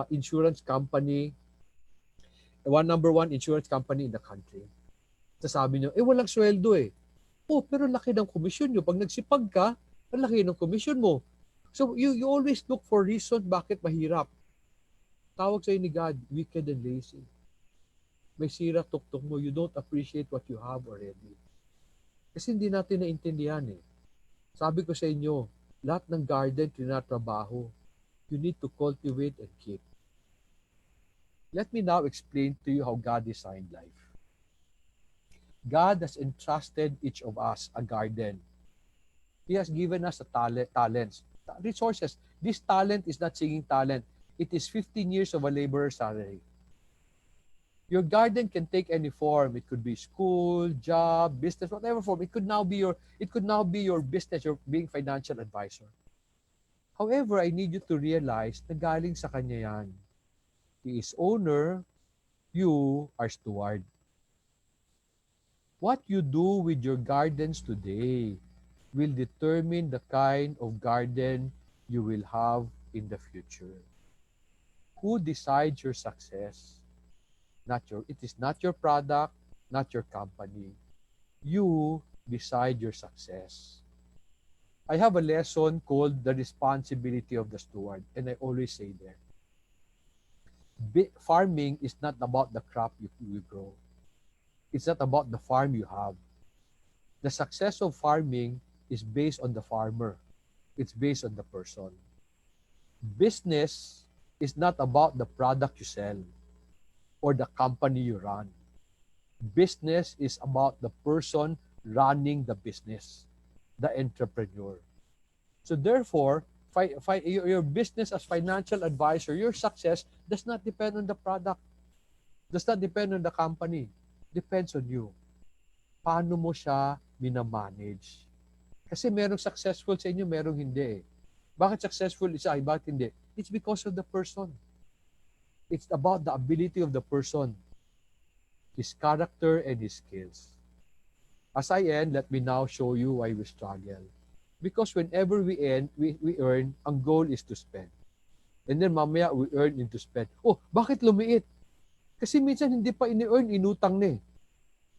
[SPEAKER 13] insurance company, number one insurance company in the country. Sasabi niyo, walang sweldo eh. Oh, pero laki ng komisyon niyo. Pag nagsipag ka, ang laki ng komisyon mo. So you always look for reason bakit mahirap. Tawag sa'yo ni God, wicked and lazy. May sira tuktok mo, you don't appreciate what you have already. Kasi hindi natin naintindihan eh. Sabi ko sa inyo, lahat ng garden tinatrabaho. You need to cultivate and keep. Let me now explain to you how God designed life. God has entrusted each of us a garden. He has given us talents, resources. This talent is not singing talent. It is 15 years of a laborer's salary. Your garden can take any form. It could be school, job, business, whatever form. It could now be your business, your being financial advisor. However, I need you to realize na galing sa kanya yan. He is owner, you are steward. What you do with your gardens today will determine the kind of garden you will have in the future. Who decides your success? It is not your product, not your company. You decide your success. I have a lesson called The Responsibility of the Steward, and I always say there, farming is not about the crop you grow. It's not about the farm you have. The success of farming is based on the farmer. It's based on the person. Business is not about the product you sell or the company you run. Business is about the person running the business, the entrepreneur. So therefore, your business as financial advisor, your success does not depend on the product, does not depend on the company. Depends on you. Paano mo siya minamanage? Kasi merong successful sa inyo, merong hindi. Bakit successful isa, bakit hindi? It's because of the person. It's about the ability of the person, his character and his skills. As I end, let me now show you why we struggle. Because whenever we earn, ang goal is to spend. And then mamaya we earn into spend. Oh, bakit lumiit? Kasi minsan hindi pa ini-earn, inutang na eh.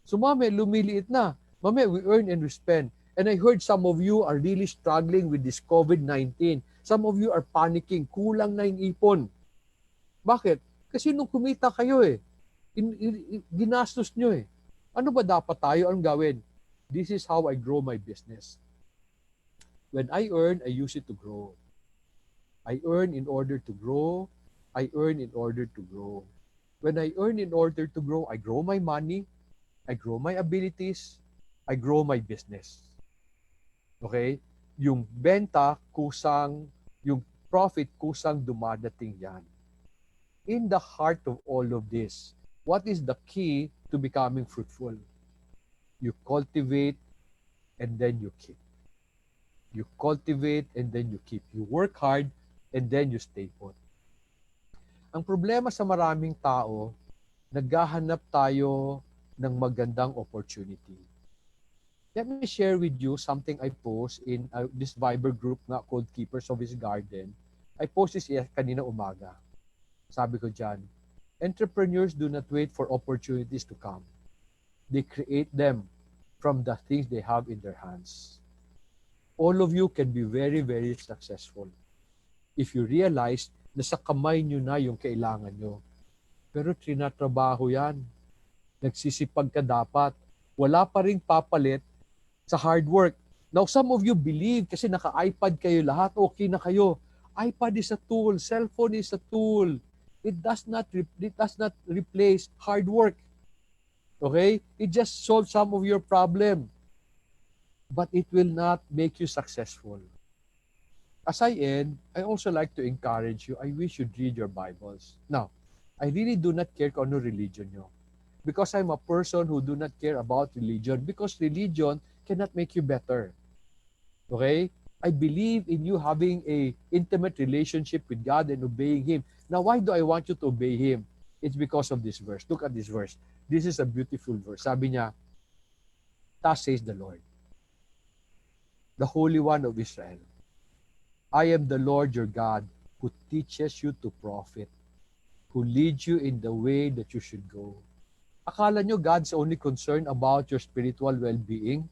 [SPEAKER 13] So mamaya lumiliit na. Mamaya we earn and we spend. And I heard some of you are really struggling with this COVID-19. Some of you are panicking. Kulang na yung ipon. Bakit? Kasi nung kumita kayo ginastos nyo eh. Ano ba dapat tayo? Anong gawin? This is how I grow my business. When I earn, I use it to grow. I earn in order to grow. I earn in order to grow. When I earn in order to grow, I grow my money. I grow my abilities. I grow my business. Okay? Yung benta, yung profit, kusang dumadating yan. In the heart of all of this, what is the key to becoming fruitful? You cultivate and then you keep. You cultivate and then you keep. You work hard and then you stay put. Ang problema sa maraming tao, naghahanap tayo ng magandang opportunity. Let me share with you something I post in this Viber group nga called Keepers of His Garden. I post this kanina umaga. Sabi ko dyan, entrepreneurs do not wait for opportunities to come. They create them from the things they have in their hands. All of you can be very, very successful if you realize na sa kamay nyo na yung kailangan nyo. Pero trinatrabaho yan. Nagsisipag ka dapat. Wala pa ring papalit sa hard work. Now, some of you believe kasi naka-iPad kayo lahat, okay na kayo. iPad is a tool. Cellphone is a tool. It does not replace hard work. Okay? It just solves some of your problem. But it will not make you successful. As I end, I also like to encourage you. I wish you'd read your Bibles. Now, I really do not care kung ano religion nyo. Because I'm a person who do not care about religion. Because religion cannot make you better. Okay? I believe in you having a intimate relationship with God and obeying Him. Now, why do I want you to obey Him? It's because of this verse. Look at this verse. This is a beautiful verse. Sabi niya, thus says the Lord, the Holy One of Israel, I am the Lord your God who teaches you to profit, who leads you in the way that you should go. Akala nyo God's only concerned about your spiritual well-being?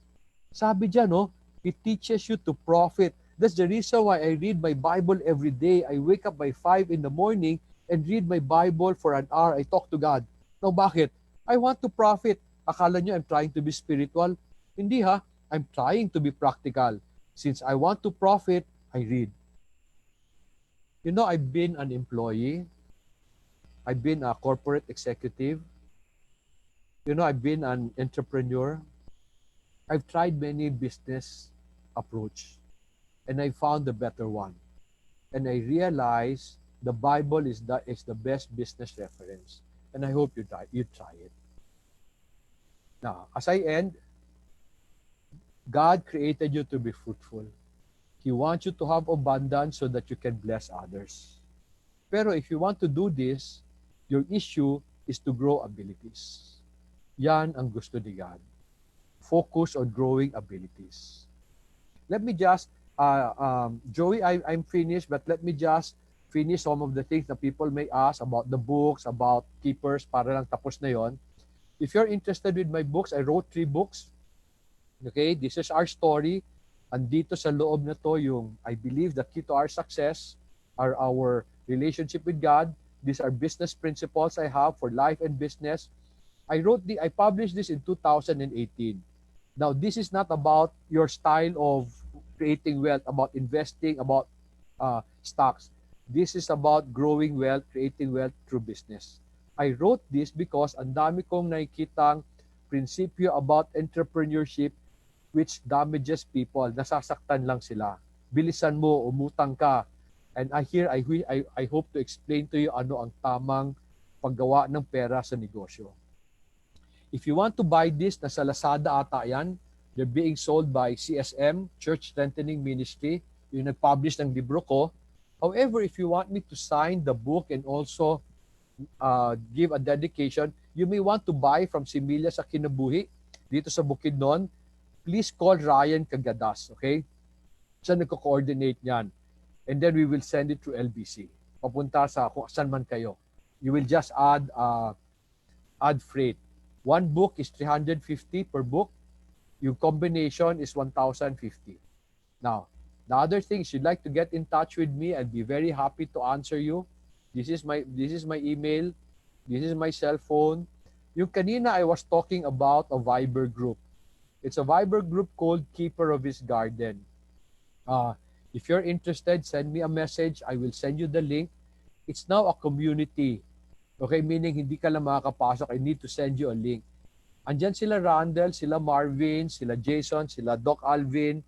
[SPEAKER 13] Sabi dyan, no? He teaches you to profit. That's the reason why I read my Bible every day. I wake up by 5 in the morning and read my Bible for an hour. I talk to God. Now, bakit? I want to profit. Akala nyo I'm trying to be spiritual? Hindi ha. I'm trying to be practical. Since I want to profit, I read. You know, I've been an employee. I've been a corporate executive. You know, I've been an entrepreneur. I've tried many business approach. And I found the better one. And I realized the Bible is the best business reference. And I hope you try it. Now, as I end, God created you to be fruitful. He wants you to have abundance so that you can bless others. Pero if you want to do this, your issue is to grow abilities. Yan ang gusto ni God. Focus on growing abilities. Let me just, Joey, I'm finished, but let me just finish some of the things that people may ask about the books, about keepers, para lang tapos na yon. If you're interested with my books, I wrote 3 books. Okay, this is our story. Andito sa loob na to yung, I believe the key to our success are our relationship with God. These are business principles I have for life and business. I published this in 2018. Now, this is not about your style of creating wealth, about investing, about stocks. This is about growing wealth, creating wealth through business. I wrote this because ang dami kong nakikitang prinsipyo about entrepreneurship which damages people. Nasasaktan lang sila. Bilisan mo, umutang ka. And I hope to explain to you ano ang tamang paggawa ng pera sa negosyo. If you want to buy this, nasa Lazada ata yan. They're being sold by CSM, Church Strengthening Ministry. Yung nag-publish ng libro ko. However, if you want me to sign the book and also give a dedication, you may want to buy from Similia sa Kinabuhi, dito sa Bukidnon. Please call Ryan Cagadas, okay? Siya nagko-coordinate niyan. And then we will send it to LBC. Papunta sa kung saan man kayo. You will just add freight. One book is 350 per book. Yung combination is 1,050. Now, the other thing is you'd like to get in touch with me, I'll be very happy to answer you. This is my email. This is my cell phone. Yung kanina I was talking about a Viber group. It's a Viber group called Keeper of His Garden. If you're interested, send me a message. I will send you the link. It's now a community. Okay, meaning hindi ka lang makakapasok. I need to send you a link. Andyan sila Randall, sila Marvin, sila Jason, sila Doc Alvin.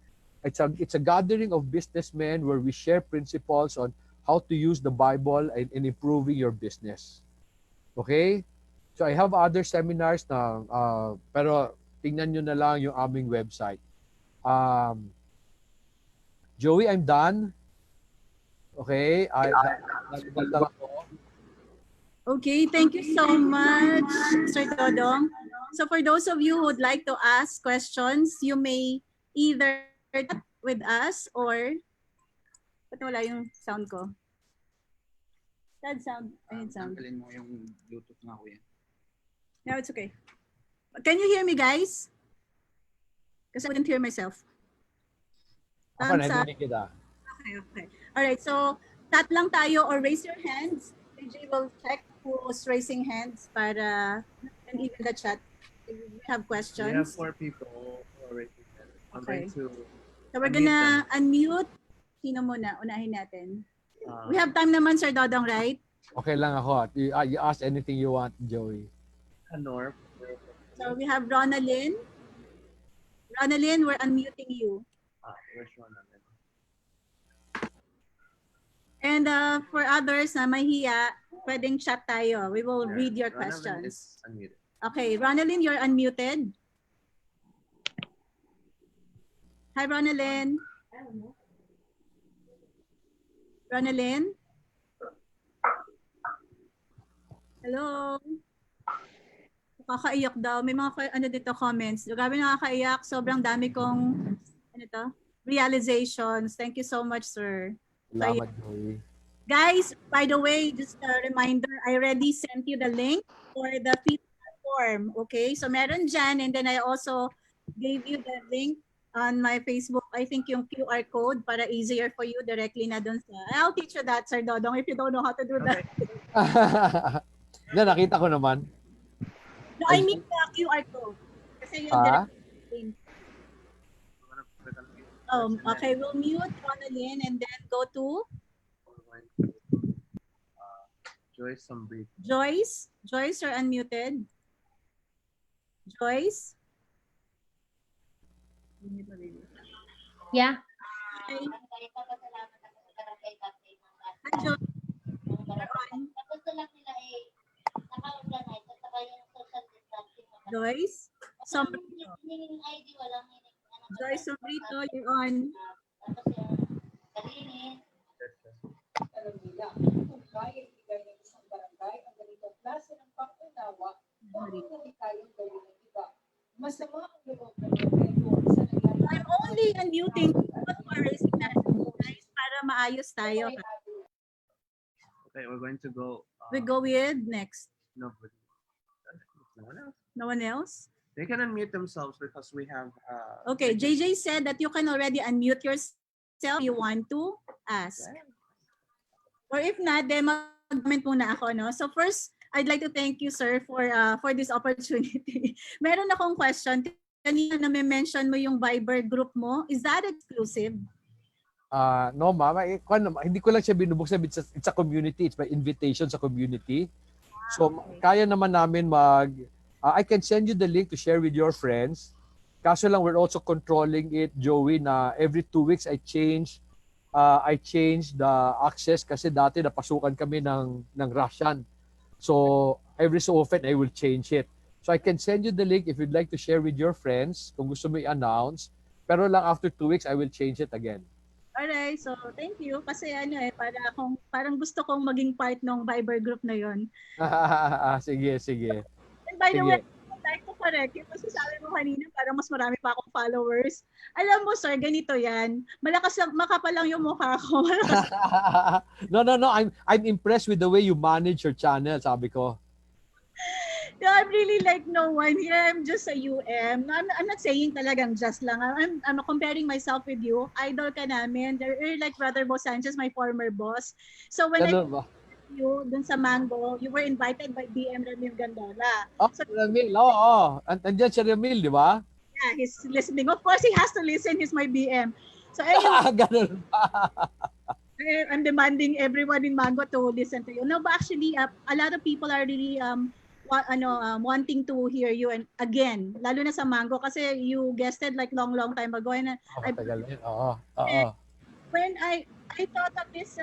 [SPEAKER 13] It's a gathering of businessmen where we share principles on how to use the Bible in improving your business. Okay? So I have other seminars na, pero tingnan nyo na lang yung aming website. Joey, I'm done. Okay?
[SPEAKER 11] Okay, thank you so much, Sir Dodong. So for those of you who would like to ask questions, you may either chat with us or... Ba't wala yung sound ko? That sound. Ayun sound.
[SPEAKER 14] Tanggalin mo yung Bluetooth nga ko yan.
[SPEAKER 11] No, it's okay. Can you hear me, guys? Because I couldn't hear myself.
[SPEAKER 13] Ako narinig kita.
[SPEAKER 11] Okay. All right. So, tap lang tayo or raise your hands. PJ will check who's raising hands para and even the chat. If we have questions.
[SPEAKER 10] We have 4 people who are raising hands. I'm
[SPEAKER 11] Okay.
[SPEAKER 10] going to
[SPEAKER 11] So, we're gonna unmute. Sino muna? Unahin natin. We have time naman, Sir Dodong, right?
[SPEAKER 13] Okay lang ako. You ask anything you want, Joey.
[SPEAKER 10] Honor.
[SPEAKER 11] So, we have Ronalyn. Ronalyn, we're unmuting you.
[SPEAKER 10] Where's Ronalyn?
[SPEAKER 11] And for others na mahiya, pwedeng chat tayo. We will read your
[SPEAKER 10] Ronalyn
[SPEAKER 11] questions.
[SPEAKER 10] is unmuted.
[SPEAKER 11] Okay, Ronalyn, you're unmuted. Hi, Ronalyn. Ronalyn? Hello? Nakakaiyak daw. May mga dito comments. Grabe nakakaiyak. Sobrang dami kong realizations. Thank you so much, sir.
[SPEAKER 13] Salamat, Joey.
[SPEAKER 11] Guys, by the way, just a reminder, I already sent you the link for the feedback form. Okay? So meron dyan, and then I also gave you the link on my Facebook. I think yung QR code para easier for you directly na dun sa... I'll teach you that, Sir Dodong, if you don't know how to do that.
[SPEAKER 13] Nakita ko naman.
[SPEAKER 11] No, I mean the QR code. Kasi yung direct link. Okay, we'll mute Ronalyn and then go to...
[SPEAKER 10] Joyce Sombrito.
[SPEAKER 11] Joyce? Joyce, you're unmuted. Joyce?
[SPEAKER 15] Yeah.
[SPEAKER 11] Hi. Hi, Joyce. Joyce? Sombrito. Joyce Sombrito, you're on.
[SPEAKER 16] Alam nila kung kaya ibigay ng isang barangay ang ganitong klase ng pang-unawa, bakit hindi kayang gawin ng iba? Masama ang loob ng mga ngayon sa nangyari.
[SPEAKER 11] I'm only unmuting. Don't worry, guys, para maayos tayo.
[SPEAKER 10] Okay, we're going to go.
[SPEAKER 11] We go with next.
[SPEAKER 10] No one else.
[SPEAKER 11] No one else?
[SPEAKER 10] They can unmute themselves because we have.
[SPEAKER 11] Okay, JJ said that you can already unmute yourself if you want to ask. Or if not, then mag-comment muna ako, no? So first, I'd like to thank you, sir, for this opportunity. Meron akong question. Kanina na-mention mo yung Viber group mo. Is that exclusive?
[SPEAKER 13] No, ma'am. Hindi ko lang siya binubuksan. It's a community. It's my invitation sa community. So, kaya naman namin I can send you the link to share with your friends. Kaso lang, we're also controlling it, Joey, na every 2 weeks I change the access kasi dati napasukan kami ng Russian. So, every so often I will change it. So, I can send you the link if you'd like to share with your friends kung gusto mo i-announce. Pero lang after 2 weeks, I will change it again.
[SPEAKER 11] Alright, so thank you. Kasi parang gusto kong maging part ng Viber group na yon.
[SPEAKER 13] Sige.
[SPEAKER 11] And by the way, I'd like to correct yung masasabi mo kanina, parang mas marami pa akong followers. Alam mo, sir, ganito yan. Makapal lang yung mukha ko.
[SPEAKER 13] No. I'm impressed with the way you manage your channel, sabi ko.
[SPEAKER 11] No, I'm really like no one here. I'm just a UM. No, I'm not saying talagang just lang. I'm comparing myself with you. Idol ka namin. You're like Brother Bo Sanchez, my former boss. So when I you dun sa Mango, you were invited by BM Ramil Gandala.
[SPEAKER 13] Oh, so, Ramil, oo. Andiyan si Ramil, di ba?
[SPEAKER 11] Yeah, he's listening. Of course, he has to listen. He's my BM. So anyway,
[SPEAKER 13] ganun pa.
[SPEAKER 11] I'm demanding everyone in Mango to listen to you. No, but actually, a lot of people are really wanting to hear you and again, lalo na sa Mango kasi you guested like long time ago and when I thought of this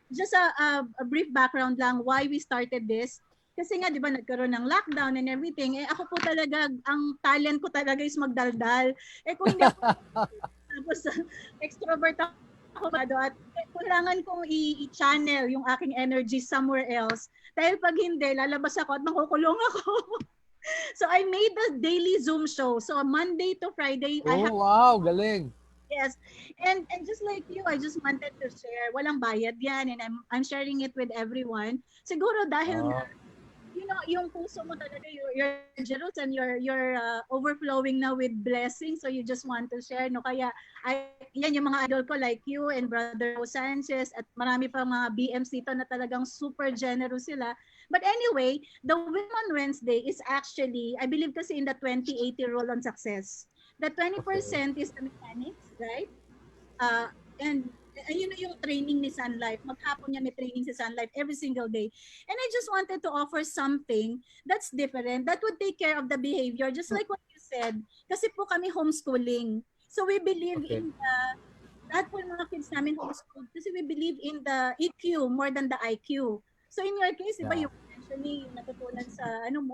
[SPEAKER 11] just a brief background lang why we started this kasi nga 'di ba nagkaroon ng lockdown and everything ako po talaga ang talent ko talaga is magdaldal kung hindi ako tapos extrovert ako at kailangan kong i-channel yung aking energy somewhere else. Dahil pag hindi, lalabas ako at makukulong ako. So I made the daily Zoom show. So Monday to Friday.
[SPEAKER 13] Wow, galing.
[SPEAKER 11] Yes. And just like you, I just wanted to share. Walang bayad yan and I'm sharing it with everyone. Siguro dahil yung puso mo talaga, you're generous and you're overflowing now with blessings. So you just want to share. No? Kaya yan yung mga idol ko like you and Brother Sanchez at marami pa mga BMs dito na talagang super generous sila. But anyway, the Win on Wednesday is actually, I believe kasi in the 2080 rule on success. The 20% is the mechanics, right? And ayun yung training ni Sun Life. Maghapon niya may training si Sun Life every single day. And I just wanted to offer something that's different, that would take care of the behavior, just like what you said. Kasi po kami homeschooling. So we believe in lahat po mga kids namin homeschooled kasi we believe in the EQ more than the IQ. So in your case, diba, you mentioning yung natutunan sa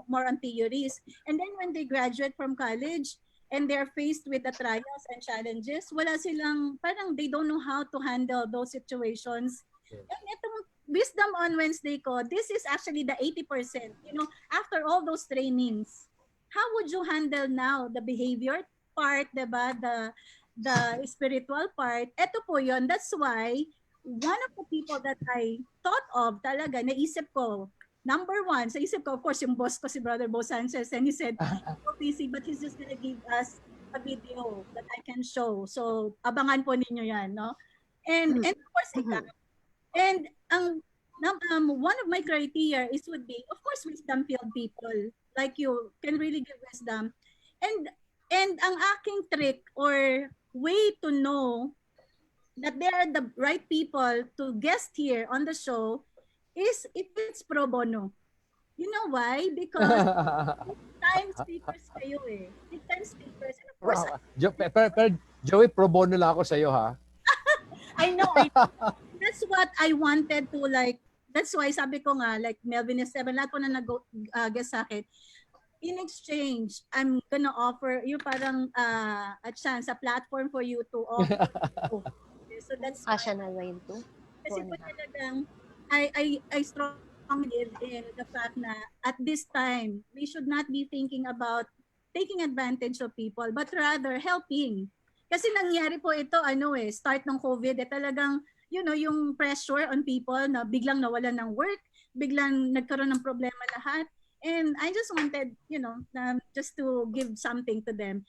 [SPEAKER 11] more on theories. And then when they graduate from college, and they're faced with the trials and challenges, wala silang, parang they don't know how to handle those situations. And itong Wisdom on Wednesday ko, this is actually the 80%. After all those trainings, how would you handle now the behavior part, diba? The spiritual part? Ito po yun. That's why one of the people that I thought of talaga, naisip ko, number one, sa isip ko, of course, yung boss ko, si Brother Bo Sanchez, and he said, so busy, but he's just gonna give us a video that I can show. So, abangan po ninyo yan, no? And of course, ikaw. And one of my criteria would be, of course, wisdom-filled people like you can really give wisdom. And ang aking trick or way to know that they are the right people to guest here on the show is if it's pro bono. You know why? Because big-time speakers kayo eh. Big-time speakers. And of course,
[SPEAKER 13] pero Joey, pro bono lang ako sa iyo ha.
[SPEAKER 11] I know. That's what I wanted to like. That's why sabi ko nga, like Melvin S7, lahat po na nag-guest sa akin. In exchange, I'm gonna offer you parang a chance, a platform for you to offer. So that's
[SPEAKER 15] Siya na yun too.
[SPEAKER 11] Kasi po talagang I strongly believe in the fact na at this time, we should not be thinking about taking advantage of people, but rather helping. Kasi nangyari po ito, start ng COVID, talagang, yung pressure on people na biglang nawalan ng work, biglang nagkaroon ng problema lahat. And I just wanted, just to give something to them.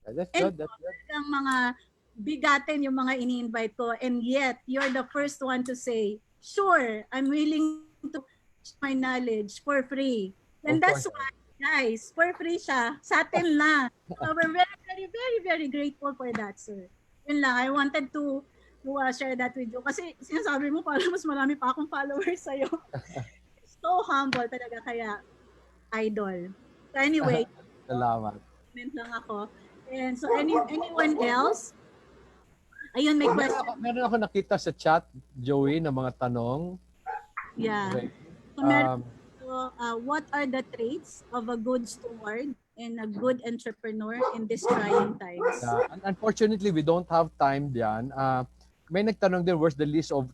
[SPEAKER 13] That's
[SPEAKER 11] And
[SPEAKER 13] good. That's good.
[SPEAKER 11] talagang mga bigatin yung mga ini-invite ko. And yet, you're the first one to say, sure, I'm willing to share my knowledge for free. And
[SPEAKER 13] Of
[SPEAKER 11] that's
[SPEAKER 13] course.
[SPEAKER 11] why, guys, for free siya. Sa atin lang. So we're very, very, very, very grateful for that, sir. Yun lang. I wanted to share that with you. Kasi sinasabi mo, parang mas marami pa akong followers sa'yo. So humble talaga, kaya idol. So anyway,
[SPEAKER 13] Salamat.
[SPEAKER 11] comment lang ako. And so anyone else? Ayun, may question.
[SPEAKER 13] Meron ako nakita sa chat, Joey, na mga tanong.
[SPEAKER 11] Yeah.
[SPEAKER 13] Okay.
[SPEAKER 11] So, what are the traits of a good steward and a good entrepreneur in these trying times?
[SPEAKER 13] Unfortunately, we don't have time diyan. May nagtanong din, where's the list of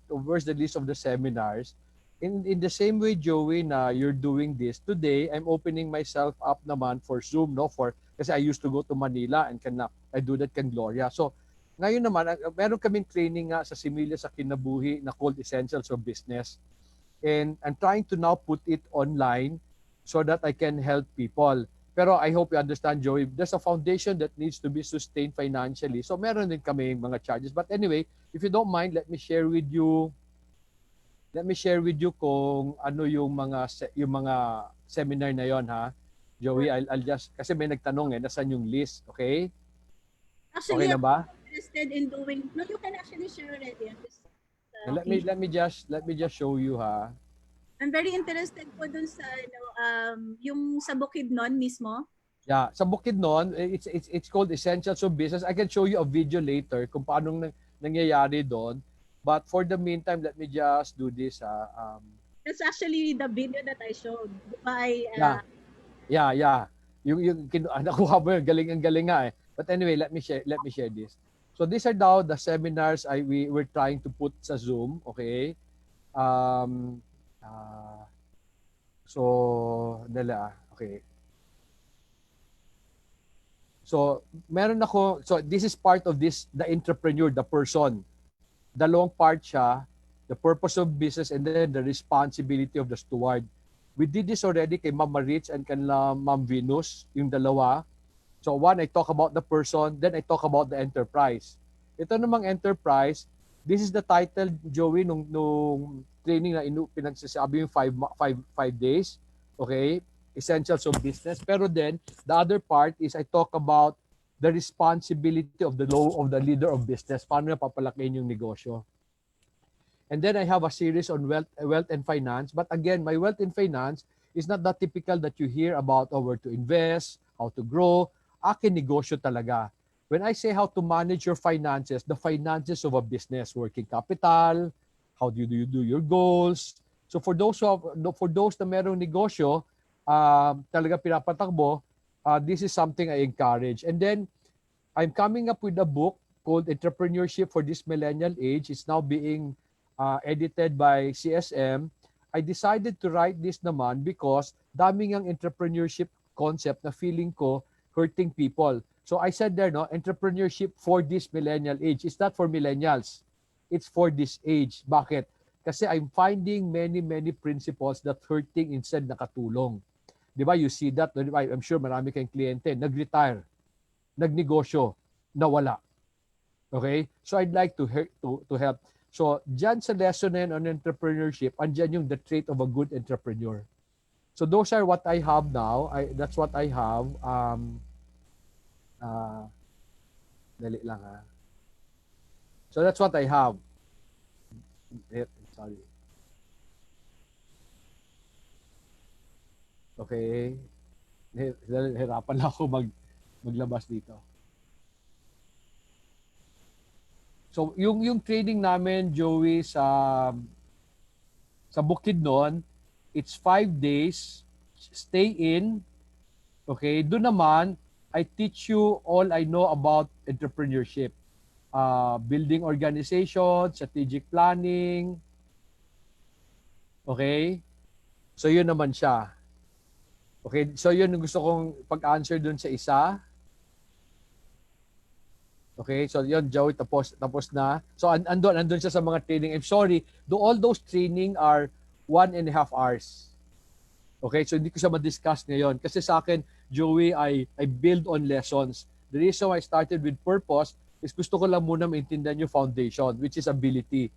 [SPEAKER 13] the seminars? In the same way, Joey, na you're doing this today, I'm opening myself up naman for Zoom, no? Kasi I used to go to Manila and I do that kan Gloria. So ngayon naman, meron kaming training nga sa Similya sa Kinabuhi na called Essentials of Business. And I'm trying to now put it online so that I can help people. Pero I hope you understand, Joey, there's a foundation that needs to be sustained financially. So meron din kami mga charges. But anyway, if you don't mind, let me share with you kung ano yung mga seminar na yon, ha. Joey, I'll just, kasi may nagtanong nasaan yung list, okay?
[SPEAKER 11] Actually,
[SPEAKER 13] okay na ba?
[SPEAKER 11] I'm interested in doing, no, you can actually share already.
[SPEAKER 13] Let me just show you, ha.
[SPEAKER 11] I'm very interested po dun sa yung sa Bukidnon mismo.
[SPEAKER 13] Yeah, sa Bukidnon, it's called Essentials of Business. I can show you a video later kung paano nangyayari doon. But for the meantime, let me just do this.
[SPEAKER 11] That's actually the video that I showed.
[SPEAKER 13] Yeah. Yung nakuha mo yun, galing nga eh. But anyway, let me share this. So these are now the seminars we're trying to put sa Zoom, okay? Okay. So meron ako, so this is part of this, the entrepreneur, the person. Dalawang part siya, the purpose of business and then the responsibility of the steward. We did this already kay Ma'am Maritz and kanila Ma'am Venus, yung dalawa. So one, I talk about the person, then I talk about the enterprise. Ito namang enterprise, this is the title, Joey, nung training na pinagsasabi yung 5 days. Okay? Essentials of business. Pero then, the other part is I talk about the responsibility of the leader of business. Paano na papalakihin yung negosyo. And then I have a series on wealth and finance. But again, my wealth and finance is not that typical that you hear about where to invest, how to grow. Akin negosyo talaga. When I say how to manage your finances, the finances of a business, working capital, how do you do your goals. So for those na merong negosyo, talaga pinapatakbo, this is something I encourage. And then I'm coming up with a book called Entrepreneurship for this Millennial Age. It's now being edited by CSM. I decided to write this naman because daming ang entrepreneurship concept na feeling ko hurting people. So I said there, no, entrepreneurship for this millennial age. It's not for millennials. It's for this age. Bakit? Kasi I'm finding many principles that hurting instead nakatulong. Di ba? You see that. I'm sure marami kayong kliyente. Nag-retire. Nagnegosyo. Nawala. Okay? So I'd like to help. So dyan sa lesson na yun on entrepreneurship, andyan yung the trait of a good entrepreneur. So those are what I have now. That's what I have. Dali lang ha. So that's what I have. Sorry. Okay. Hirapan lang ako maglabas dito. So yung training namin, Joey, sa Bukidnon, it's 5 days, stay in. Okay, doon naman I teach you all I know about entrepreneurship. Building organization, strategic planning. Okay? So yun naman siya. Okay, so yun ang gusto kong pag-answer dun sa isa. Okay, so yun, Joey, tapos na. So andun siya sa mga training. I'm sorry, all those training are 1.5 hours. Okay, so hindi ko siya ma-discuss ngayon. Kasi sa akin, Joey, I build on lessons. The reason why I started with purpose is gusto ko lang muna maintindihan yung foundation, which is ability.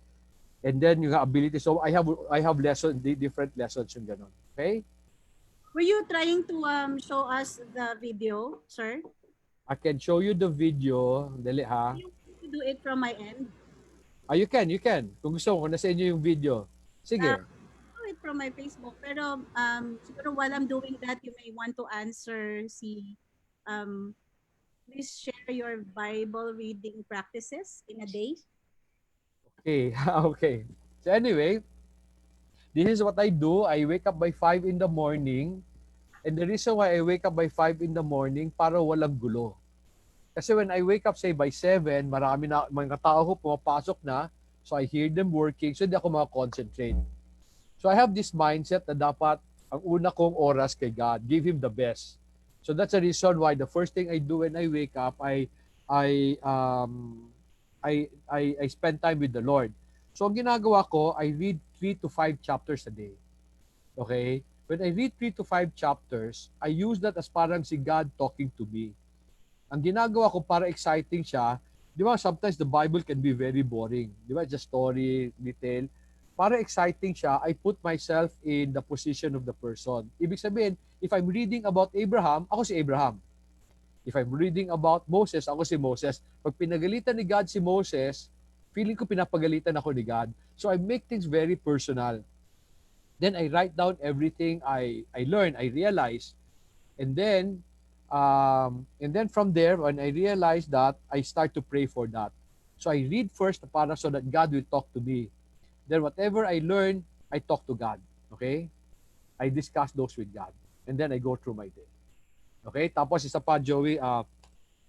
[SPEAKER 13] And then yung ability. So I have different lessons yung ganun. Okay?
[SPEAKER 11] Were you trying to show us the video, sir?
[SPEAKER 13] I can show you the video. Dali ha.
[SPEAKER 11] You do it from my end.
[SPEAKER 13] You can. Kung gusto mo, kung nasa inyo yung video. Sige.
[SPEAKER 11] Do it from my Facebook. Pero siguro while I'm doing that, you may want to answer please share your Bible reading practices in a day.
[SPEAKER 13] Okay. Okay. So anyway, this is what I do. I wake up by 5 in the morning. And the reason why I wake up by 5 in the morning, para walang gulo. Kasi when I wake up, say, by 7, marami na, mga tao ko pumapasok na. So I hear them working. So hindi ako makakonsentrate. So I have this mindset na dapat ang una kong oras kay God. Give Him the best. So that's the reason why the first thing I do when I wake up, I spend time with the Lord. So ang ginagawa ko, I read 3 to 5 chapters a day. Okay? When I read 3 to 5 chapters, I use that as parang si God talking to me. Ang ginagawa ko para exciting siya, di ba, sometimes the Bible can be very boring. Di ba, just story, detail. Para exciting siya, I put myself in the position of the person. Ibig sabihin, if I'm reading about Abraham, ako si Abraham. If I'm reading about Moses, ako si Moses. Pag pinagalitan ni God si Moses, feeling ko pinapagalitan ako ni God. So I make things very personal. Then I write down everything I learn, I realize. And then from there, when I realize that, I start to pray for that. So I read first para so that God will talk to me. Then whatever I learn, I talk to God. Okay? I discuss those with God. And then I go through my day. Okay? Tapos isa pa, Joey,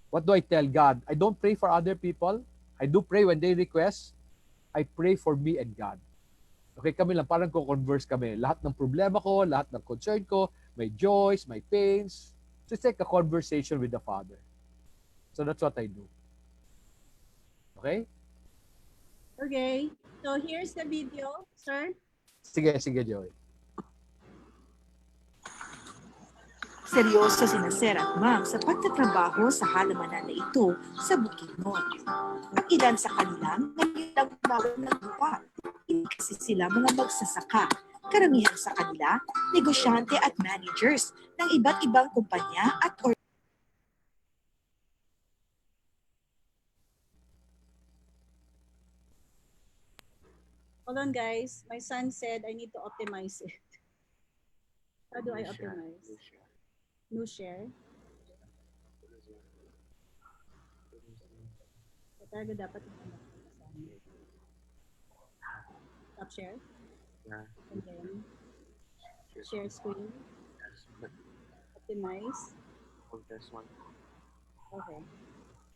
[SPEAKER 13] what do I tell God? I don't pray for other people. I do pray when they request. I pray for me and God. Okay, kami lang, parang ko-converse kami. Lahat ng problema ko, lahat ng concern ko, my joys, my pains. So it's like a conversation with the Father. So that's what I do. Okay?
[SPEAKER 11] Okay. So here's the video, sir.
[SPEAKER 13] Sige, Joey.
[SPEAKER 17] Seryoso sina Sir at Ma'am sa pagtatrabaho sa halamanan na ito sa Bukidnon. Ang ilan sa kanila ngayon lang bawal ng lupa. Hindi kasi sila mga magsasaka. Karamihan sa kanila, negosyante at managers ng iba't ibang kumpanya at
[SPEAKER 11] Hold on, guys. My son said I need to optimize it. How do I optimize? New share. Talaga dapat stop share.
[SPEAKER 10] Yeah.
[SPEAKER 11] And then share screen. Optimize.
[SPEAKER 10] This one
[SPEAKER 11] Okay.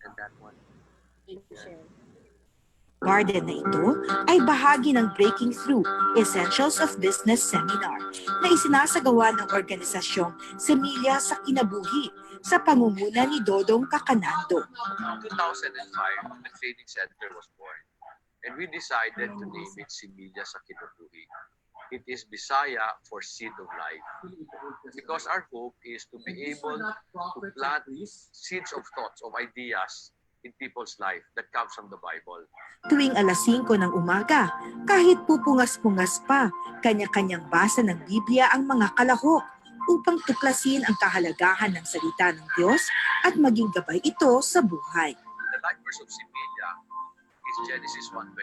[SPEAKER 10] and that one.
[SPEAKER 11] Share.
[SPEAKER 17] garden na ito ay bahagi ng Breaking Through Essentials of Business Seminar na isinasagawa ng organisasyong Semilya sa Kinabuhi sa pangunguna ni Dodong Cacanando.
[SPEAKER 12] In 2005, the training center was born and we decided to name it Semilya sa Kinabuhi. It is Bisaya for Seed of Life because our hope is to be able to plant seeds of thoughts, of ideas in people's life that comes from the Bible.
[SPEAKER 17] Tuwing alas 5 ng umaga, kahit pupungas-pungas pa, kanya-kanyang basa ng Biblia ang mga kalahok upang tuklasin ang kahalagahan ng salita ng Diyos at maging gabay ito sa buhay.
[SPEAKER 12] The life verse of Semilya is Genesis 1:20.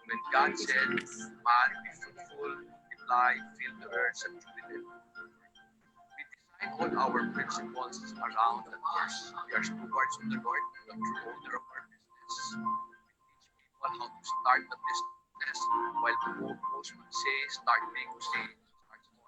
[SPEAKER 12] When God said, "Man, be fruitful, multiply, fill the earth, subdue it." We design all our principles around that verse. We are stewards of the Lord, the true owner of our business. We teach people how to start the business, while most would say, start big, say, start small.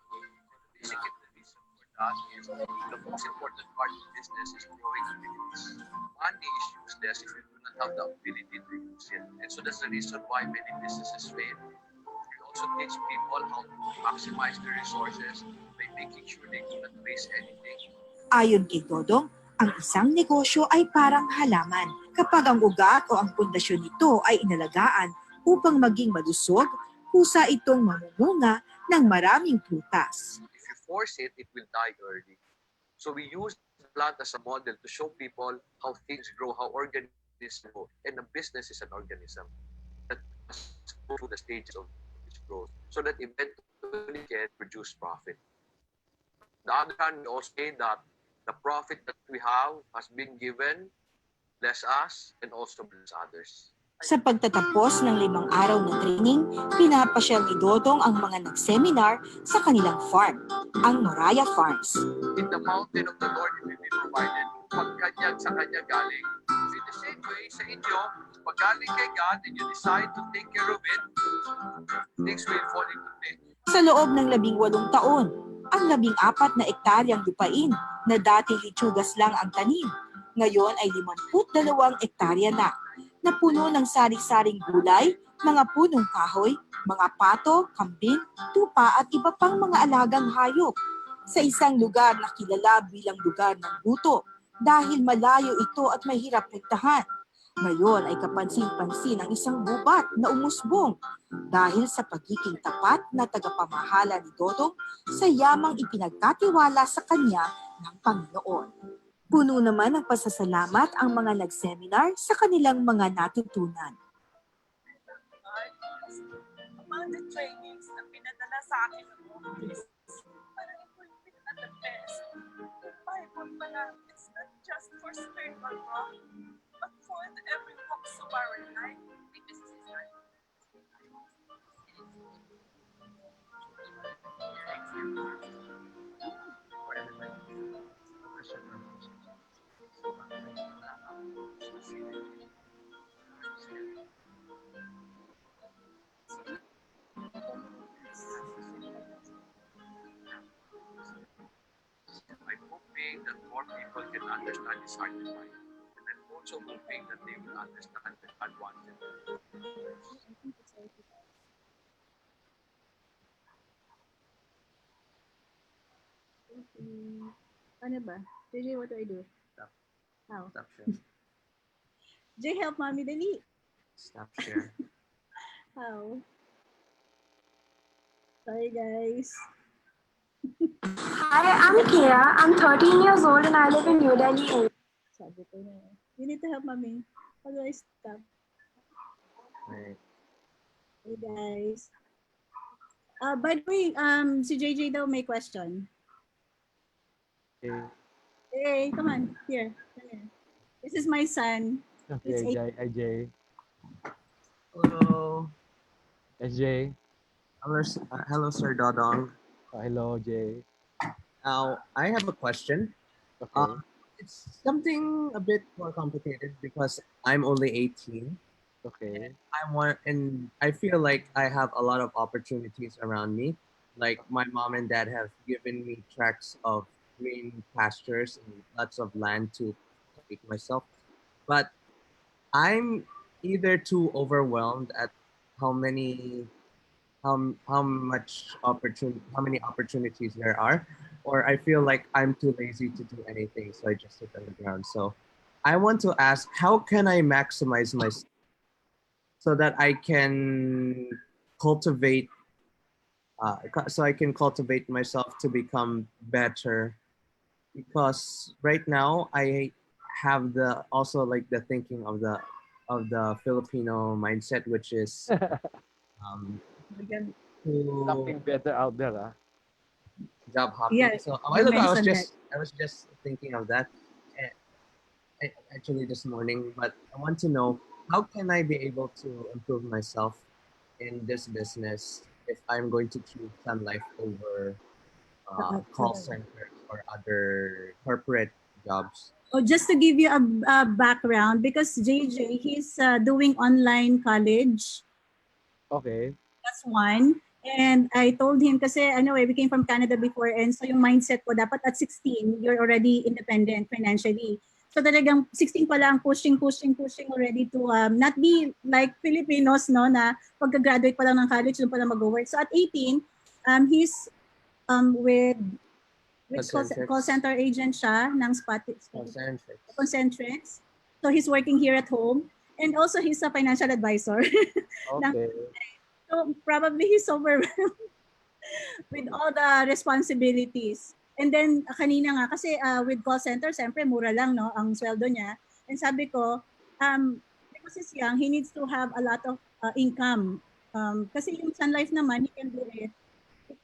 [SPEAKER 12] Basically, the reason for that is the most important part of business is growing abilities. Money is useless if you do not have the ability to use it. And so that's the reason why many businesses fail. We also teach people how to maximize their resources by making sure they do not waste anything.
[SPEAKER 17] Ayon kay Dodong, ang isang negosyo ay parang halaman kapag ang ugat o ang pundasyon nito ay inalagaan upang maging malusog kusa itong mamumunga ng maraming prutas.
[SPEAKER 12] If you force it, it will die early. So we use the plant as a model to show people how things grow, how organisms grow, and a business is an organism that must go through the stages of its growth so that eventually can produce profit. On the other hand, we also say that the profit that we have has been given, bless us, and also bless others.
[SPEAKER 17] Sa pagtatapos ng 5 araw na training, pinapasyal ni Dodong ang mga nag-seminar sa kanilang farm, ang Moraya Farms.
[SPEAKER 12] In the mountain of the Lord, it will be provided. Pag kanyang sa kanya galing. In the same way, sa inyo, pag galing kay God and you decide to take care of it, things will fall into place.
[SPEAKER 17] Sa loob ng 18 taon, ang 14 na ektaryang lupain na dati litsugas lang ang tanim, ngayon ay 52 ektarya na puno ng sari-saring gulay, mga punong kahoy, mga pato, kambing, tupa at iba pang mga alagang hayop. Sa isang lugar na kilala bilang lugar ng buto dahil malayo ito at mahirap puntahan. Ngayon ay kapansin-pansin ang isang gubat na umusbong dahil sa pagiging tapat na tagapamahala ni Dodong sa yamang ipinagkatiwala sa kanya ng Panginoon. Puno naman ng pasasalamat ang mga nag-seminar sa kanilang mga natutunan.
[SPEAKER 18] Among the trainings na pinadala sa akin ng mga Diyos, parang equipping at the best. Bible pala, it's not just for spiritual growth, but for every walks of our life. Because this is life.
[SPEAKER 12] I'm hoping that more people can understand this heart and mind. And I'm also hoping that they will understand that God wants them.
[SPEAKER 11] Ano ba? JJ, what do I do?
[SPEAKER 10] Stop.
[SPEAKER 11] How?
[SPEAKER 10] Stop share.
[SPEAKER 11] Jay, help mommy, dali.
[SPEAKER 10] Stop share.
[SPEAKER 11] How? Sorry, guys.
[SPEAKER 19] Hi, I'm Kira. I'm 13 years old and I live in New Delhi.
[SPEAKER 11] Sabi ko na. You need to help mommy. How do I stop?
[SPEAKER 10] Right.
[SPEAKER 11] Hey, guys. By the way, si JJ daw may question.
[SPEAKER 13] Okay.
[SPEAKER 11] Hey, come on. Here. Come here. This is my son. He's
[SPEAKER 13] Okay,
[SPEAKER 11] 8.
[SPEAKER 13] AJ.
[SPEAKER 10] Hello.
[SPEAKER 13] SJ.
[SPEAKER 10] Hello, Sir Dodong.
[SPEAKER 13] Hello, Jay.
[SPEAKER 10] Now, I have a question.
[SPEAKER 13] Okay.
[SPEAKER 10] It's something a bit more complicated because I'm only 18.
[SPEAKER 13] Okay.
[SPEAKER 10] And I feel like I have a lot of opportunities around me. Like my mom and dad have given me tracts of green pastures and lots of land to take myself. But I'm either too overwhelmed at how many opportunities there are, or I feel like I'm too lazy to do anything, so I just sit on the ground. So I want to ask, how can I maximize myself so that I can cultivate myself to become better? Because right now I have the thinking of the Filipino mindset, which is
[SPEAKER 13] Something better out there, huh?
[SPEAKER 10] job hopping.
[SPEAKER 11] Yeah,
[SPEAKER 10] So a
[SPEAKER 11] you
[SPEAKER 10] while ago, I
[SPEAKER 11] mentioned
[SPEAKER 10] was just thinking of that, actually this morning. But I want to know, how can I be able to improve myself in this business if I'm going to choose Sun Life over call centers or other corporate jobs?
[SPEAKER 11] Oh, just to give you a background, because JJ, he's doing online college.
[SPEAKER 13] Okay.
[SPEAKER 11] That's one. And I told him, kasi anyway, we came from Canada before, and so yung mindset ko, dapat at 16, you're already independent financially. So talagang 16 pa lang, pushing already to not be like Filipinos, no, na pagka-graduate pa lang ng college, doon pa lang mag-work. So at 18, he's with call center agent siya ng Concentrics. So he's working here at home. And also he's a financial advisor.
[SPEAKER 13] Okay.
[SPEAKER 11] So probably he's overwhelmed with all the responsibilities. And then kanina nga kasi with call center, siyempre mura lang no ang sweldo niya. And sabi ko, because he's young, he needs to have a lot of income. Kasi yung Sun Life naman, he can do it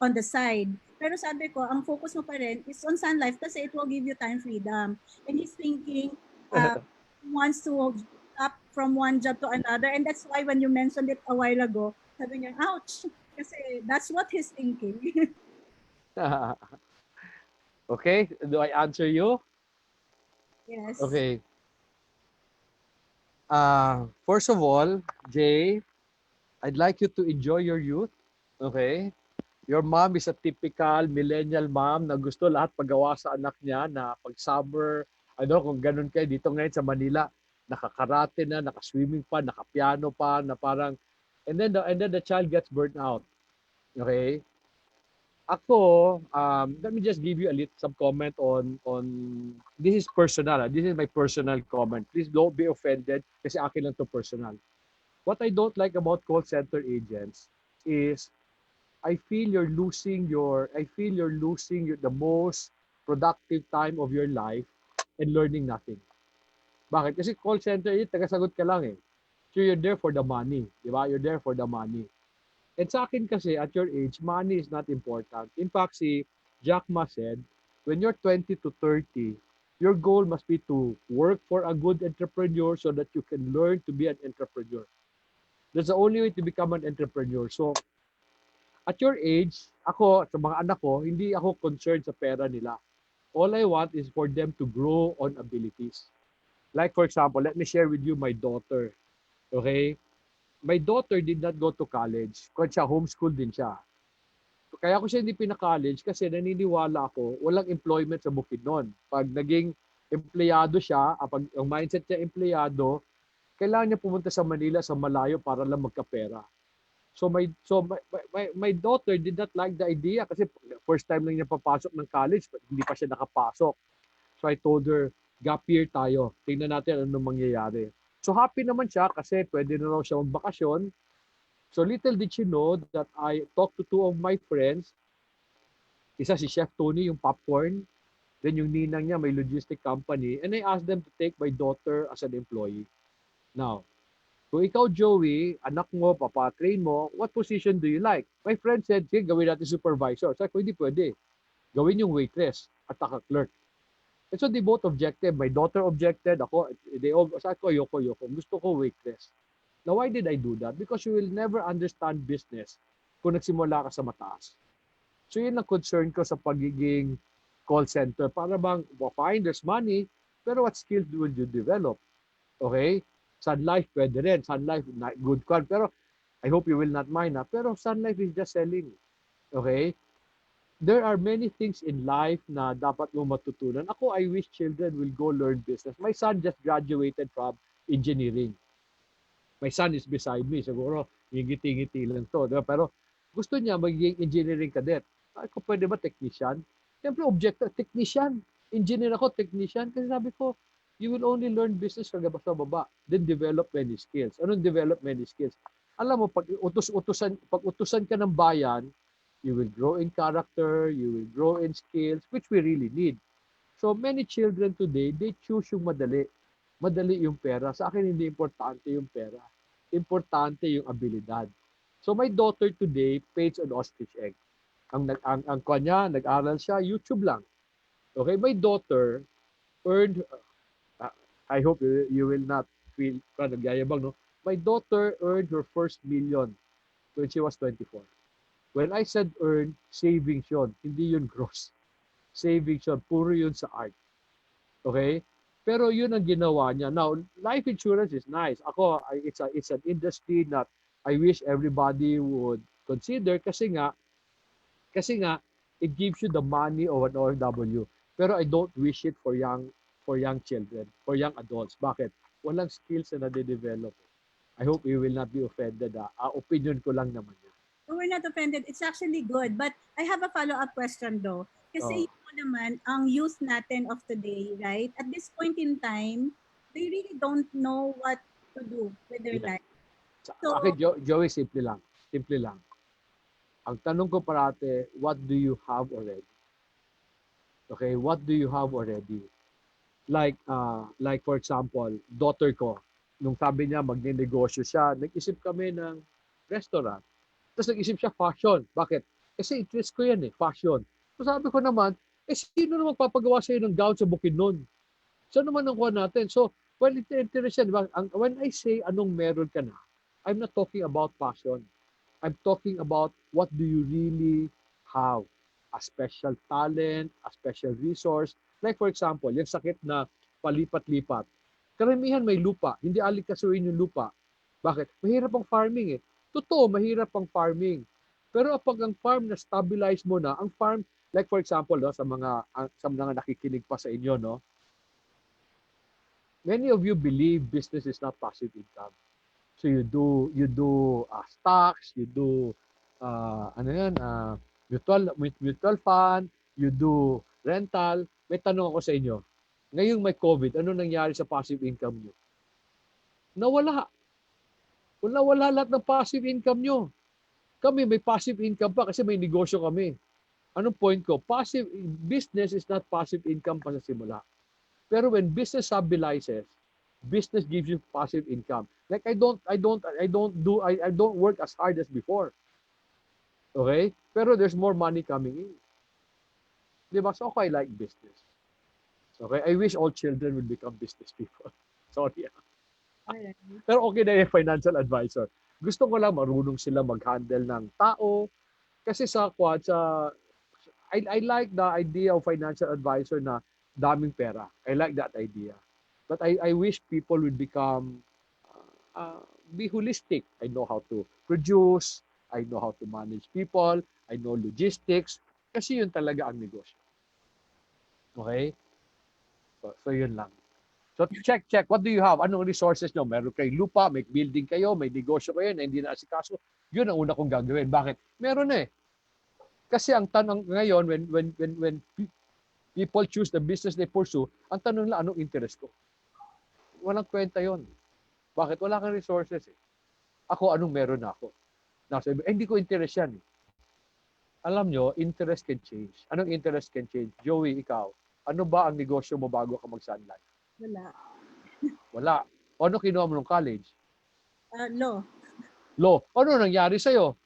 [SPEAKER 11] on the side. Pero sabi ko, ang focus mo pa rin is on Sun Life kasi it will give you time freedom. And he's thinking, he wants to up from one job to another. And that's why when you mentioned it a while ago, sabi niya, ouch. Kasi that's what he's thinking.
[SPEAKER 13] Okay, do I answer you?
[SPEAKER 11] Yes.
[SPEAKER 13] Okay. First of all, Jay, I'd like you to enjoy your youth. Okay? Your mom is a typical millennial mom na gusto lahat pagawa sa anak niya na pag summer, ano kung ganun kayo dito ngayon sa Manila, nakakarate na, nakaswimming pa, nakapiano pa, na parang, and then the child gets burnt out. Okay? Ako, let me just give you some comment on this is personal. This is my personal comment. Please don't be offended kasi akin lang to personal. What I don't like about call center agents is I feel you're losing the most productive time of your life and learning nothing. Bakit? Kasi call center agent, tagasagot ka lang eh. So you're there for the money, di ba? You're there for the money. And sa akin kasi, at your age, money is not important. In fact, si Jack Ma said, when you're 20 to 30, your goal must be to work for a good entrepreneur so that you can learn to be an entrepreneur. That's the only way to become an entrepreneur. So, at your age, ako, sa mga anak ko, hindi ako concerned sa pera nila. All I want is for them to grow on abilities. Like for example, let me share with you my daughter. Okay? My daughter did not go to college. Kaya siya, homeschool din siya. Kaya ko siya hindi pinaka-college kasi naniniwala ako, walang employment sa Bukidnon. Pag naging empleyado siya, pag ang mindset niya empleyado, kailangan niya pumunta sa Manila, sa malayo para lang magkapera. So my daughter did not like the idea kasi first time lang niya papasok ng college, hindi pa siya nakapasok. So I told her, gap year tayo. Tingnan natin ano mangyayari. So happy naman siya kasi pwede na raw siya magbakasyon. So little did she know that I talked to two of my friends. Isa si Chef Tony, yung popcorn. Then yung ninang niya may logistic company. And I asked them to take my daughter as an employee. Now, kung ikaw, Joey, anak mo, papatrain mo, what position do you like? My friend said, sige, gawin natin supervisor. Sabi ko, hindi pwede. Gawin yung waitress at clerk. And so they both objected. My daughter objected. Ako, sabi ko, ayoko. Gusto ko waitress. Now, why did I do that? Because you will never understand business kung nagsimula ka sa mataas. So yun ang concern ko sa pagiging call center. Para bang, fine, there's money, pero what skills will you develop? Okay? Sun Life, pwede rin. Sun Life, good card. Pero I hope you will not mind. Pero Sun Life is just selling. Okay? There are many things in life na dapat mo matutunan. Ako, I wish children will go learn business. My son just graduated from engineering. My son is beside me. Siguro, ngiti-ngiti lang to. Diba? Pero gusto niya magiging engineering cadet. Ako, pwede ba technician? Siyempre, technician. Engineer ako, technician. Kasi sabi ko, you will only learn business sa baba. Then develop many skills. Anong develop many skills? Alam mo, pag utusan ka ng bayan, you will grow in character, you will grow in skills, which we really need. So many children today, they choose yung madali. Madali yung pera. Sa akin, hindi importante yung pera. Importante yung abilidad. So my daughter today paints an ostrich egg. Ang kanya, nag-aral siya, YouTube lang. Okay, my daughter earned, I hope you will not feel nagyayabang, no? My daughter earned her first million when she was 24. When I said earn, savings yun. Hindi yun gross. Savings yun. Puro yun sa art. Okay? Pero yun ang ginawa niya. Now, life insurance is nice. Ako, it's an industry that I wish everybody would consider kasi nga, it gives you the money of an OFW. Pero I don't wish it for young children, for young adults. Bakit? Walang skills na nade-develop. I hope you will not be offended. Opinion ko lang naman yan.
[SPEAKER 11] No, we're not offended. It's actually good. But I have a follow-up question though. Kasi yun naman, ang youth natin of today, right? At this point in time, they really don't know what to do with their life.
[SPEAKER 13] So, Joey, simple lang. Simple lang. Ang tanong ko parate, what do you have already? Okay, what do you have already? Like for example, daughter ko, nung sabi niya magne-negosyo siya, nag-isip kami ng restaurant. Tapos nag-isip siya fashion. Bakit? Kasi interest ko yan fashion. So sabi ko naman, sino naman papagawa sa'yo ng gown sa Bukidnon? So naman ang kuha natin. So, well, it's interesting. When I say anong meron ka na, I'm not talking about fashion. I'm talking about what do you really have. A special talent, a special resource. Like for example, yung sakit na palipat-lipat. Karamihan may lupa. Hindi alikasuin yung lupa. Bakit? Mahirap ang farming Totoo, mahirap ang farming. Pero pag ang farm na stabilize mo na, ang farm, like for example, no, sa mga nakikinig pa sa inyo, no, many of you believe business is not passive income. So you do stocks, you do mutual fund, you do rental. May tanong ako sa inyo. Ngayong may COVID, ano nangyari sa passive income nyo? Nawala. Wala lahat ng passive income nyo. Kami may passive income pa kasi may negosyo kami. Anong point ko? Business is not passive income pa sa simula. Pero when business stabilizes, business gives you passive income. Like I don't work as hard as before. Okay? Pero there's more money coming in. Diba? So I like business. Okay? I wish all children would become business people. Sorry. Pero okay na yung financial advisor. Gusto ko lang marunong sila mag-handle ng tao. Kasi I like the idea of financial advisor na daming pera. I like that idea. But I wish people would become, be holistic. I know how to produce. I know how to manage people. I know logistics. Kasi yun talaga ang negosyo. Okay? So yun lang. So check. What do you have? Anong resources nyo? Meron kayo lupa, may building kayo, may negosyo kayo na hindi na asikaso. Yun ang una kong gagawin. Bakit? Meron Kasi ang tanong ngayon, when people choose the business they pursue, ang tanong lang, anong interest ko? Walang kwenta yon. Bakit? Wala kang resources Ako, anong meron na ako? Nasa hindi ko interest yan Alam nyo, interest can change. Anong interest can change? Joey, ikaw, ano ba ang negosyo mo bago ka mag-Sun Life? Wala. Ano kinuha mo ng college?
[SPEAKER 11] Law.
[SPEAKER 13] Ano nangyari sa'yo?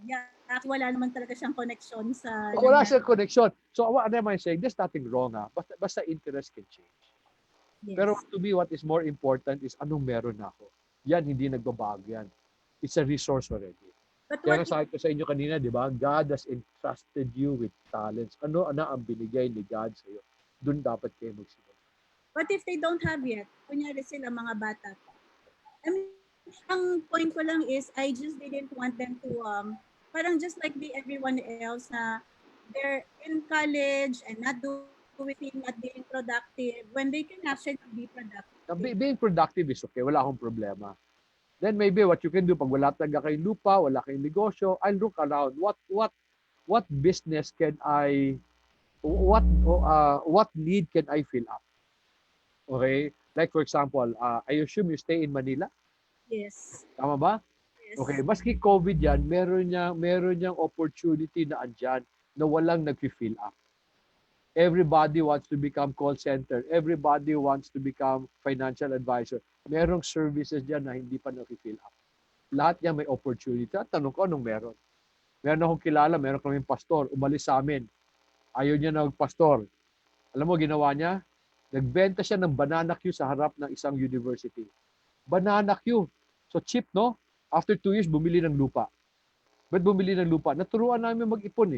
[SPEAKER 11] Yeah, wala naman talaga siyang connection sa...
[SPEAKER 13] Wala siyang connection. So what am I saying? There's nothing wrong Basta interest can change.
[SPEAKER 11] Yes.
[SPEAKER 13] Pero to me, what is more important is anong meron ako. Yan, hindi nagbabago yan. It's a resource already. Kaya sabi ko sa inyo kanina, di ba? God has entrusted you with talents. Ano ang binigay ni God sa iyo? Doon dapat kayo magsimula.
[SPEAKER 11] What if they don't have yet? Kunyari sila mga bata. I mean, ang point ko lang is, I just didn't want them to, parang just like everyone else na they're in college and not being productive when they can actually be productive.
[SPEAKER 13] Being productive is okay. Wala akong problema. Then maybe what you can do, pag wala talaga kayong lupa, wala kayong negosyo, I'll look around. What business can what need can I fill up? Okay? Like for example, I assume you stay in Manila?
[SPEAKER 11] Yes.
[SPEAKER 13] Tama ba?
[SPEAKER 11] Yes.
[SPEAKER 13] Okay, maski COVID yan, meron niyang opportunity na andyan na walang nag-fill up. Everybody wants to become call center. Everybody wants to become financial advisor. Merong services dyan na hindi pa nag-fill up. Lahat yan may opportunity. Tanong ko, anong meron? Meron akong kilala, meron kaming pastor, umalis sa amin. Ayaw niya na pastor. Alam mo, ginawa niya? Nagbenta siya ng banana queue sa harap ng isang university. Banana queue. So cheap, no? After 2 years, bumili ng lupa. Ba't bumili ng lupa? Naturuan namin mag-ipon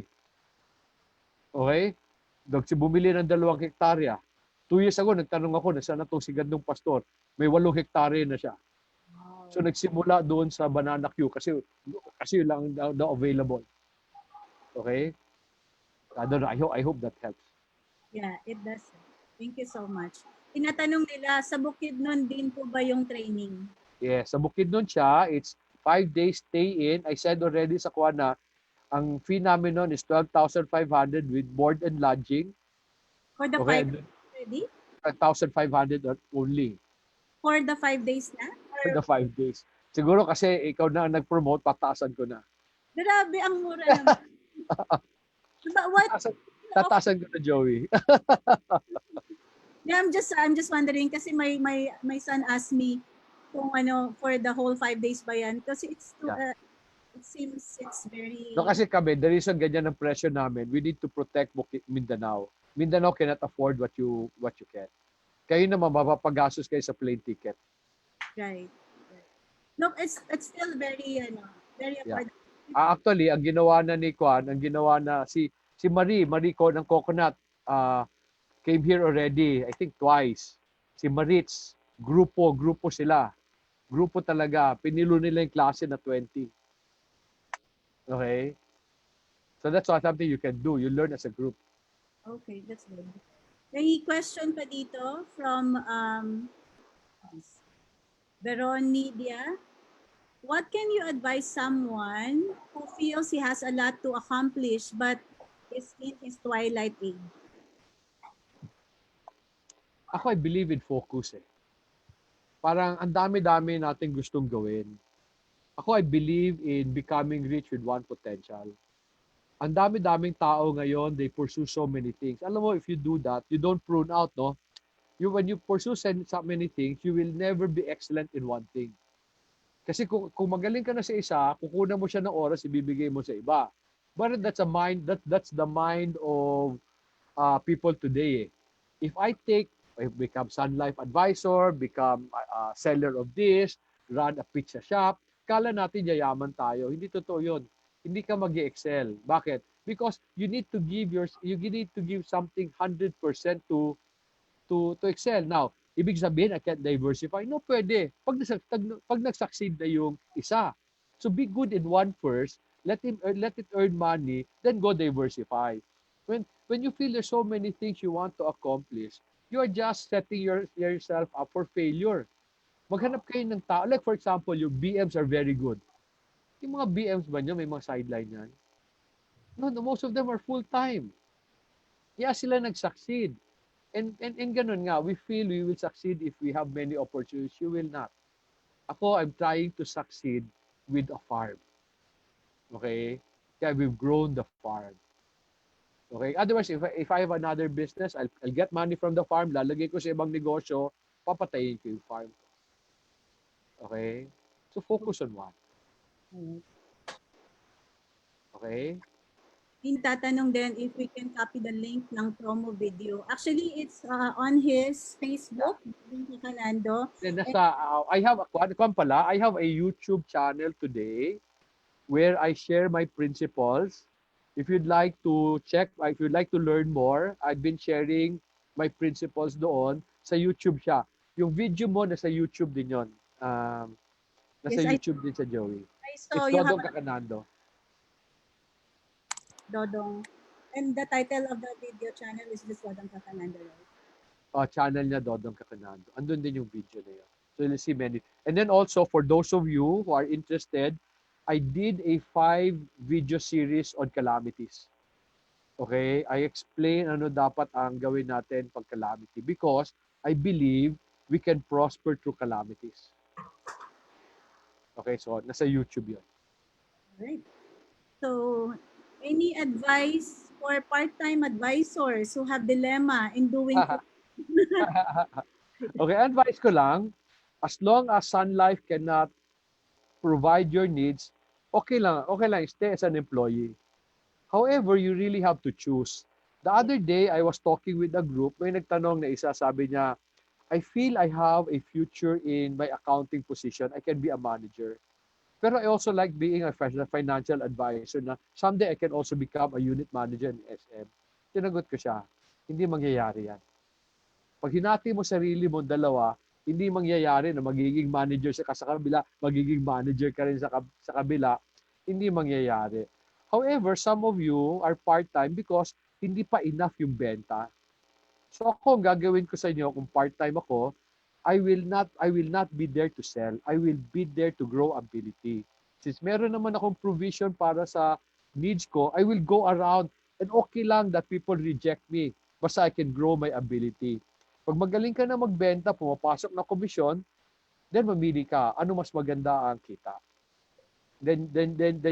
[SPEAKER 13] Okay? Bumili ng 2 hektarya. 2 years ago, nagtanong ako, nasaan na itong si gandong pastor? May 8 hektarya na siya. So nagsimula doon sa banana queue kasi lang daw available. Okay? I don't know. I hope that helps.
[SPEAKER 11] Yeah, it does. Thank you so much. Tinatanong nila, sa Bukidnon din po ba yung training?
[SPEAKER 13] Yes, sa Bukidnon siya. It's 5 days stay in. I said already sa kuha na, ang fee namin nun is 12,500 with board and lodging.
[SPEAKER 11] For the 5 days already?
[SPEAKER 13] 1,500 only.
[SPEAKER 11] For the 5 days na?
[SPEAKER 13] For the 5 days. Siguro kasi ikaw na ang nag-promote, pataasan ko na.
[SPEAKER 11] Grabe, ang mura naman. But what?
[SPEAKER 13] Tataasan ko na, Joey.
[SPEAKER 11] Yeah, I'm just wondering kasi my son asked me kung ano for the whole 5 days ba yan kasi it seems it's very
[SPEAKER 13] No, kasi kami, the reason ganyan ang presyo namin, we need to protect Mindanao. Mindanao cannot afford what you can. Kayo naman, mapapagastos kayo sa plane ticket.
[SPEAKER 11] right. No, it's still very very
[SPEAKER 13] Yeah.
[SPEAKER 11] affordable.
[SPEAKER 13] Actually, ang ginawa na ni Kwan, ang ginawa na si Marie ko ng Coconut, came here already, I think twice. Si Maritz, grupo sila. Grupo talaga. Pinilo nila yung klase na 20. Okay? So that's something you can do. You learn as a group.
[SPEAKER 11] Okay, that's good. May question pa dito from Veronidia. What can you advise someone who feels he has a lot to accomplish but is in his twilight age?
[SPEAKER 13] Ako, I believe in focus eh. Parang ang dami-dami natin gustong gawin. Ako, I believe in becoming rich with one potential. Ang dami-daming tao ngayon, they pursue so many things. Alam mo, if you do that, you don't prune out, no? When you pursue so many things, you will never be excellent in one thing. Kasi kung magaling ka na sa isa, kukunan mo siya ng oras, ibibigay mo sa iba. But that's the mind of people today. If I become Sun Life advisor, become a seller of this, run a pizza shop, kala natin yayaman tayo. Hindi totoo yun. Hindi ka mag-excel. Bakit? Because you need to give something 100% to excel. Now, ibig sabihin, I can't diversify. No, pwede. Pag nag-succeed na yung isa. So be good in one first, let it earn money, then go diversify. When you feel there's so many things you want to accomplish, you are just setting yourself up for failure. Maghanap kayo ng tao. Like for example, your BMs are very good. Yung mga BMs ba nyo, may mga sideline yan? No, most of them are full-time. Kaya sila nag-succeed. And ganun nga, we feel we will succeed if we have many opportunities. You will not. Ako, I'm trying to succeed with a farm. Okay? Kaya we've grown the farm. Okay? Otherwise, if I have another business, I'll get money from the farm, lalagay ko sa ibang negosyo, papatayin ko yung farm. Okay? So focus on one. Okay?
[SPEAKER 11] Tatanong din if we can copy the link ng promo video. Actually, it's on his Facebook, Dodong Cacanando.
[SPEAKER 13] I have a YouTube channel today where I share my principles. If you'd like to learn more, I've been sharing my principles doon sa YouTube siya. Yung video mo nasa YouTube din yon. Nasa YouTube din sa Joey. It's Dodong Cacanando.
[SPEAKER 11] Dodong. And the title of the video channel is just Dodong Cacanando, right?
[SPEAKER 13] Channel niya Dodong Cacanando. Andun din yung video na yun. So you'll see many. And then also, for those of you who are interested, I did a 5 video series on calamities. Okay? I explain ano dapat ang gawin natin pag calamity because I believe we can prosper through calamities. Okay, so nasa YouTube yun.
[SPEAKER 11] Right. So, any advice for part-time advisors who have dilemma in doing
[SPEAKER 13] Okay, advice ko lang, as long as Sun Life cannot provide your needs, okay lang, stay as an employee. However, you really have to choose. The other day, I was talking with a group, may nagtanong na isa, sabi niya, I feel I have a future in my accounting position. I can be a manager. Pero I also like being a financial advisor na someday I can also become a unit manager in SM. Tinagot ko siya, hindi mangyayari yan. Pag hinati mo sarili mo dalawa, hindi mangyayari na magiging manager sa kabila, magiging manager ka rin sa kabila. Hindi mangyayari. However, some of you are part-time because hindi pa enough yung benta. So ako, gagawin ko sa inyo kung part-time ako, I will not be there to sell. I will be there to grow ability. Since meron naman akong provision para sa needs ko, I will go around and okay lang that people reject me. Basta I can grow my ability. Pag magaling ka na magbenta, pumapasok na komisyon, then mamili ka, ano mas maganda ang kita. Then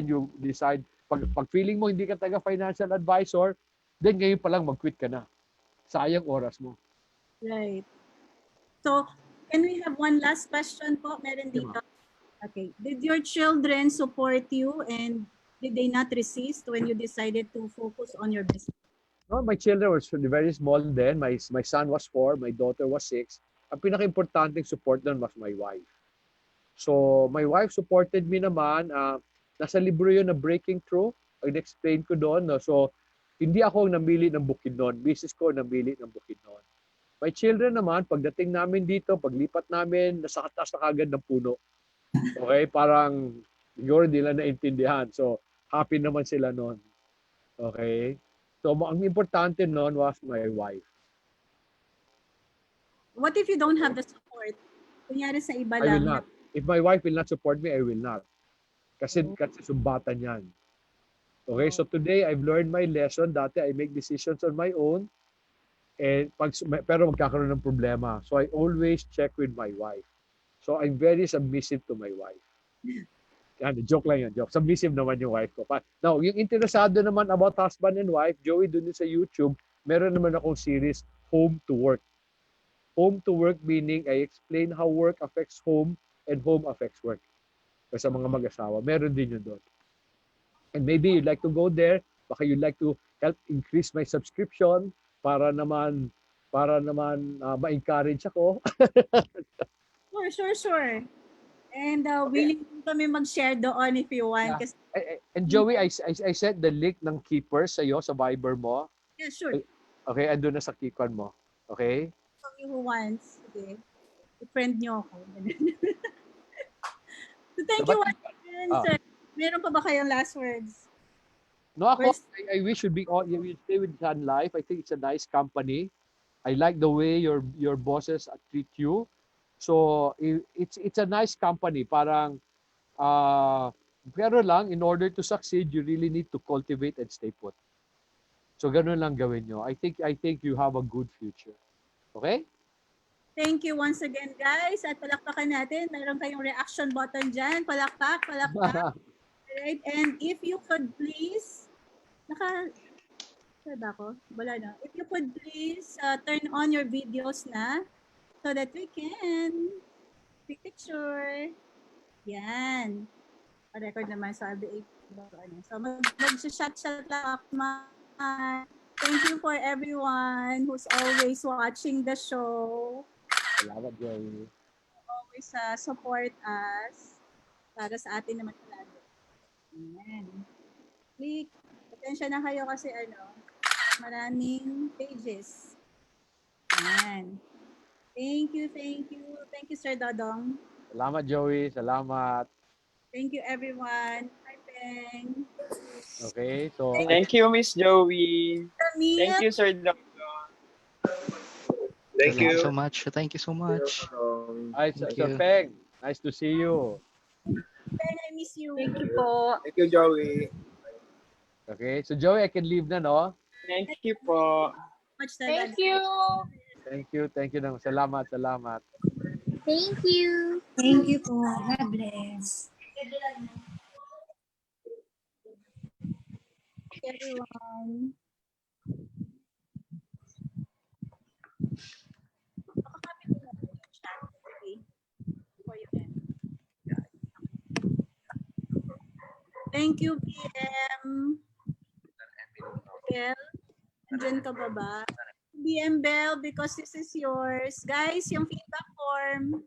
[SPEAKER 13] you decide, pag feeling mo hindi ka taga financial advisor, then ngayon pa lang mag-quit ka na. Sayang oras mo.
[SPEAKER 11] Right. So, can we have one last question po? Meron dito. Okay. Did your children support you and did they not resist when you decided to focus on your business?
[SPEAKER 13] No, my children were very small then. My son was 4, my daughter was 6. Ang pinaka-importanting support doon was my wife. So, my wife supported me naman. Nasa libro yun na Breaking Through. Explain ko doon. No? So, hindi ako ang namili ng Bukidnon. Business ko namili ng Bukidnon. My children naman, pagdating namin dito, paglipat namin, nasa taas na kagad ng puno. Okay? Parang, siguro hindi lang naintindihan. So, happy naman sila noon. Okay? So, ang importante noon was my wife.
[SPEAKER 11] What if you don't have the support? Kunyari sa iba
[SPEAKER 13] I will
[SPEAKER 11] lang.
[SPEAKER 13] not. If my wife will not support me, I will not. Kasi sumbatan yan. Okay, so today I've learned my lesson. Dati I make decisions on my own. Pero magkakaroon ng problema. So I always check with my wife. So I'm very submissive to my wife. Yan, joke lang yun. Joke. Submissive naman yung wife ko. Now, yung interesado naman about husband and wife, Joey, dun sa YouTube, meron naman akong series, Home to Work. Home to Work meaning I explain how work affects home and home affects work. Kasi sa mga mag-asawa, meron din yun doon. And maybe you'd like to go there, baka you'd like to help increase my subscription para naman ma-encourage ako.
[SPEAKER 11] Sure. And willing kami mag-share doon if you want.
[SPEAKER 13] Yeah. And Joey, I sent the link ng Keepers sa'yo sa Viber mo.
[SPEAKER 11] Yeah, sure.
[SPEAKER 13] Okay, andun na sa Kikon mo. Okay?
[SPEAKER 11] For you who wants, okay. I-friend nyo ako. So thank you once again, sir. Meron pa ba kayong last words?
[SPEAKER 13] No, ako, I wish you stay with Sun Life. I think it's a nice company. I like the way your bosses treat you. So it's a nice company. Parang pero lang in order to succeed, you really need to cultivate and stay put. So ganun lang gawin nyo. I think you have a good future. Okay?
[SPEAKER 11] Thank you once again, guys. At palakpakan natin. Meron kayong reaction button dyan. Palakpak. Alright. And if you could please, ba ako? Wala na. If you could please turn on your videos na so that we can take picture. Yan. Pa-record naman sa RBA. So mag-shot lang ako. Thank you for everyone who's always watching the show.
[SPEAKER 13] Salamat, Joey.
[SPEAKER 11] Always support us para sa atin naman palagi. Ayan. Click. Atensya na kayo kasi maraming pages. Ayan. Thank you. Thank you, Sir Dodong.
[SPEAKER 13] Salamat, Joey. Salamat.
[SPEAKER 11] Thank you, everyone. Hi, Peng.
[SPEAKER 13] Okay, so...
[SPEAKER 20] Thank you, Miss Joey. Thank you, Sir Dodong.
[SPEAKER 14] Thank you so much. Thank you so much.
[SPEAKER 13] Hi, Sir Peng. Nice to see you.
[SPEAKER 11] Peng, I miss you.
[SPEAKER 9] Thank you po.
[SPEAKER 20] Thank you, Joey.
[SPEAKER 13] Okay, so Joey, I can leave na, no?
[SPEAKER 20] Thank you po.
[SPEAKER 9] Thank you.
[SPEAKER 13] Thank you. Salamat.
[SPEAKER 2] Thank you.
[SPEAKER 15] Thank you po. God bless.
[SPEAKER 11] Everyone. Thank you, BM. Bell. Andyan ka ba? BM Bell, because this is yours. Guys, yung feedback form,